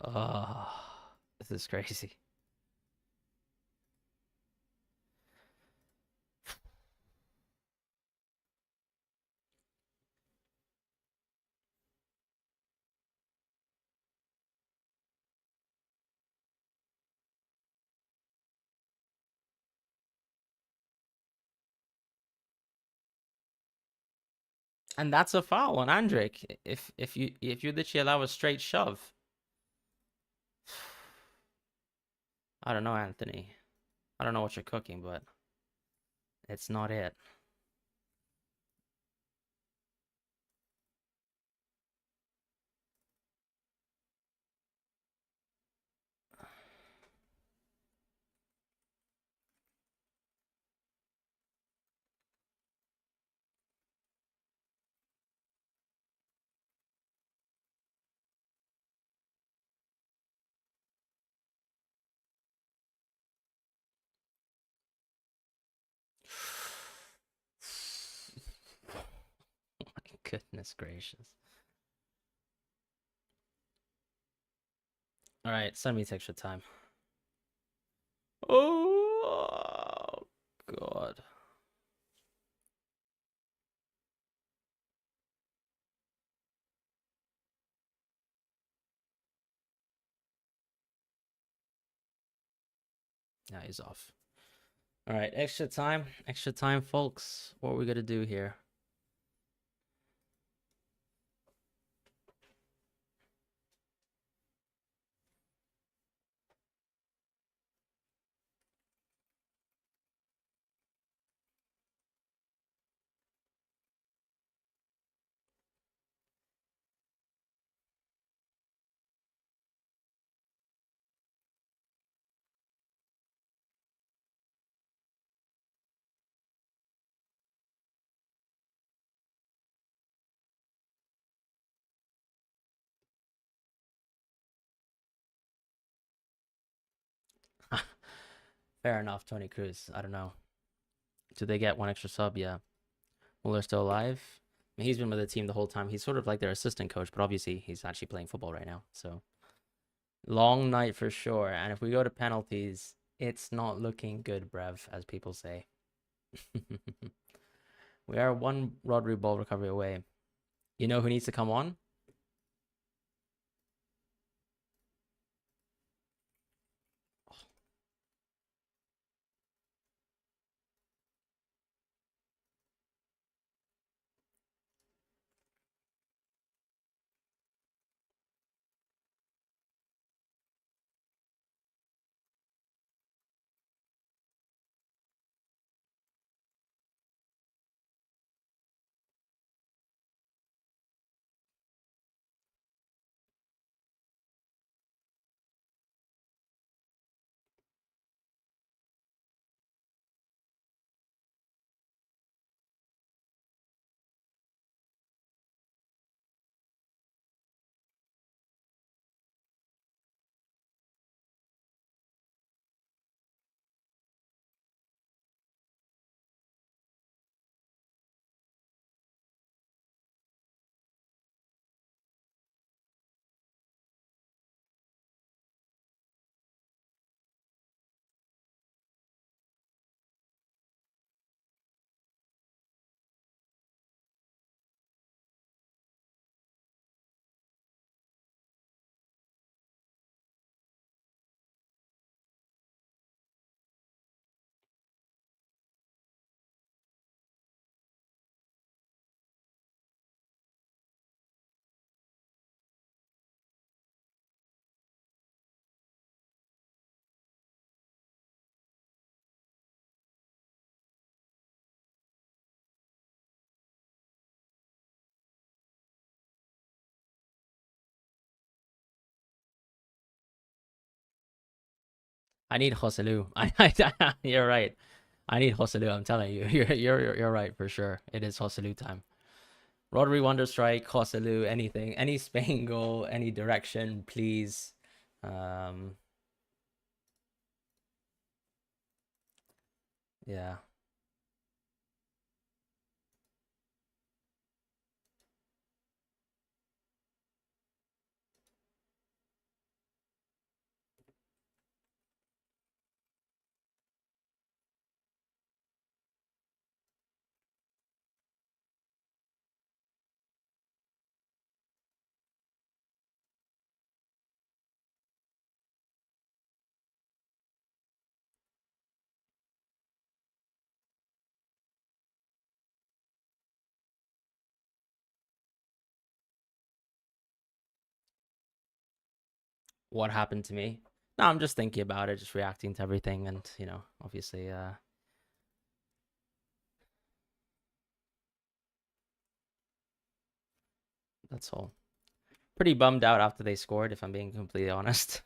Oh, this is crazy. And that's a foul on Andrik. If you literally allow a straight shove. I don't know, Anthony. I don't know what you're cooking, but it's not it. Goodness gracious. All right, send me extra time. Oh, God. Yeah, he's off. All right, extra time, folks. What are we gonna do here? Fair enough, Tony Cruz. I don't know. Do they get one extra sub? Yeah. Muller's still alive. I mean, he's been with the team the whole time. He's sort of like their assistant coach, but obviously he's actually playing football right now. So long night for sure. And if we go to penalties, it's not looking good, Brev, as people say. We are one Rodri ball recovery away. You know who needs to come on? I need Joselu. You're right. I need Joselu. I'm telling you, you're right for sure. It is Joselu time. Rodri Wonder Strike, Joselu, anything, any Spain goal, any direction, please. Um, yeah. What happened to me? No, I'm just thinking about it, just reacting to everything, and obviously, that's all. Pretty bummed out after they scored, if I'm being completely honest.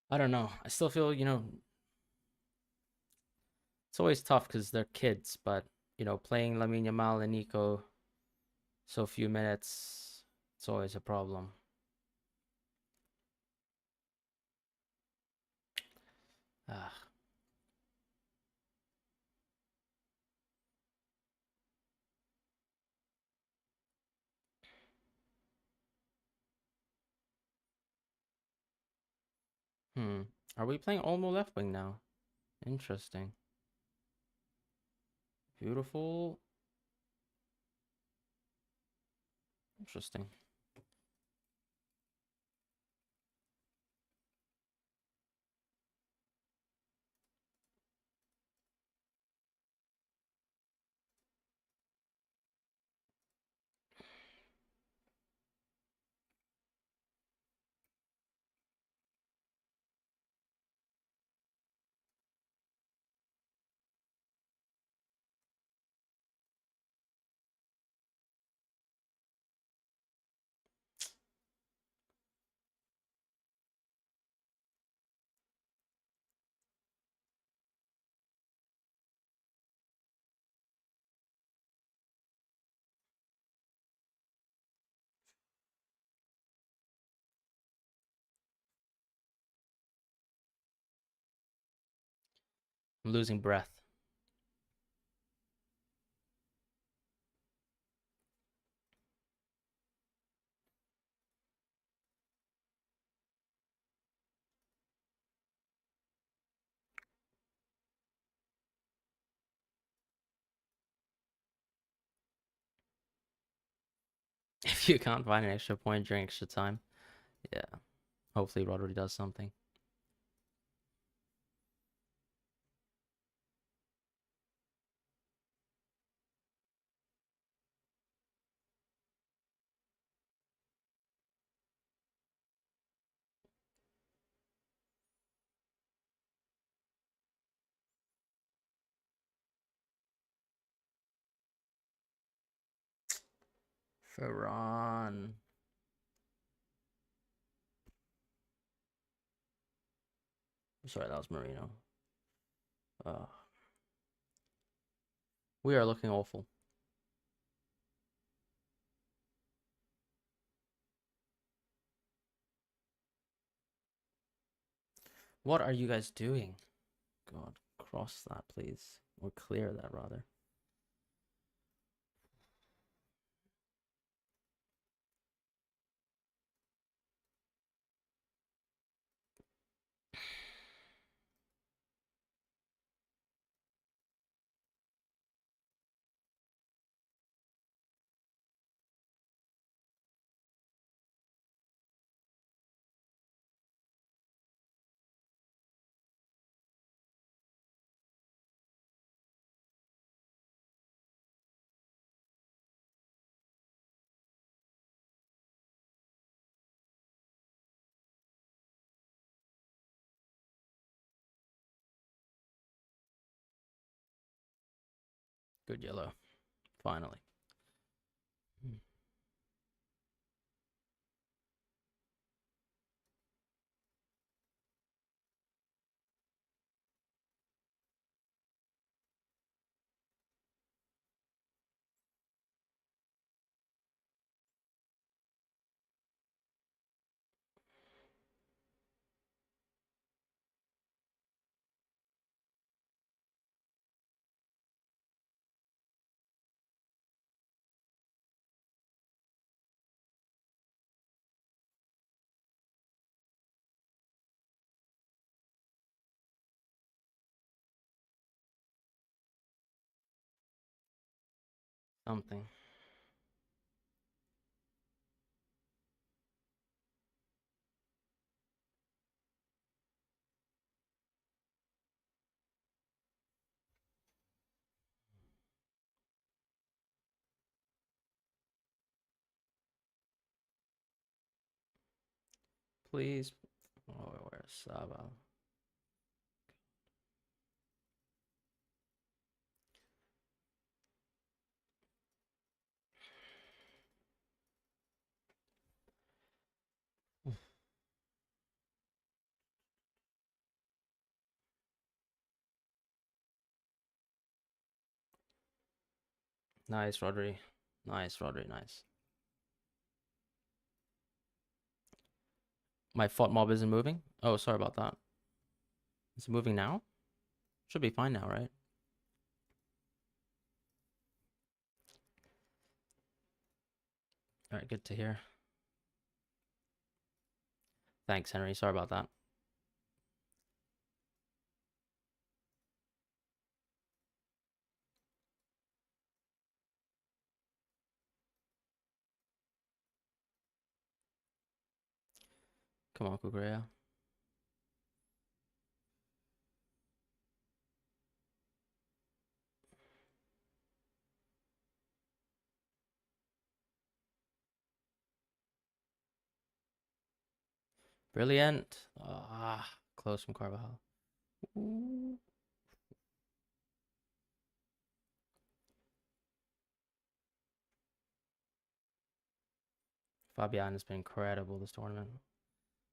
I don't know. I still feel, it's always tough because they're kids, but playing Lamine Yamal and Nico so few minutes, it's always a problem. Ah, hmm. Are we playing Olmo left wing now? Interesting. Beautiful. Interesting. I'm losing breath. If you can't find an extra point during extra time, yeah. Hopefully Rodri does something. Fran. Sorry, that was Marino. Uh, we are looking awful. What are you guys doing? God, cross that, please. Or clear that, rather. Good yellow. Finally. Something. Please. Oh, where's Saba? Nice, Rodri. Nice, Rodri. Nice. My fault mob isn't moving. Oh, sorry about that. Is it moving now? Should be fine now, right? All right, good to hear. Thanks, Henry. Sorry about that. Come on, Kukurea. Brilliant. Ah, close from Carvajal. Ooh. Fabian has been incredible this tournament.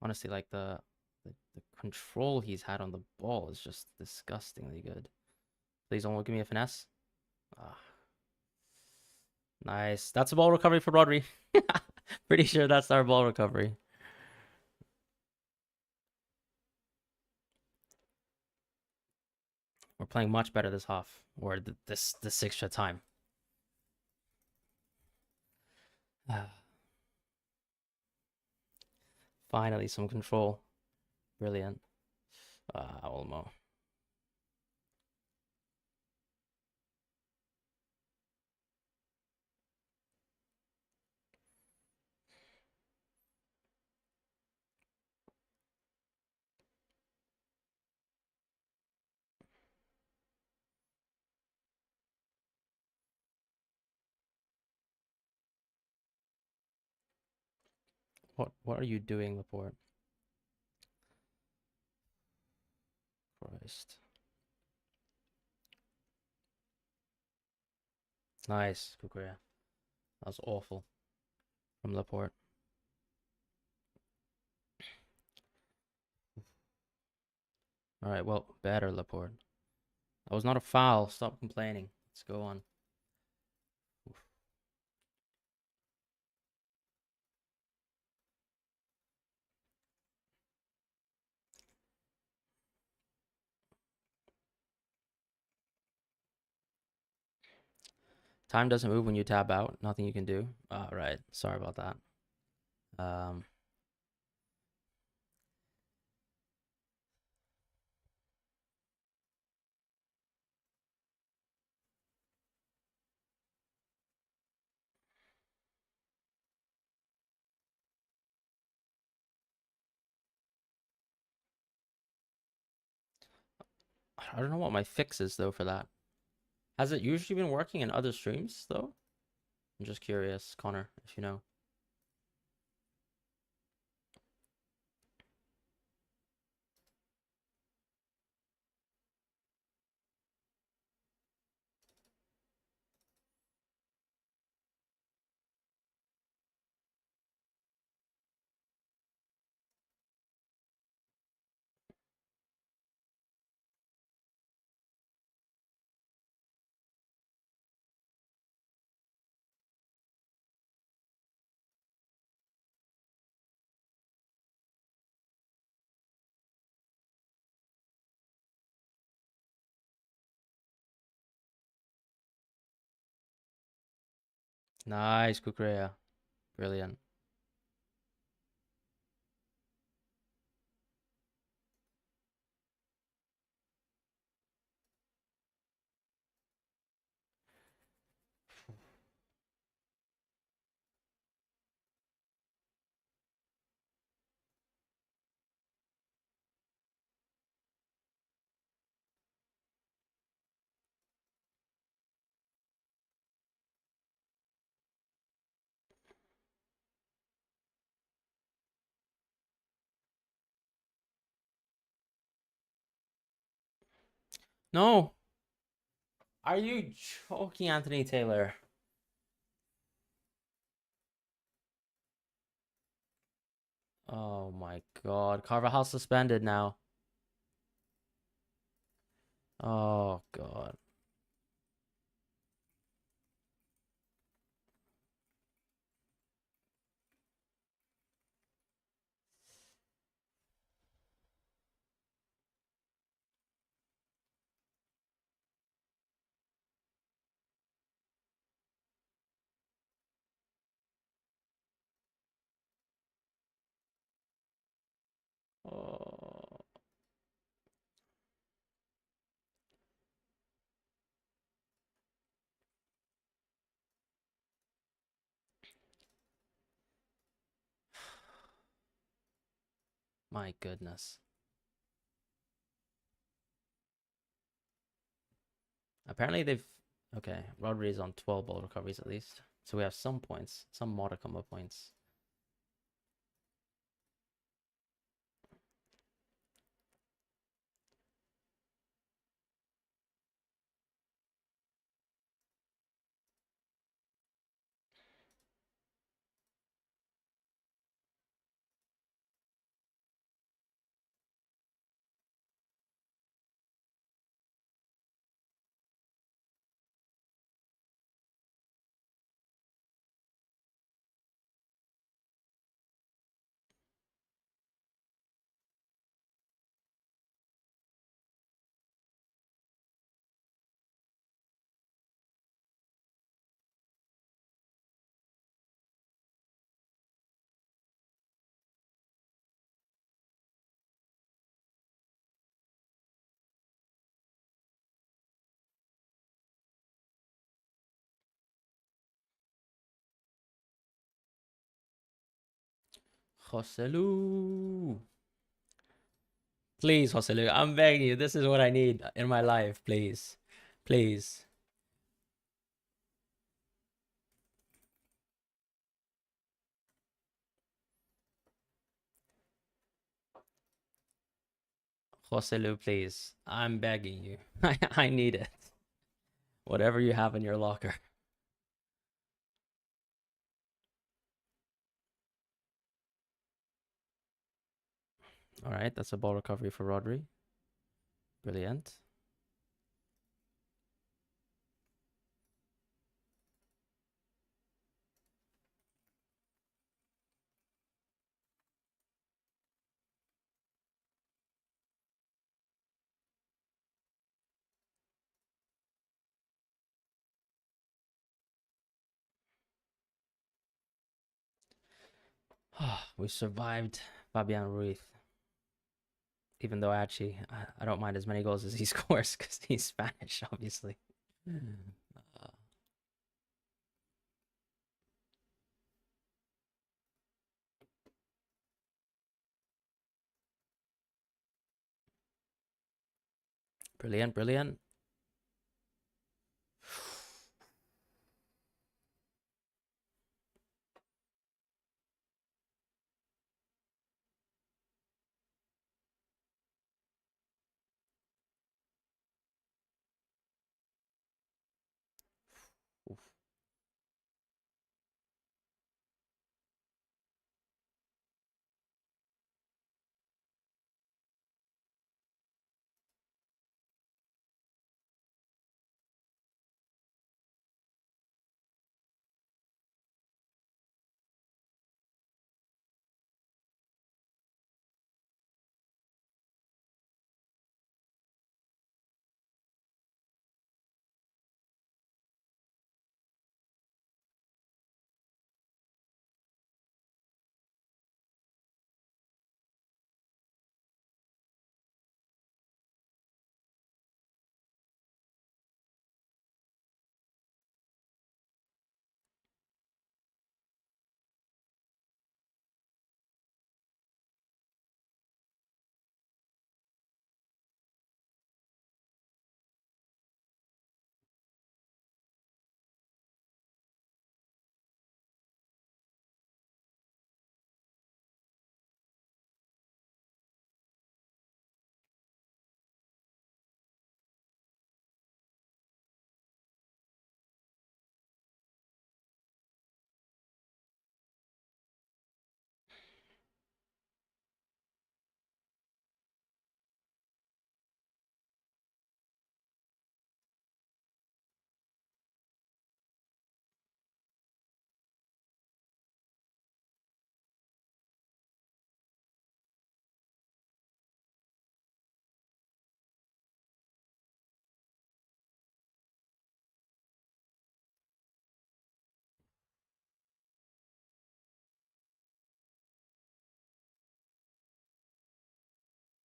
Honestly, like the control he's had on the ball is just disgustingly good. Please don't give me a finesse. Ah, nice. That's a ball recovery for Rodri. Pretty sure that's our ball recovery. We're playing much better this half, or this extra time. Finally, some control. Brilliant. Olmo. What are you doing, Laporte? Christ. Nice, Kukurea. That was awful from Laporte. All right, well, better Laporte. That was not a foul. Stop complaining. Let's go on. Oof. Time doesn't move when you tab out. Nothing you can do. All right. Sorry about that. Um, I don't know what my fix is though for that. Has it usually been working in other streams though? I'm just curious, Connor, if you know. Nice, Kukurea. Brilliant. No. Are you joking, Anthony Taylor? Oh my God. Carvajal suspended now. Oh God. Oh. My goodness. Apparently they've... Okay, Rodri is on 12 ball recoveries at least. So we have some points, some modicum of points. Joselu. Please, Joselu, I'm begging you. This is what I need in my life. Please. Please. Joselu, please. I'm begging you. I need it. Whatever you have in your locker. All right, that's a ball recovery for Rodri. Brilliant. We survived Fabian Ruiz. Even though actually I don't mind as many goals as he scores because he's Spanish, obviously. Brilliant, brilliant. Oof.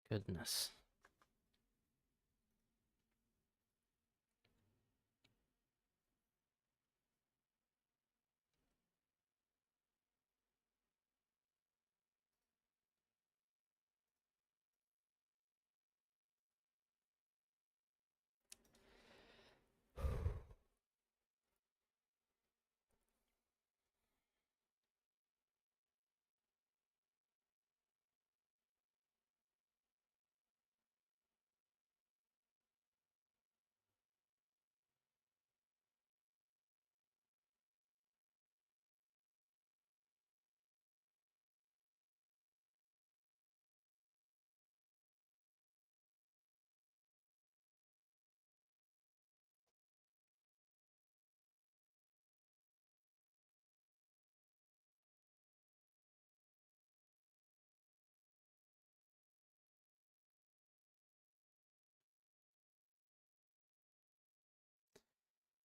Goodness.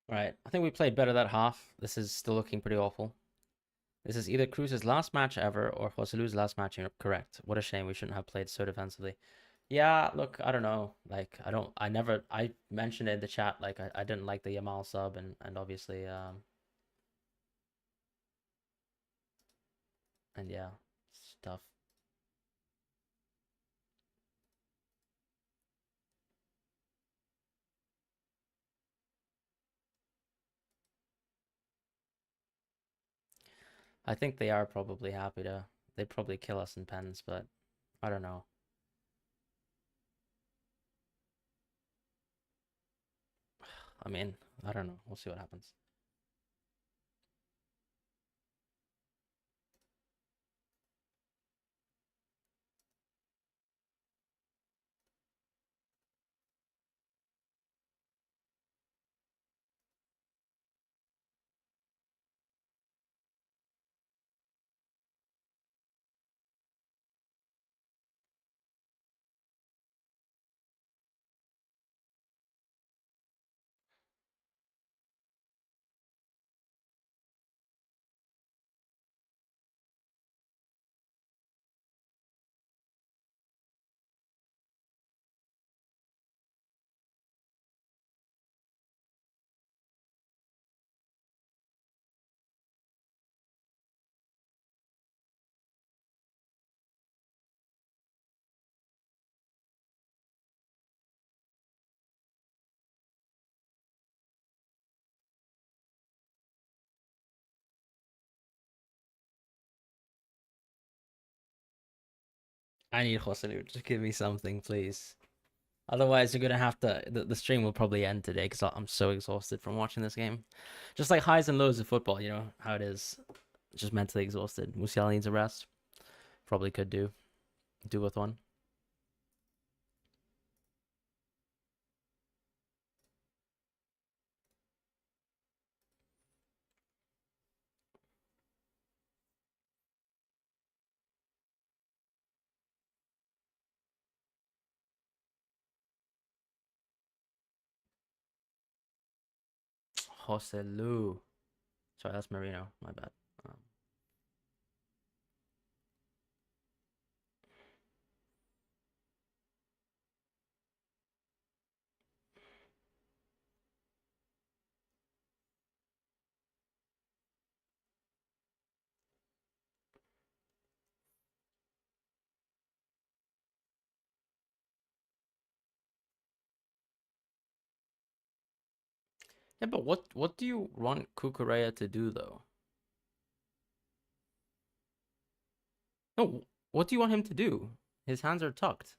Right. I think we played better that half. This is still looking pretty awful. This is either Cruz's last match ever or Joselu's last match. Correct. What a shame. We shouldn't have played so defensively. Yeah, look, I don't know. Like, I mentioned it in the chat, like, I didn't like the Yamal sub, and obviously, and yeah, it's tough. I think they are probably happy to, they'd probably kill us in pens, but I don't know. I mean, I don't know. We'll see what happens. I need Joselu to give me something, please. Otherwise, you're gonna have to. The stream will probably end today because I'm so exhausted from watching this game. Just like highs and lows of football, you know how it is. Just mentally exhausted. Musiala needs a rest. Probably could do with one. Joselu. Sorry, that's Marino. My bad. Um, yeah, but what do you want Kukurea to do though? No, what do you want him to do? His hands are tucked.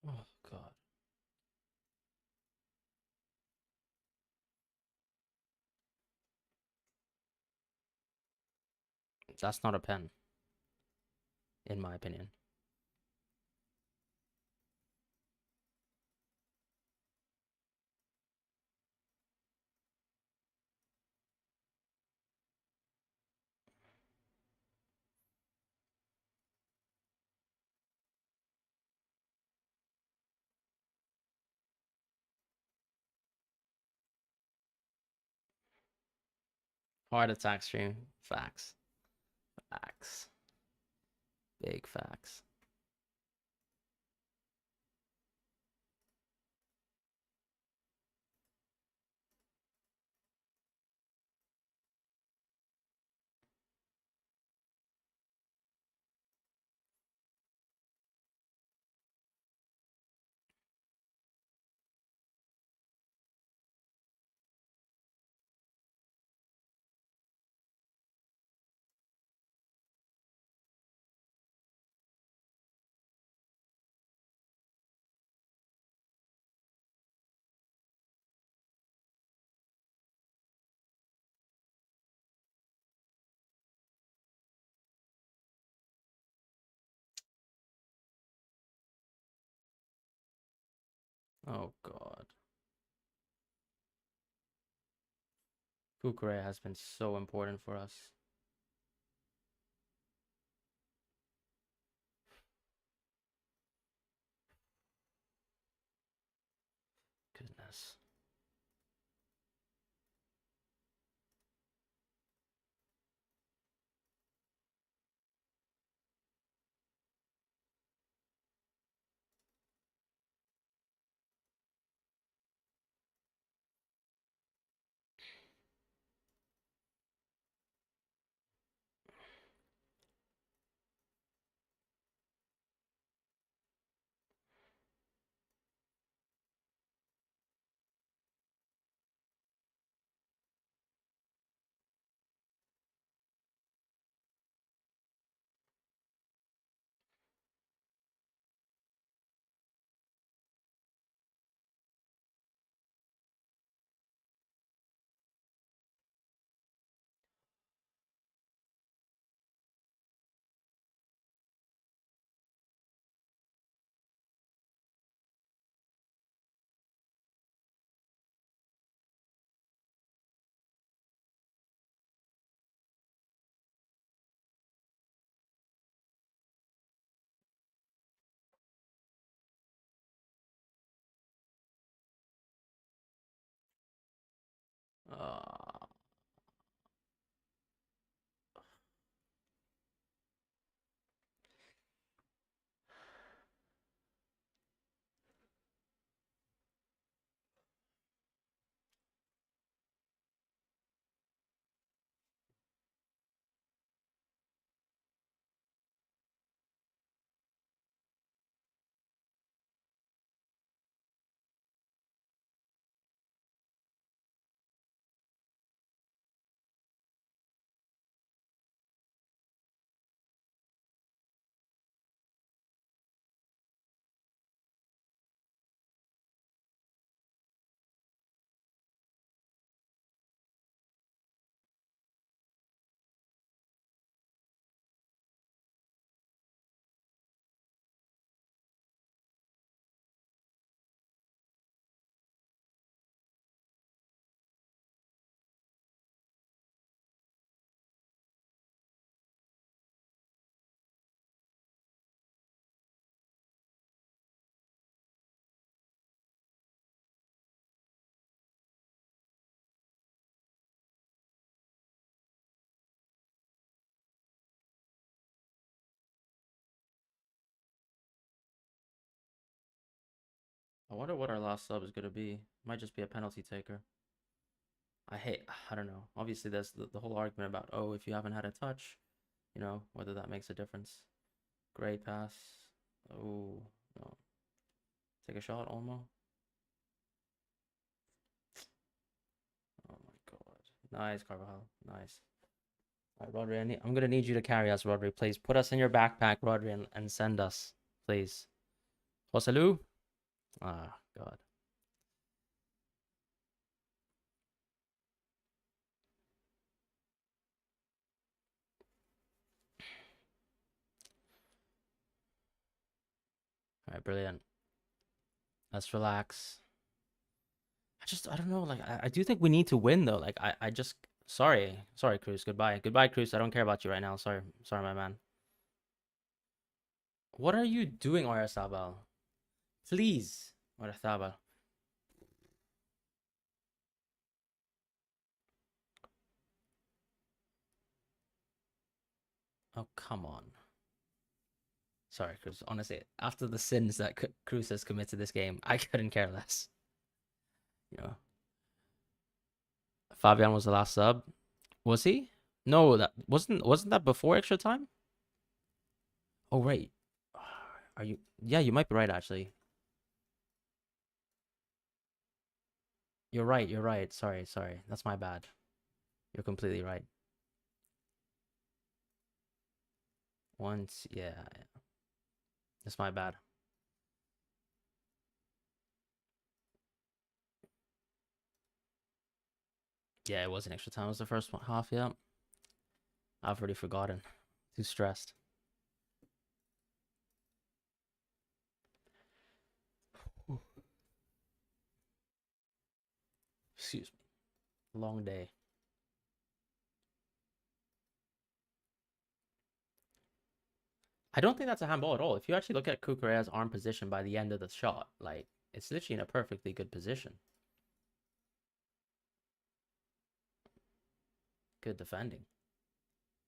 Oh God, that's not a pen, in my opinion. Heart attack stream. Facts. Facts. Big facts. Oh god. Kukure has been so important for us. Goodness. Uh, I wonder what our last sub is gonna be. Might just be a penalty taker. I don't know. Obviously, there's the whole argument about, oh, if you haven't had a touch, you know, whether that makes a difference. Great pass. Oh, no. Take a shot, Olmo. Oh my god. Nice, Carvajal. Nice. All right, Rodri, I'm gonna need you to carry us, Rodri. Please put us in your backpack, Rodri, and send us, please. Joselu? Ah, God. All right, brilliant. Let's relax. I don't know. Like, I do think we need to win though. Like, I just, sorry, Cruz. Goodbye, Cruz. I don't care about you right now. Sorry, my man. What are you doing, Oyarzabal? Please, Oyarzabal. Oh, come on. Sorry, Cruz. Honestly, after the sins that Cruz has committed this game, I couldn't care less. You know, Fabian was the last sub. Was he? No, that wasn't that before extra time? Oh, right. Are you? Yeah, you might be right actually. You're right. You're right. Sorry, sorry. That's my bad. You're completely right. Once, yeah, that's my bad. Yeah, it wasn't extra time. It was the first half. Yeah, I've already forgotten. Too stressed. Excuse me. Long day. I don't think that's a handball at all. If you actually look at Kukureya's arm position by the end of the shot, like it's literally in a perfectly good position. Good defending.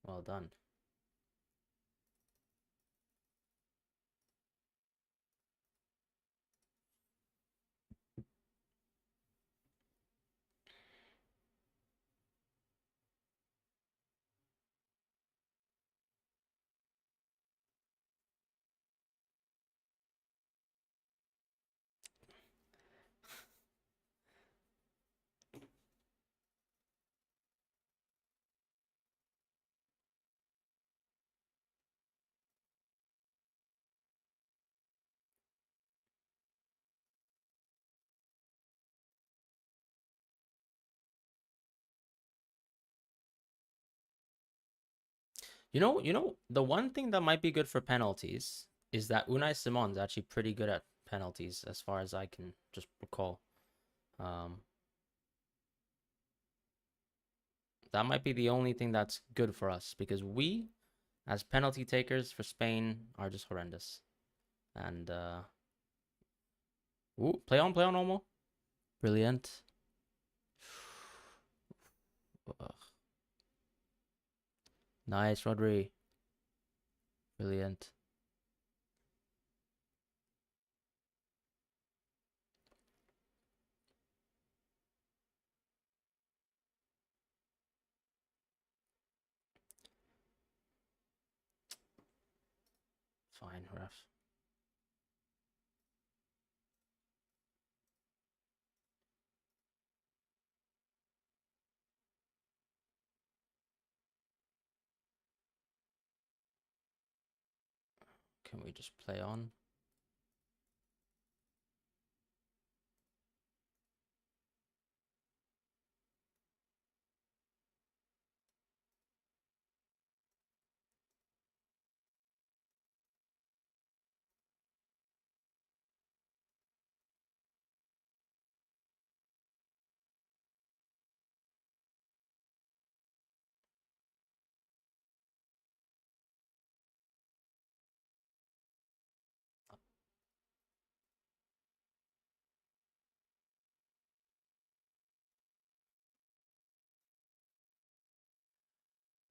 Well done. The one thing that might be good for penalties is that Unai Simon's actually pretty good at penalties, as far as I can just recall. Um, that might be the only thing that's good for us because we, as penalty takers for Spain, are just horrendous. And play on, Olmo. Brilliant. Ugh. Nice, Rodri. Brilliant. Fine, ref. Can we just play on?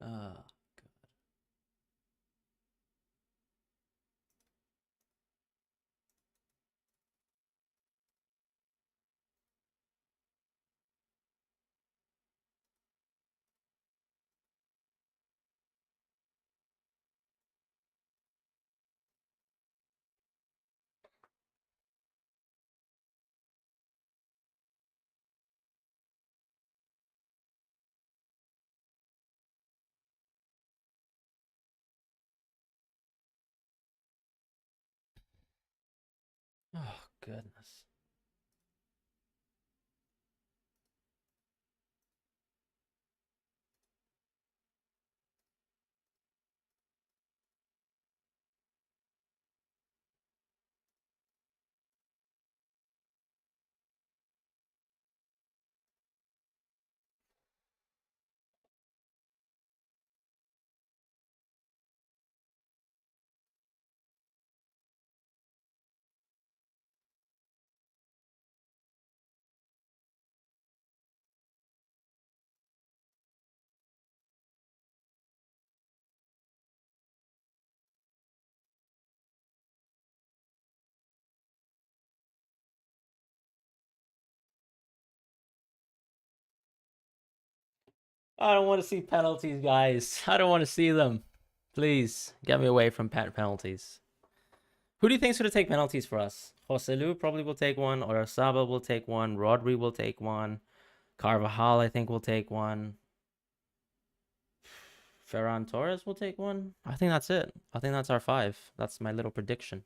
Uh, oh, goodness. I don't want to see penalties, guys. I don't want to see them. Please get me away from penalties. Who do you think's going to take penalties for us? Joselu probably will take one. Oyarzabal will take one. Rodri will take one. Carvajal, I think, will take one. Ferran Torres will take one. I think that's it. I think that's our 5. That's my little prediction.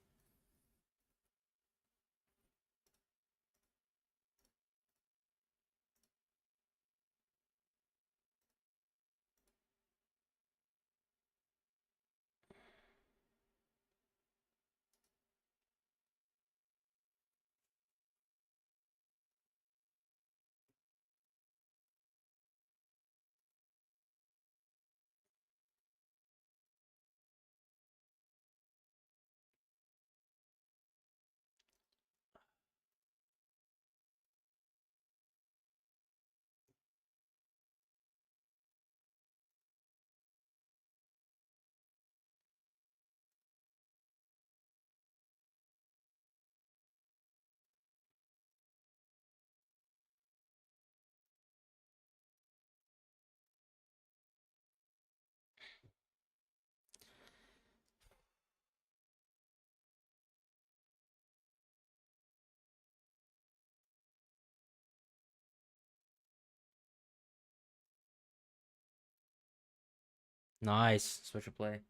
Nice. Switch of play.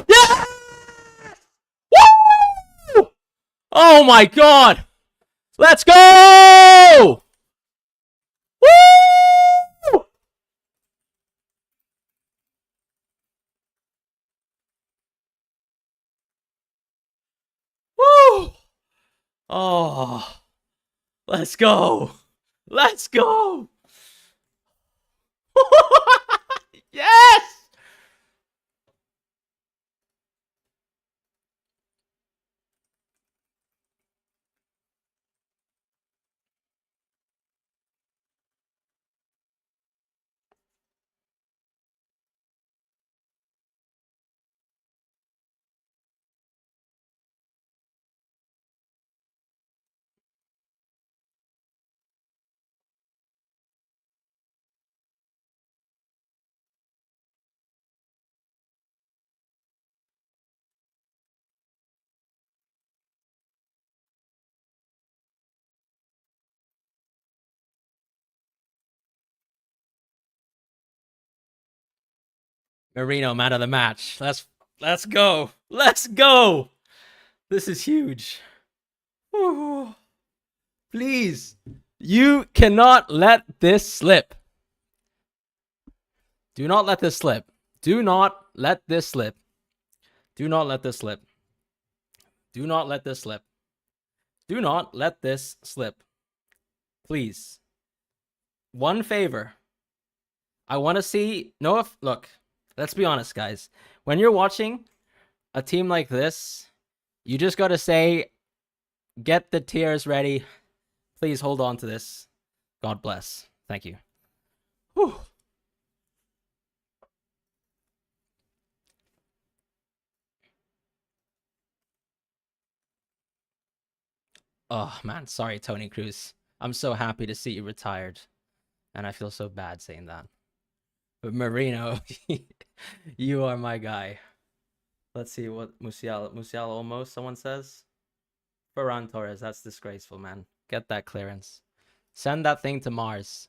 Yeah! Woo! Oh my god! Let's go! Woo! Woo! Oh, let's go! Let's go! Yes! Marino, man of the match. Let's go. Let's go. This is huge. Woo. Please, you cannot let this slip. Do not let this slip. Do not let this slip. Do not let this slip. Do not let this slip. Do not let this slip. Please. One favor. I want to see. Look, let's be honest, guys. When you're watching a team like this, you just got to say, get the tears ready. Please hold on to this. God bless. Thank you. Whew. Oh, man. Sorry, Tony Cruz. I'm so happy to see you retired. And I feel so bad saying that. But Marino, you are my guy. Let's see what Musiala almost, someone says. Ferran Torres, that's disgraceful, man. Get that clearance. Send that thing to Mars.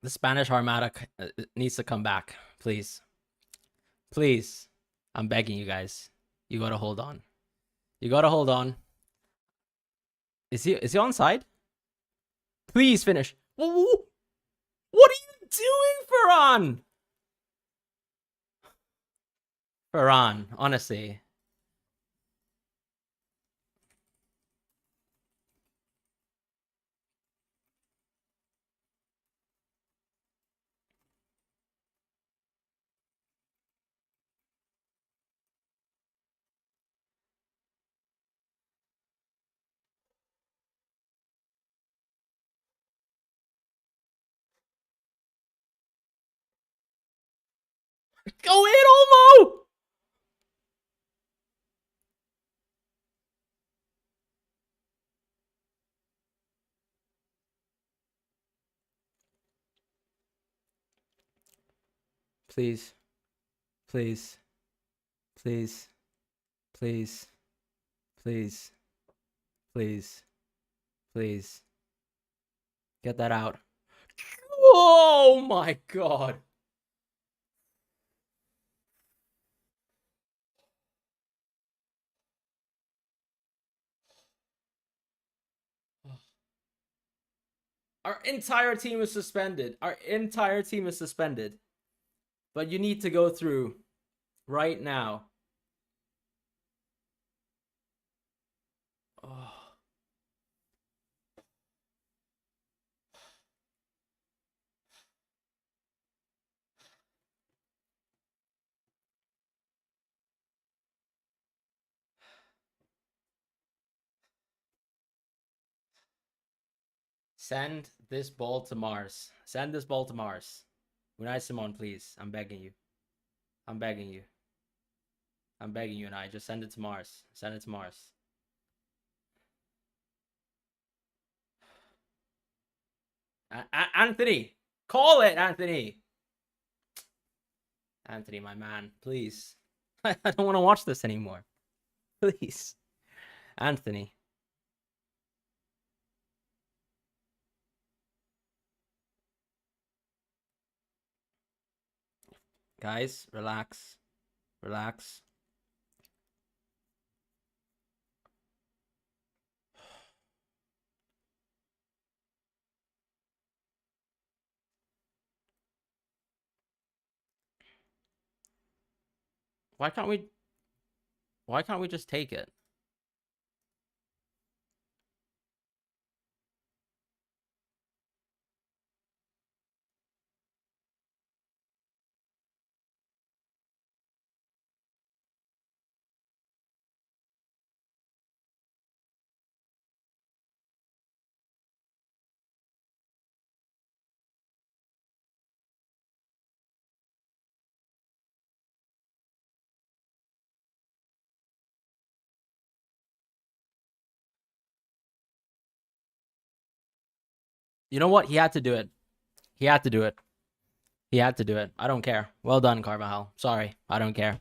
The Spanish Armada needs to come back, please. Please. I'm begging you guys. You gotta hold on. You gotta hold on. Is he onside? Please finish. What are you doing, Ferran? Ferran, honestly. Go in, Olmo! Please. Please. Please. Please. Please. Please. Please. Get that out. Oh my god. Our entire team is suspended. Our entire team is suspended. But you need to go through right now. Oh. Send this ball to Mars. Send this ball to Mars. Unai Simon, please. I'm begging you. I'm begging you. I'm begging you, Unai. Just send it to Mars. Send it to Mars. Anthony! Call it, Anthony! Anthony, my man, please. I don't want to watch this anymore. Please. Anthony. Guys, relax. Relax. Why can't we just take it? You know what? He had to do it. He had to do it. He had to do it. I don't care. Well done, Carvajal. Sorry. I don't care.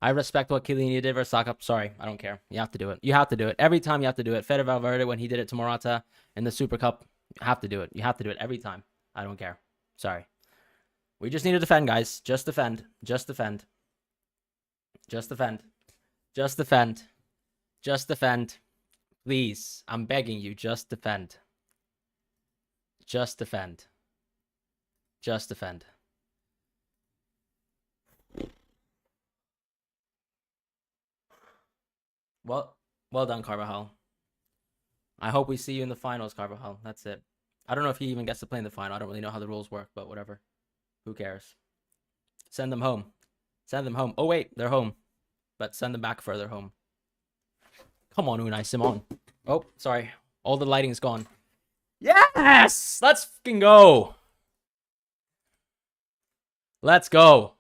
I respect what Chiellini did versus Saka. Sorry. I don't care. You have to do it. You have to do it. Every time you have to do it. Fede Valverde, when he did it to Morata in the Super Cup, you have to do it. You have to do it every time. I don't care. Sorry. We just need to defend, guys. Just defend. Just defend. Just defend. Just defend. Just defend. Please. I'm begging you. Just defend. Just defend. Just defend. Well done, Carvajal. I hope we see you in the finals, Carvajal. That's it. I don't know if he even gets to play in the final. I don't really know how the rules work, but whatever. Who cares? Send them home. Send them home. Oh, wait. They're home. But send them back further home. Come on, Unai Simon. Oh, sorry. All the lighting's gone. Yes! Let's fucking go. Let's go.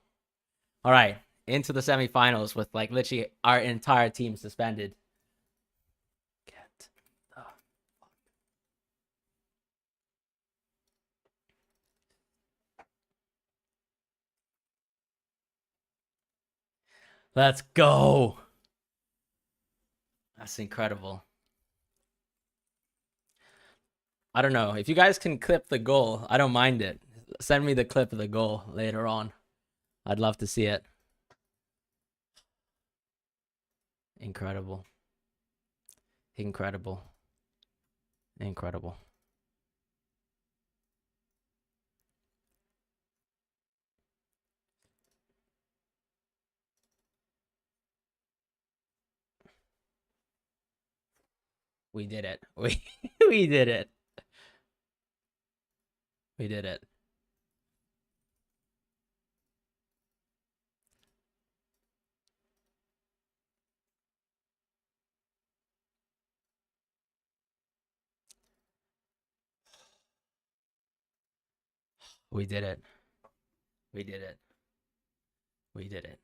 All right. Into the semifinals with like literally our entire team suspended. Get the fuck. Let's go. That's incredible. I don't know. If you guys can clip the goal, I don't mind it. Send me the clip of the goal later on. I'd love to see it. Incredible. Incredible. Incredible. We did it. We did it. We did it. We did it. We did it. We did it.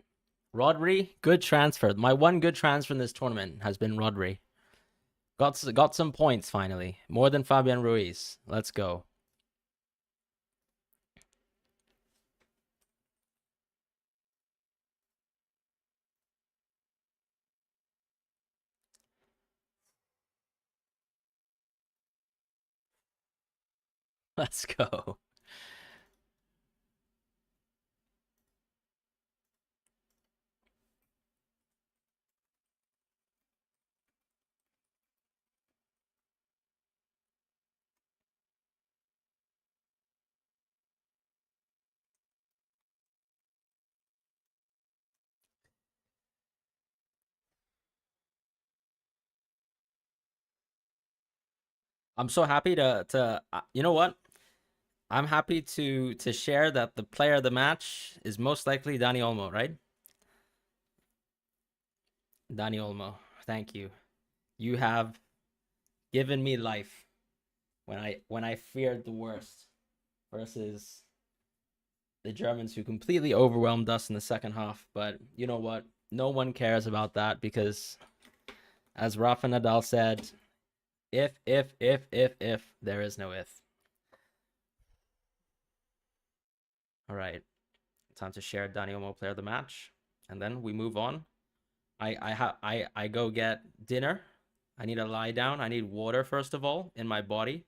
Rodri, good transfer. My one good transfer in this tournament has been Rodri. Got some points finally. More than Fabian Ruiz. Let's go. Let's go. I'm so happy to you know what? I'm happy to share that the player of the match is most likely Dani Olmo, right? Dani Olmo. Thank you. You have given me life when I feared the worst versus the Germans who completely overwhelmed us in the second half. But you know what? No one cares about that because, as Rafa Nadal said, if, there is no if. All right, time to share Dani Olmo player of the match, and then we move on. I go get dinner. I need to lie down. I need water first of all in my body,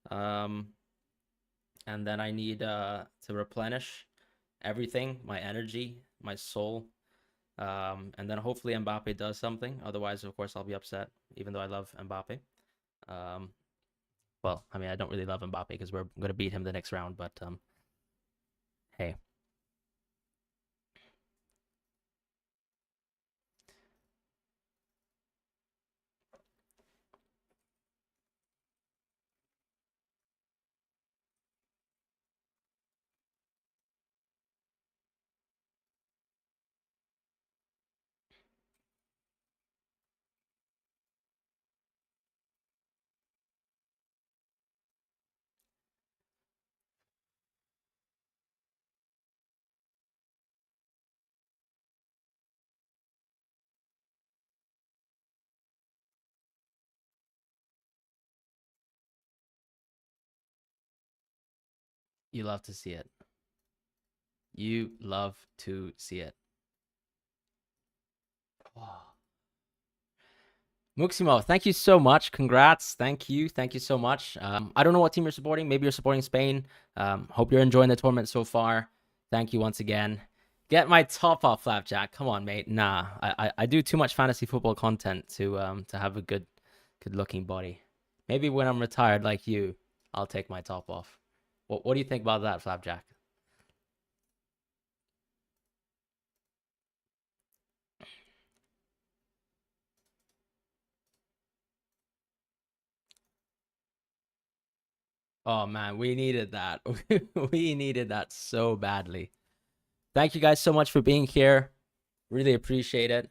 um, and then I need to replenish everything, my energy, my soul, and then hopefully Mbappe does something. Otherwise, of course, I'll be upset, even though I love Mbappe. Um, well, I mean, I don't really love Mbappe because we're going to beat him the next round, but hey. You love to see it. You love to see it. Wow. Muximo, thank you so much. Congrats. Thank you. Thank you so much. I don't know what team you're supporting. Maybe you're supporting Spain. Hope you're enjoying the tournament so far. Thank you once again. Get my top off, Flapjack. Come on, mate. Nah, I do too much fantasy football content to have a good looking body. Maybe when I'm retired like you, I'll take my top off. What do you think about that, Flapjack? Oh man, we needed that. We needed that so badly. Thank you guys so much for being here. Really appreciate it.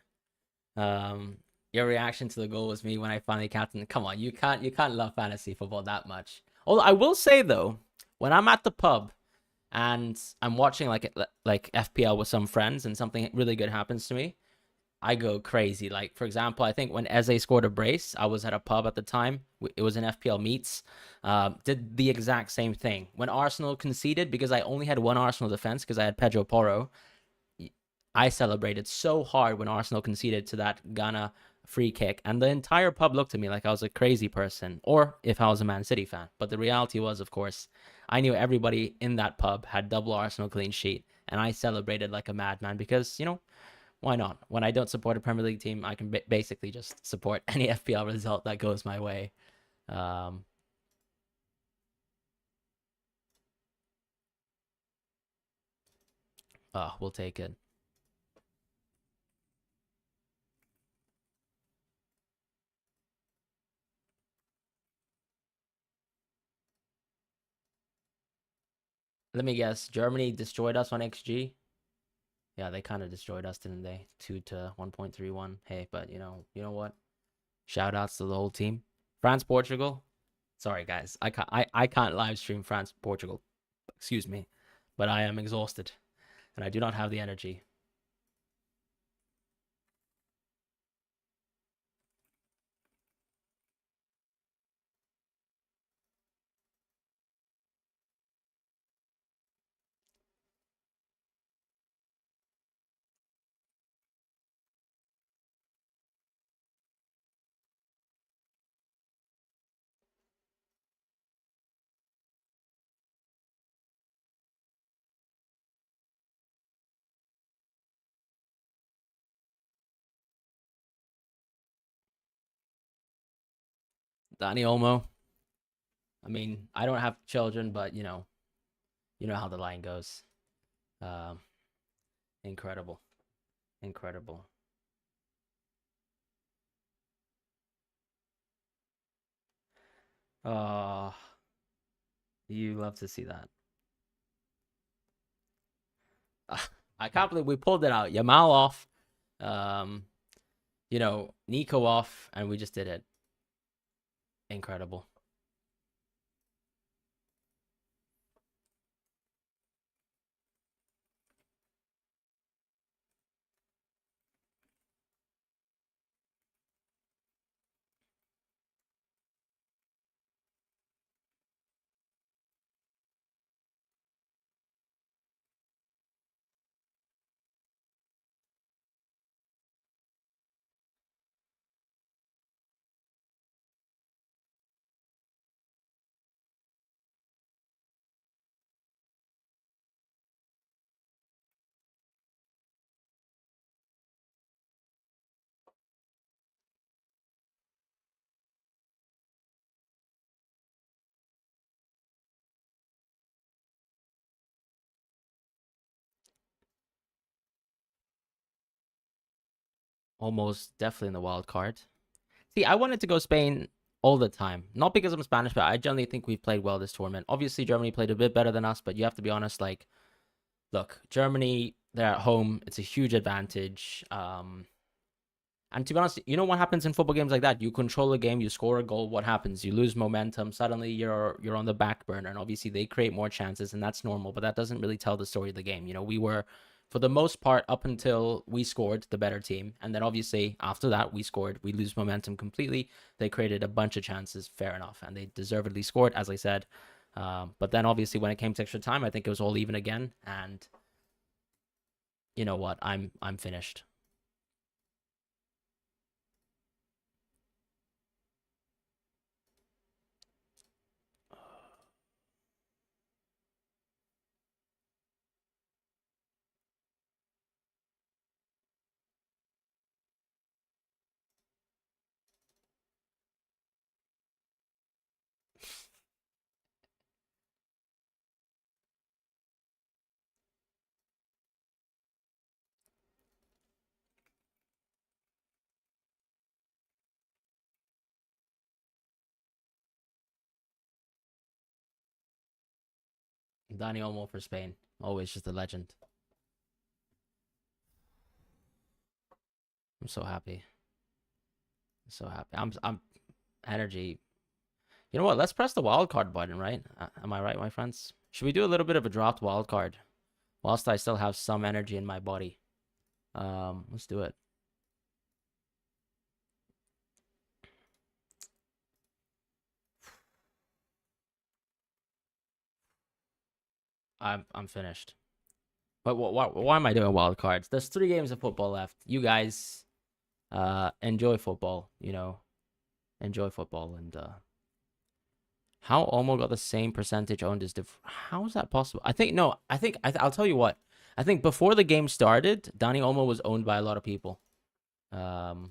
Um, your reaction to the goal was me when I finally captained. Come on, you can't love fantasy football that much. Although I will say though, when I'm at the pub and I'm watching like FPL with some friends and something really good happens to me, I go crazy. Like, for example, I think when Eze scored a brace, I was at a pub at the time. It was an FPL meets. Did the exact same thing. When Arsenal conceded, because I only had one Arsenal defense, because I had Pedro Porro, I celebrated so hard when Arsenal conceded to that Ghana free kick. And the entire pub looked at me like I was a crazy person, or if I was a Man City fan. But the reality was, of course, I knew everybody in that pub had double Arsenal clean sheet. And I celebrated like a madman because, why not? When I don't support a Premier League team, I can basically just support any FPL result that goes my way. Um, oh, we'll take it. Let me guess. Germany destroyed us on XG. Yeah, they kind of destroyed us, didn't they? 2 to 1.31. Hey, but you know what? Shout outs to the whole team. France, Portugal. Sorry, guys. I can't live stream France, Portugal. Excuse me, but I am exhausted and I do not have the energy. Danny Olmo. I mean, I don't have children, but you know how the line goes. Um, incredible, incredible. Oh, you love to see that. I can't believe we pulled it out. Yamal off, um, Nico off, and we just did it. Incredible. Almost definitely in the wild card. See, I wanted to go Spain all the time, not because I'm Spanish, but I generally think we've played well this tournament. Obviously, Germany played a bit better than us, but you have to be honest. Like, look, Germany, they're at home. It's a huge advantage. And to be honest, you know what happens in football games like that? You control a game, you score a goal. What happens? You lose momentum. Suddenly, you're on the back burner, and obviously they create more chances, and that's normal. But that doesn't really tell the story of the game. We were, for the most part, up until we scored, the better team, and then obviously after that we scored. We lose momentum completely. They created a bunch of chances, fair enough, and they deservedly scored, as I said. But then obviously when it came to extra time, I think it was all even again. And you know what? I'm finished. Dani Olmo for Spain, always just a legend. I'm so happy. So happy. I'm energy. You know what? Let's press the wild card button, right? Am I right, my friends? Should we do a little bit of a dropped wild card whilst I still have some energy in my body? Let's do it. I'm finished. But why am I doing wild cards? There's 3 games of football left. You guys enjoy football, enjoy football. And how Olmo got the same percentage owned as how is that possible? I think no, I'll tell you what. I think before the game started, Dani Olmo was owned by a lot of people. Um,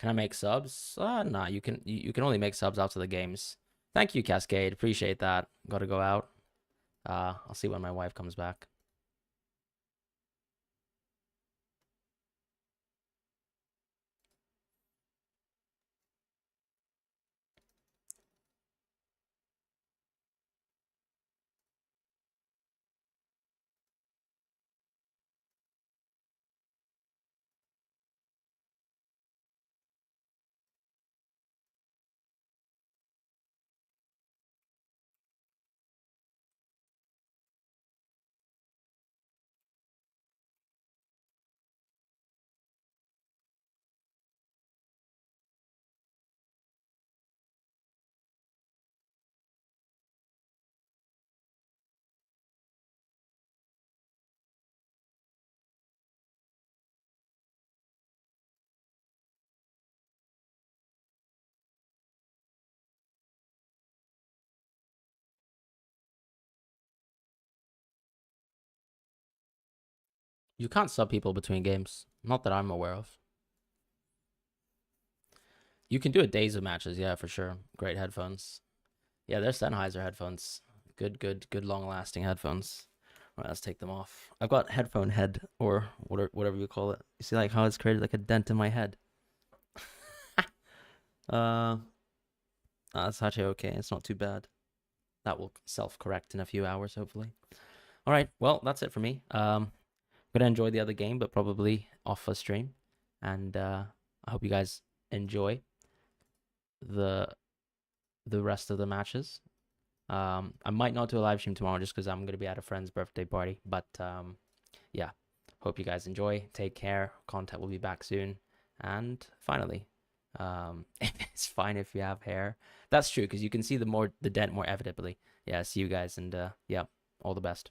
Can I make subs? Nah, you can only make subs after the games. Thank you, Cascade. Appreciate that. Gotta go out. I'll see when my wife comes back. You can't sub people between games. Not that I'm aware of. You can do it days of matches, yeah, for sure. Great headphones. Yeah, they're Sennheiser headphones. Good long lasting headphones. All right, let's take them off. I've got headphone head or whatever you call it. You see like how it's created like a dent in my head. uh that's actually okay. It's not too bad. That will self-correct in a few hours, hopefully. All right, well, that's it for me. Gonna enjoy the other game, but probably off a stream. And I hope you guys enjoy the rest of the matches. I might not do a live stream tomorrow just because I'm gonna be at a friend's birthday party. But yeah, hope you guys enjoy. Take care. Content will be back soon. And finally, it's fine if you have hair. That's true because you can see the dent more evidently. Yeah, see you guys and yeah, all the best.